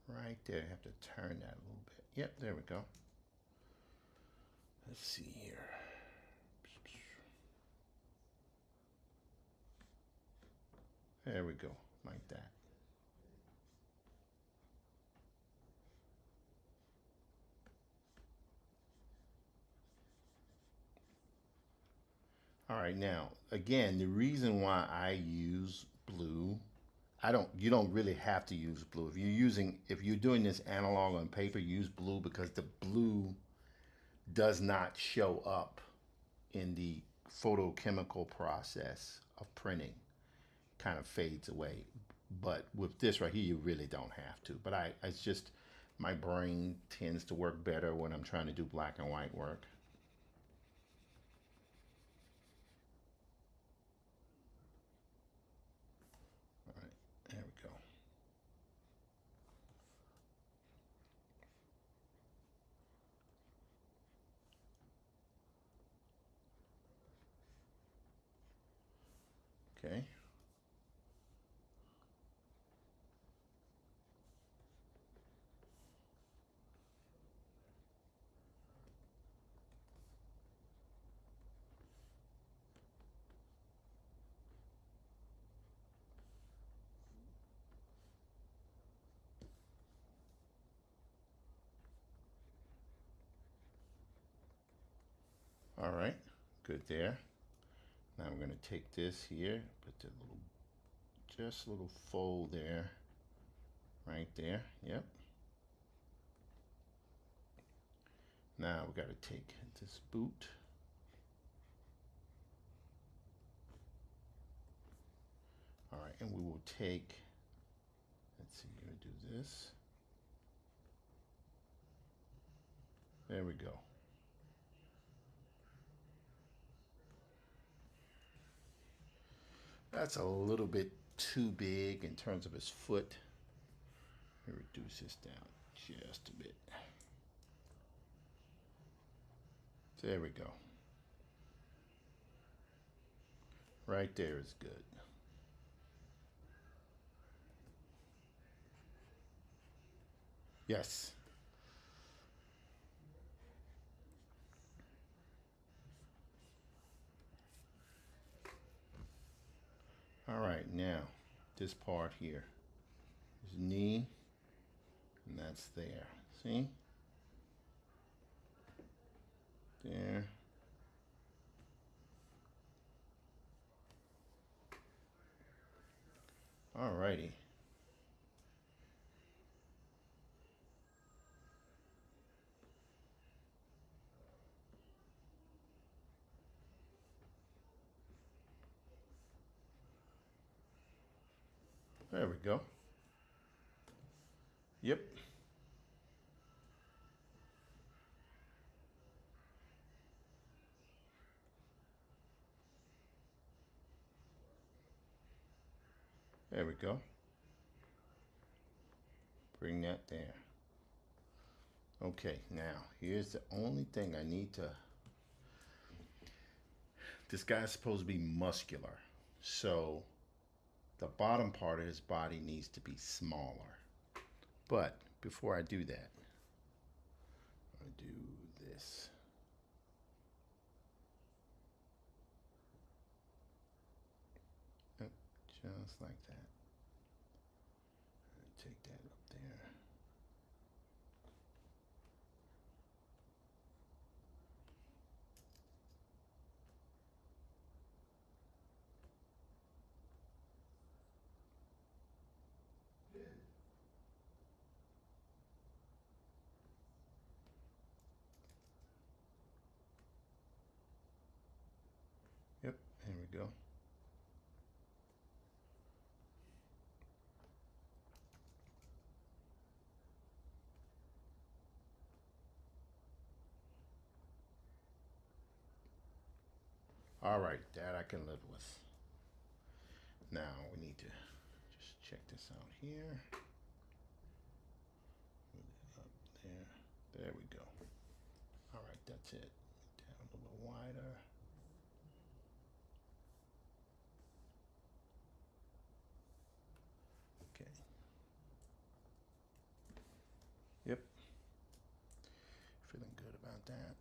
Right there. I have to turn that a little bit. Yep, there we go. Let's see here. There we go, like that. All right, now, again, the reason why I use blue, you don't really have to use blue. If you're doing this analog on paper, use blue, because the blue does not show up in the photochemical process of printing. Kind of fades away. But with this right here, you really don't have to. But it's just, my brain tends to work better when I'm trying to do black and white work. All right, there we go. Okay. All right, good there. Now we're going to take this here, put the just a little fold there, right there. Yep. Now we got to take this boot. All right, and we will take, let's see, we're going to do this. There we go. That's a little bit too big in terms of his foot. Let me reduce this down just a bit. There we go. Right there is good. Yes. All right, now this part here is knee, and that's there. See? There. All righty. There we go. Yep. There we go. Bring that there. Okay, now here's the only thing I need to. This guy's supposed to be muscular, so the bottom part of his body needs to be smaller. But before I do that, I do this. Just like that. Take that up there. Yep, there we go. All right, that I can live with. Now we need to just check this out here. Up there. There we go. All right, that's it. Down a little wider. Okay. Yep. Feeling good about that.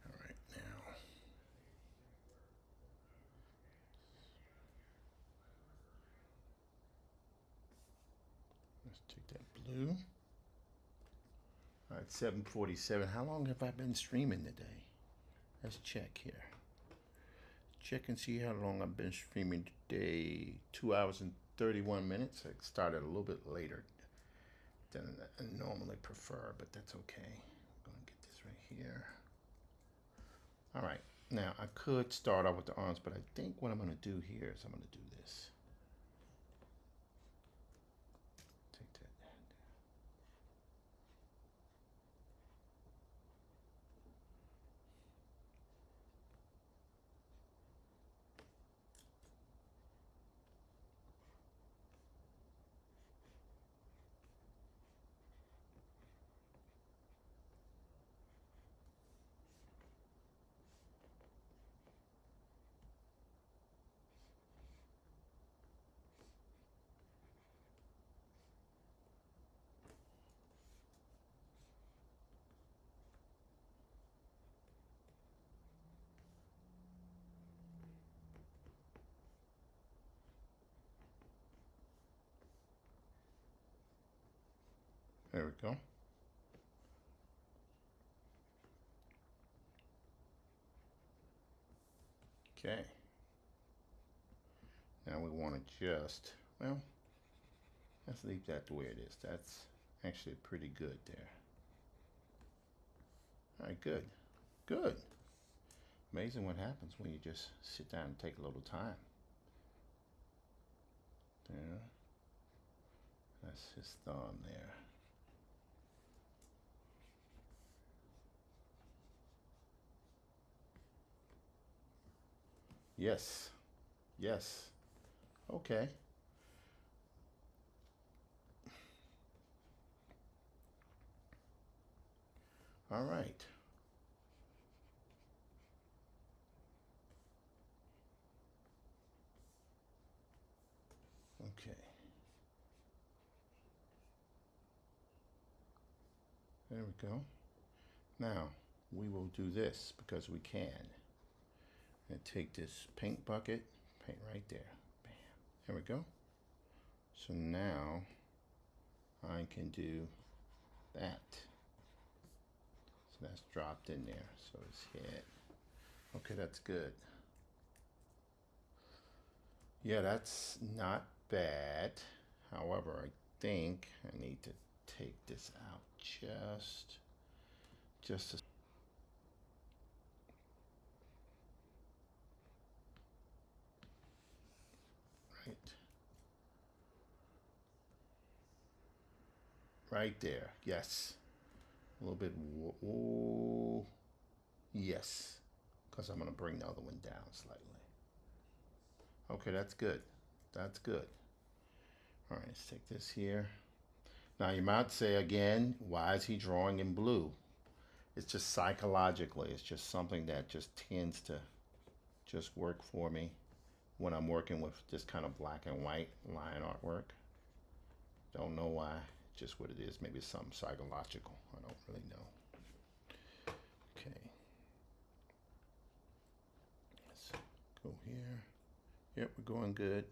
All right, now. Let's take that blue. All right, 7:47. How long have I been streaming today? Let's check here. Check and see how long I've been streaming today. 2 hours and 31 minutes. I started a little bit later than I normally prefer, but that's okay. I'm gonna get this right here. All right, now I could start off with the arms, but I think what I'm gonna do here is I'm gonna do this. Take that. There we go. Okay. Now we want to just, well, let's leave that the way it is. That's actually pretty good there. All right, good. Good. Amazing what happens when you just sit down and take a little time. There. That's his thumb there. Yes. Yes. Okay. All right. Okay. There we go. Now, we will do this because we can. And take this paint bucket, paint right there. Bam. There we go. So now I can do that. So that's dropped in there. So it's hit. Okay, that's good. Yeah, that's not bad. However, I think I need to take this out just a right. Right there. Yes. A little bit. Oh, yes. Because I'm going to bring the other one down slightly. Okay, that's good. That's good. All right, let's take this here. Now you might say again, why is he drawing in blue? It's just psychologically, it's just something that just tends to just work for me when I'm working with this kind of black and white line artwork. Don't know why, just what it is. Maybe it's something psychological. I don't really know. Okay. Let's go here. Yep, we're going good.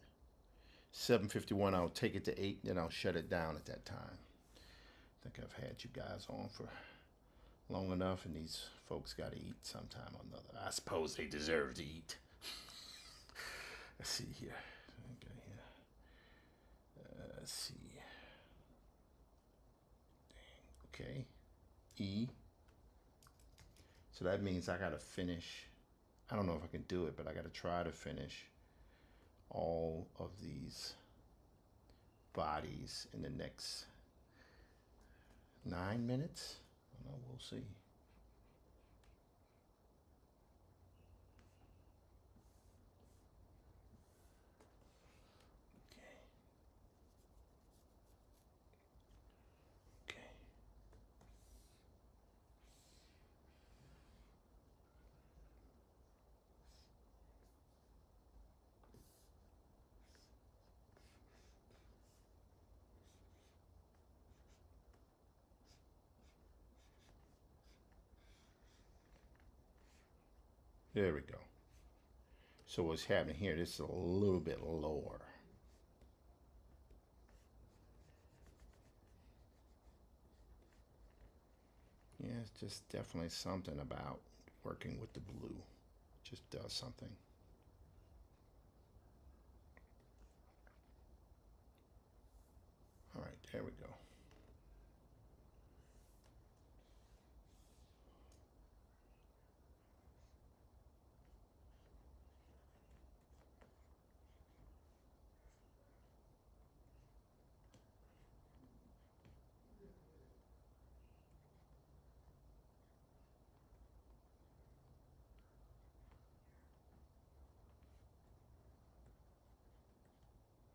7:51, I'll take it to 8, then I'll shut it down at that time. I think I've had you guys on for long enough, and these folks got to eat sometime or another. I suppose they deserve to eat. Let's see here. Okay, let's see. Okay, E. So that means I got to finish. I don't know if I can do it, but I got to try to finish all of these bodies in the next 9 minutes. I don't know, we'll see. Okay. Okay. There we go. So what's happening here, this is a little bit lower. Yeah, it's just definitely something about working with the blue. Just does something. All right, there we go.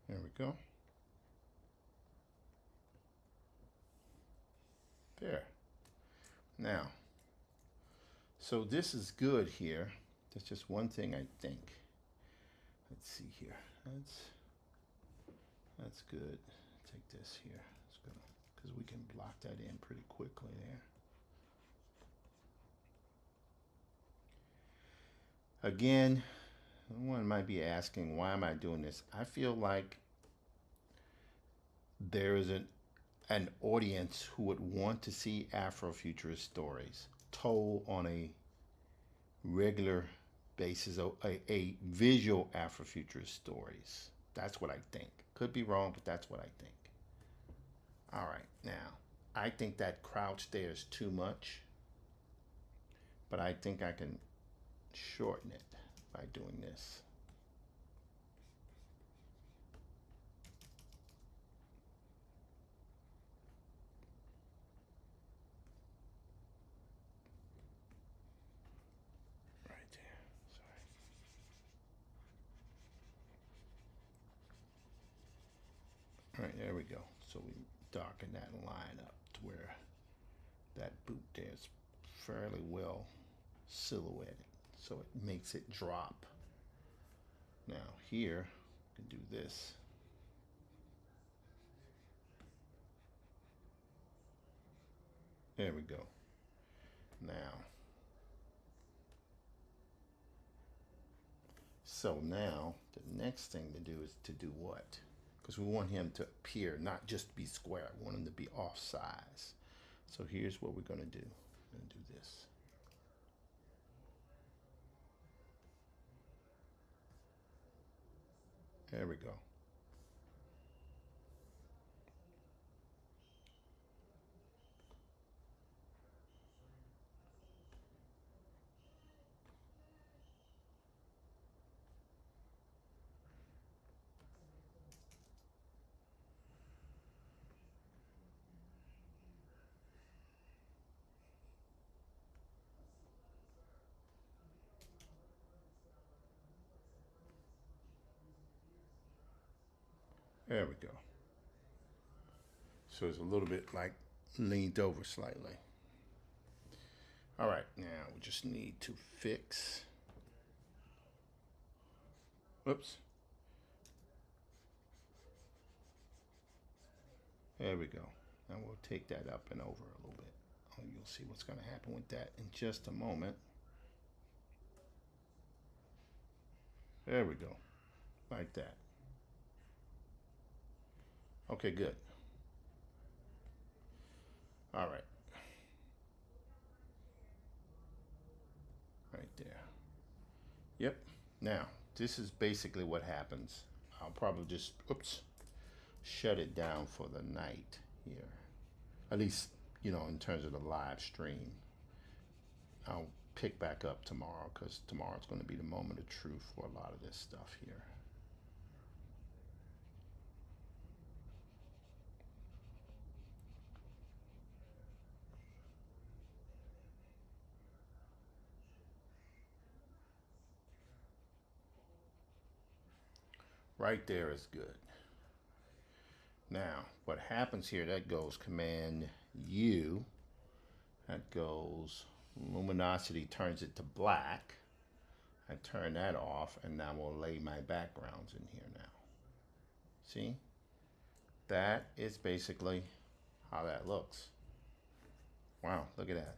There we go. There. Now, so this is good here. That's just one thing I think. Let's see here. That's good. Take this here. It's gonna, because we can block that in pretty quickly there. Again, one might be asking, why am I doing this? I feel like there is an audience who would want to see Afrofuturist stories told on a regular basis, a visual Afrofuturist stories. That's what I think. Could be wrong, but that's what I think. All right, now, I think that crouch there is too much, but I think I can shorten it by doing this. Right there. Sorry. there we go. So we darken that line up to where that boot there is fairly well silhouetted. So it makes it drop. Now here, we can do this. There we go. Now, so now the next thing to do is to do what? Because we want him to appear, not just be square. We want him to be off size. So here's what we're going to do. We're going to do this. There we go. There we go. So it's a little bit like leaned over slightly. All right, now we just need to fix. Whoops. There we go. Now we'll take that up and over a little bit. Oh, you'll see what's going to happen with that in just a moment. There we go. Like that. Okay, good. All right. Right there. Yep. Now, this is basically what happens. I'll probably just, oops, shut it down for the night here. At least, you know, in terms of the live stream. I'll pick back up tomorrow because tomorrow's going to be the moment of truth for a lot of this stuff here. Right there is good. Now, what happens here, that goes Command U. That goes luminosity, turns it to black. I turn that off, and now we'll lay my backgrounds in here now. See? That is basically how that looks. Wow, look at that.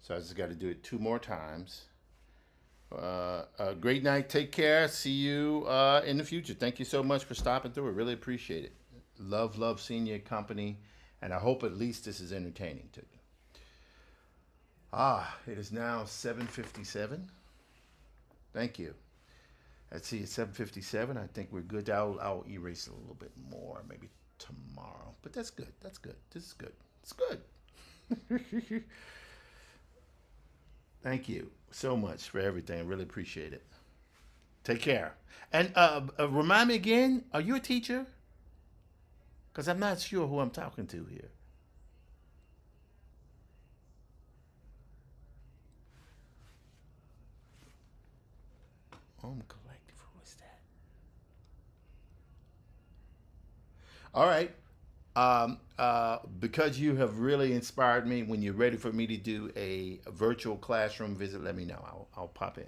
So I just got to do it 2 more times. Great night. Take care. See you in the future. Thank you so much for stopping through. I really appreciate it. Love seeing your company, and I hope at least this is entertaining to you. It is now 7:57. Thank you. Let's see, it's 7:57. I think we're good. I'll erase a little bit more, maybe tomorrow. But that's good. That's good. This is good. It's good. Thank you so much for everything. I really appreciate it. Take care. And remind me again, are you a teacher? Because I'm not sure who I'm talking to here. Home Collective, who is that? All right. Because you have really inspired me, when you're ready for me to do a virtual classroom visit, let me know. I'll pop in.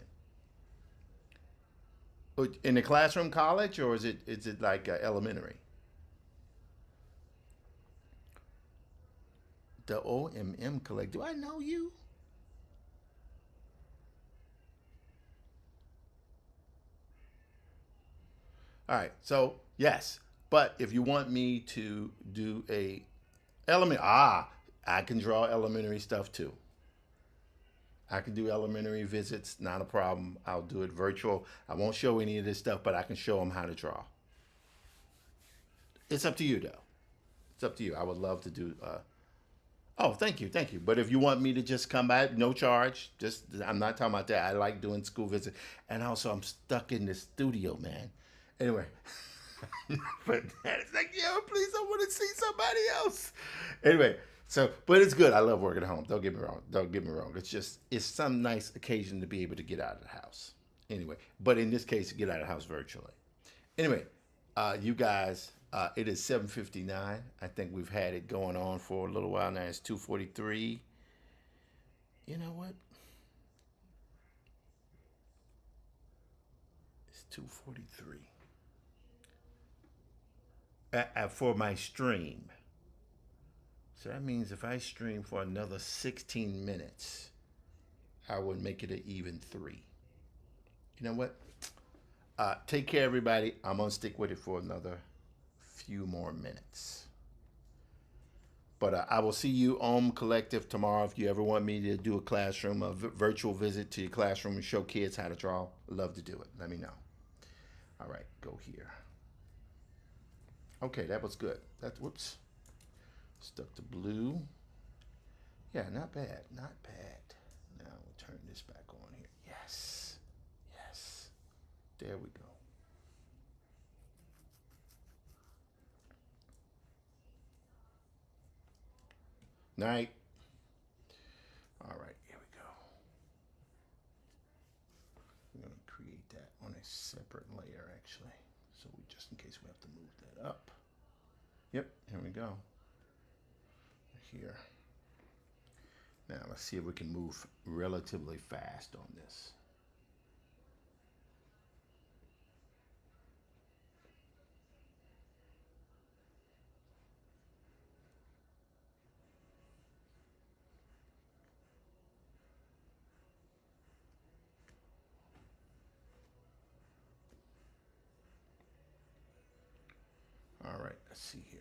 In the classroom college, or is it like elementary? The OMM Collective. Do I know you? All right. So yes, but if you want me to do a I can draw elementary stuff too. I can do elementary visits, not a problem. I'll do it virtual. I won't show any of this stuff, but I can show them how to draw. It's up to you, though. It's up to you. I would love to do. Oh, thank you. But if you want me to just come by, no charge. Just I'm not talking about that. I like doing school visits, and also I'm stuck in the studio, man. Anyway, but it's like, yo, please, I want to see somebody else. Anyway. So, but it's good. I love working at home. Don't get me wrong. It's some nice occasion to be able to get out of the house. Anyway, but in this case, get out of the house virtually. Anyway, You guys, it is 7:59. I think we've had it going on for a little while now. It's 2:43. You know what? It's 2:43. For my stream. So that means if I stream for another 16 minutes, I would make it an even three. You know what? Take care, everybody. I'm going to stick with it for another few more minutes. But I will see you on Collective tomorrow. If you ever want me to do a classroom, virtual visit to your classroom and show kids how to draw, love to do it. Let me know. All right, go here. Okay, that was good. Whoops. Stuck to blue. Yeah, not bad. Not bad. Now we'll turn this back on here. Yes. Yes. There we go. Night. All right, here we go. We're going to create that on a separate layer, actually. So just in case we have to move that up. Yep, here we go. Here. Now let's see if we can move relatively fast on this. All right, let's see here.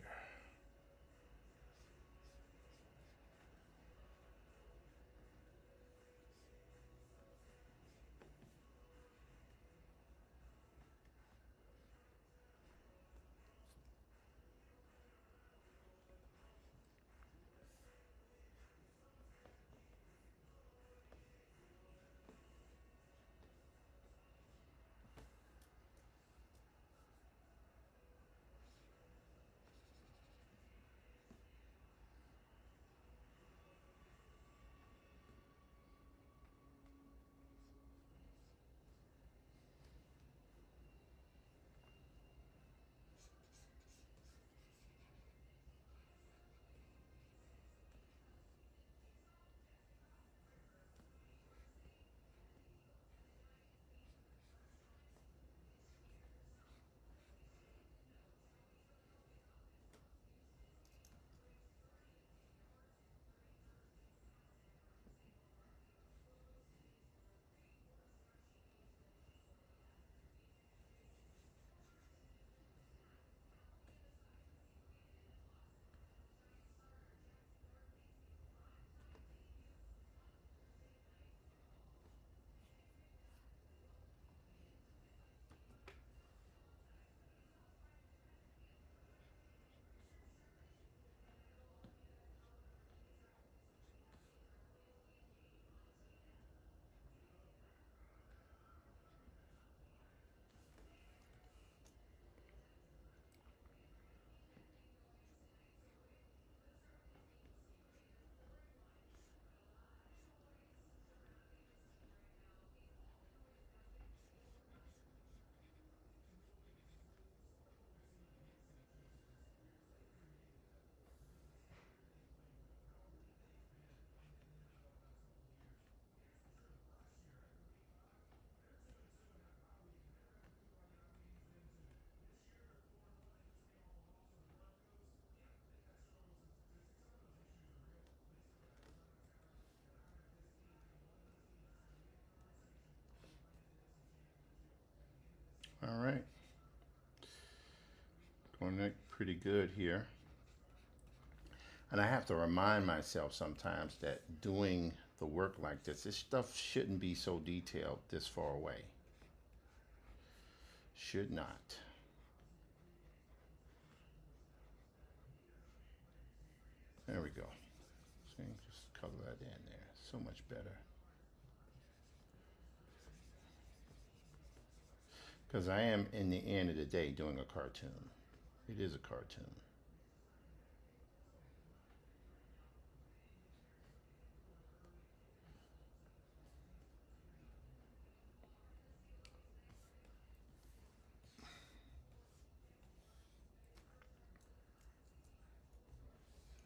All right. Going pretty good here. And I have to remind myself sometimes that doing the work like this stuff shouldn't be so detailed this far away. Should not. There we go. See, just color that in there. So much better. Because I am, in the end of the day, doing a cartoon. It is a cartoon.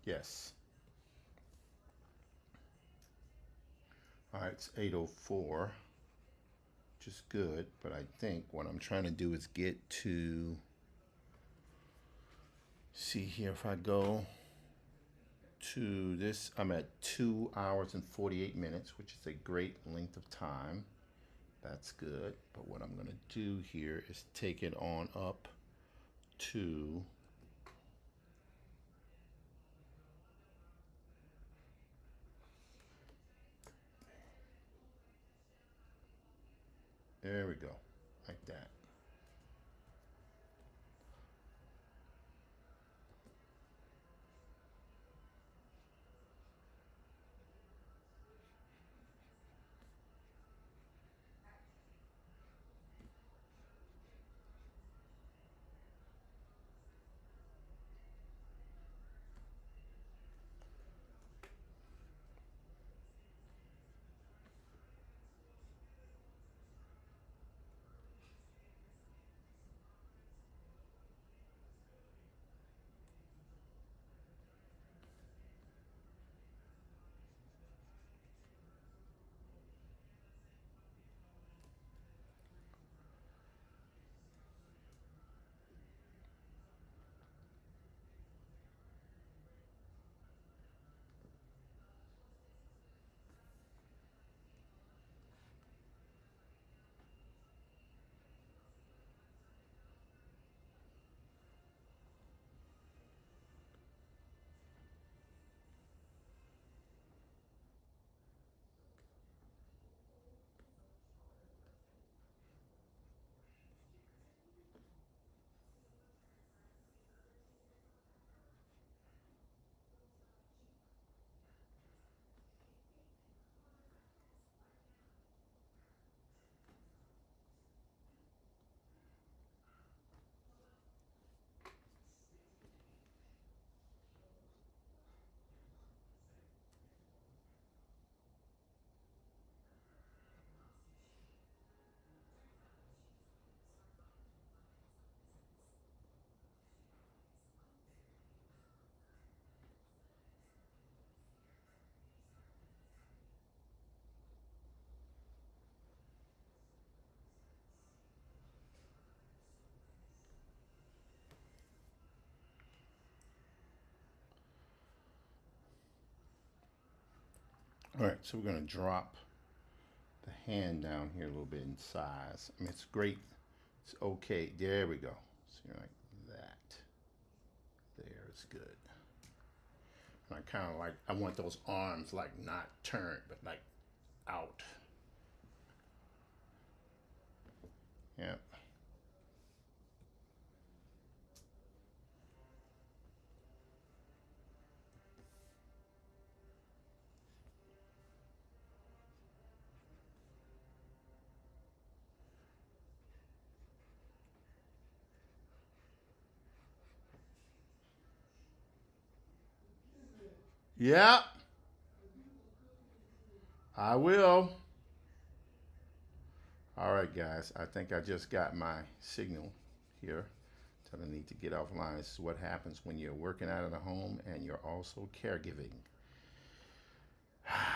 Yes. All right, it's 8:04, which is good, but I think what I'm trying to do is get to, see here, if I go to this, I'm at 2 hours and 48 minutes, which is a great length of time. That's good. But what I'm going to do here is take it on up to there we go, like that. All right, so we're going to drop the hand down here a little bit in size. I mean, it's great. It's okay. There we go. So you're like that. There, it's good. And I kind of like, I want those arms like not turned, but like out. Yep. Yep. I will. All right, guys. I think I just got my signal here. That I need to get offline. This is what happens when you're working out of the home and you're also caregiving. Have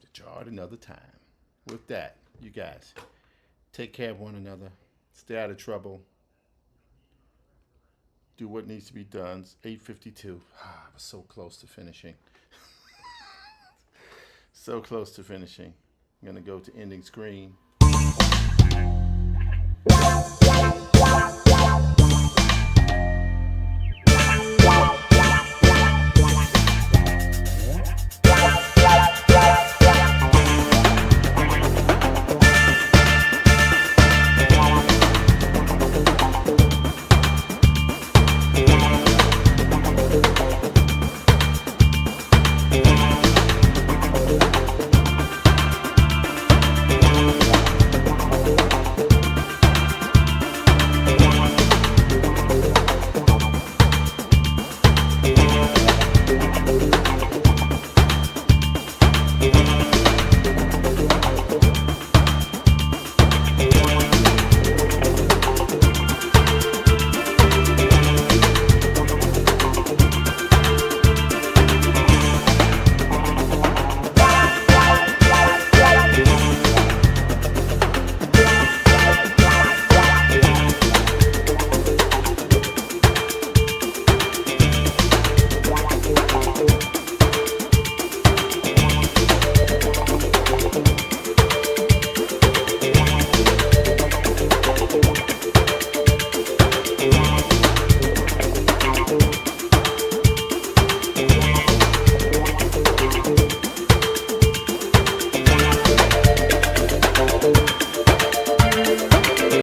to draw it another time. With that, you guys, take care of one another. Stay out of trouble. Do what needs to be done. It's 8:52. I was so close to finishing. So close to finishing. I'm gonna go to ending screen.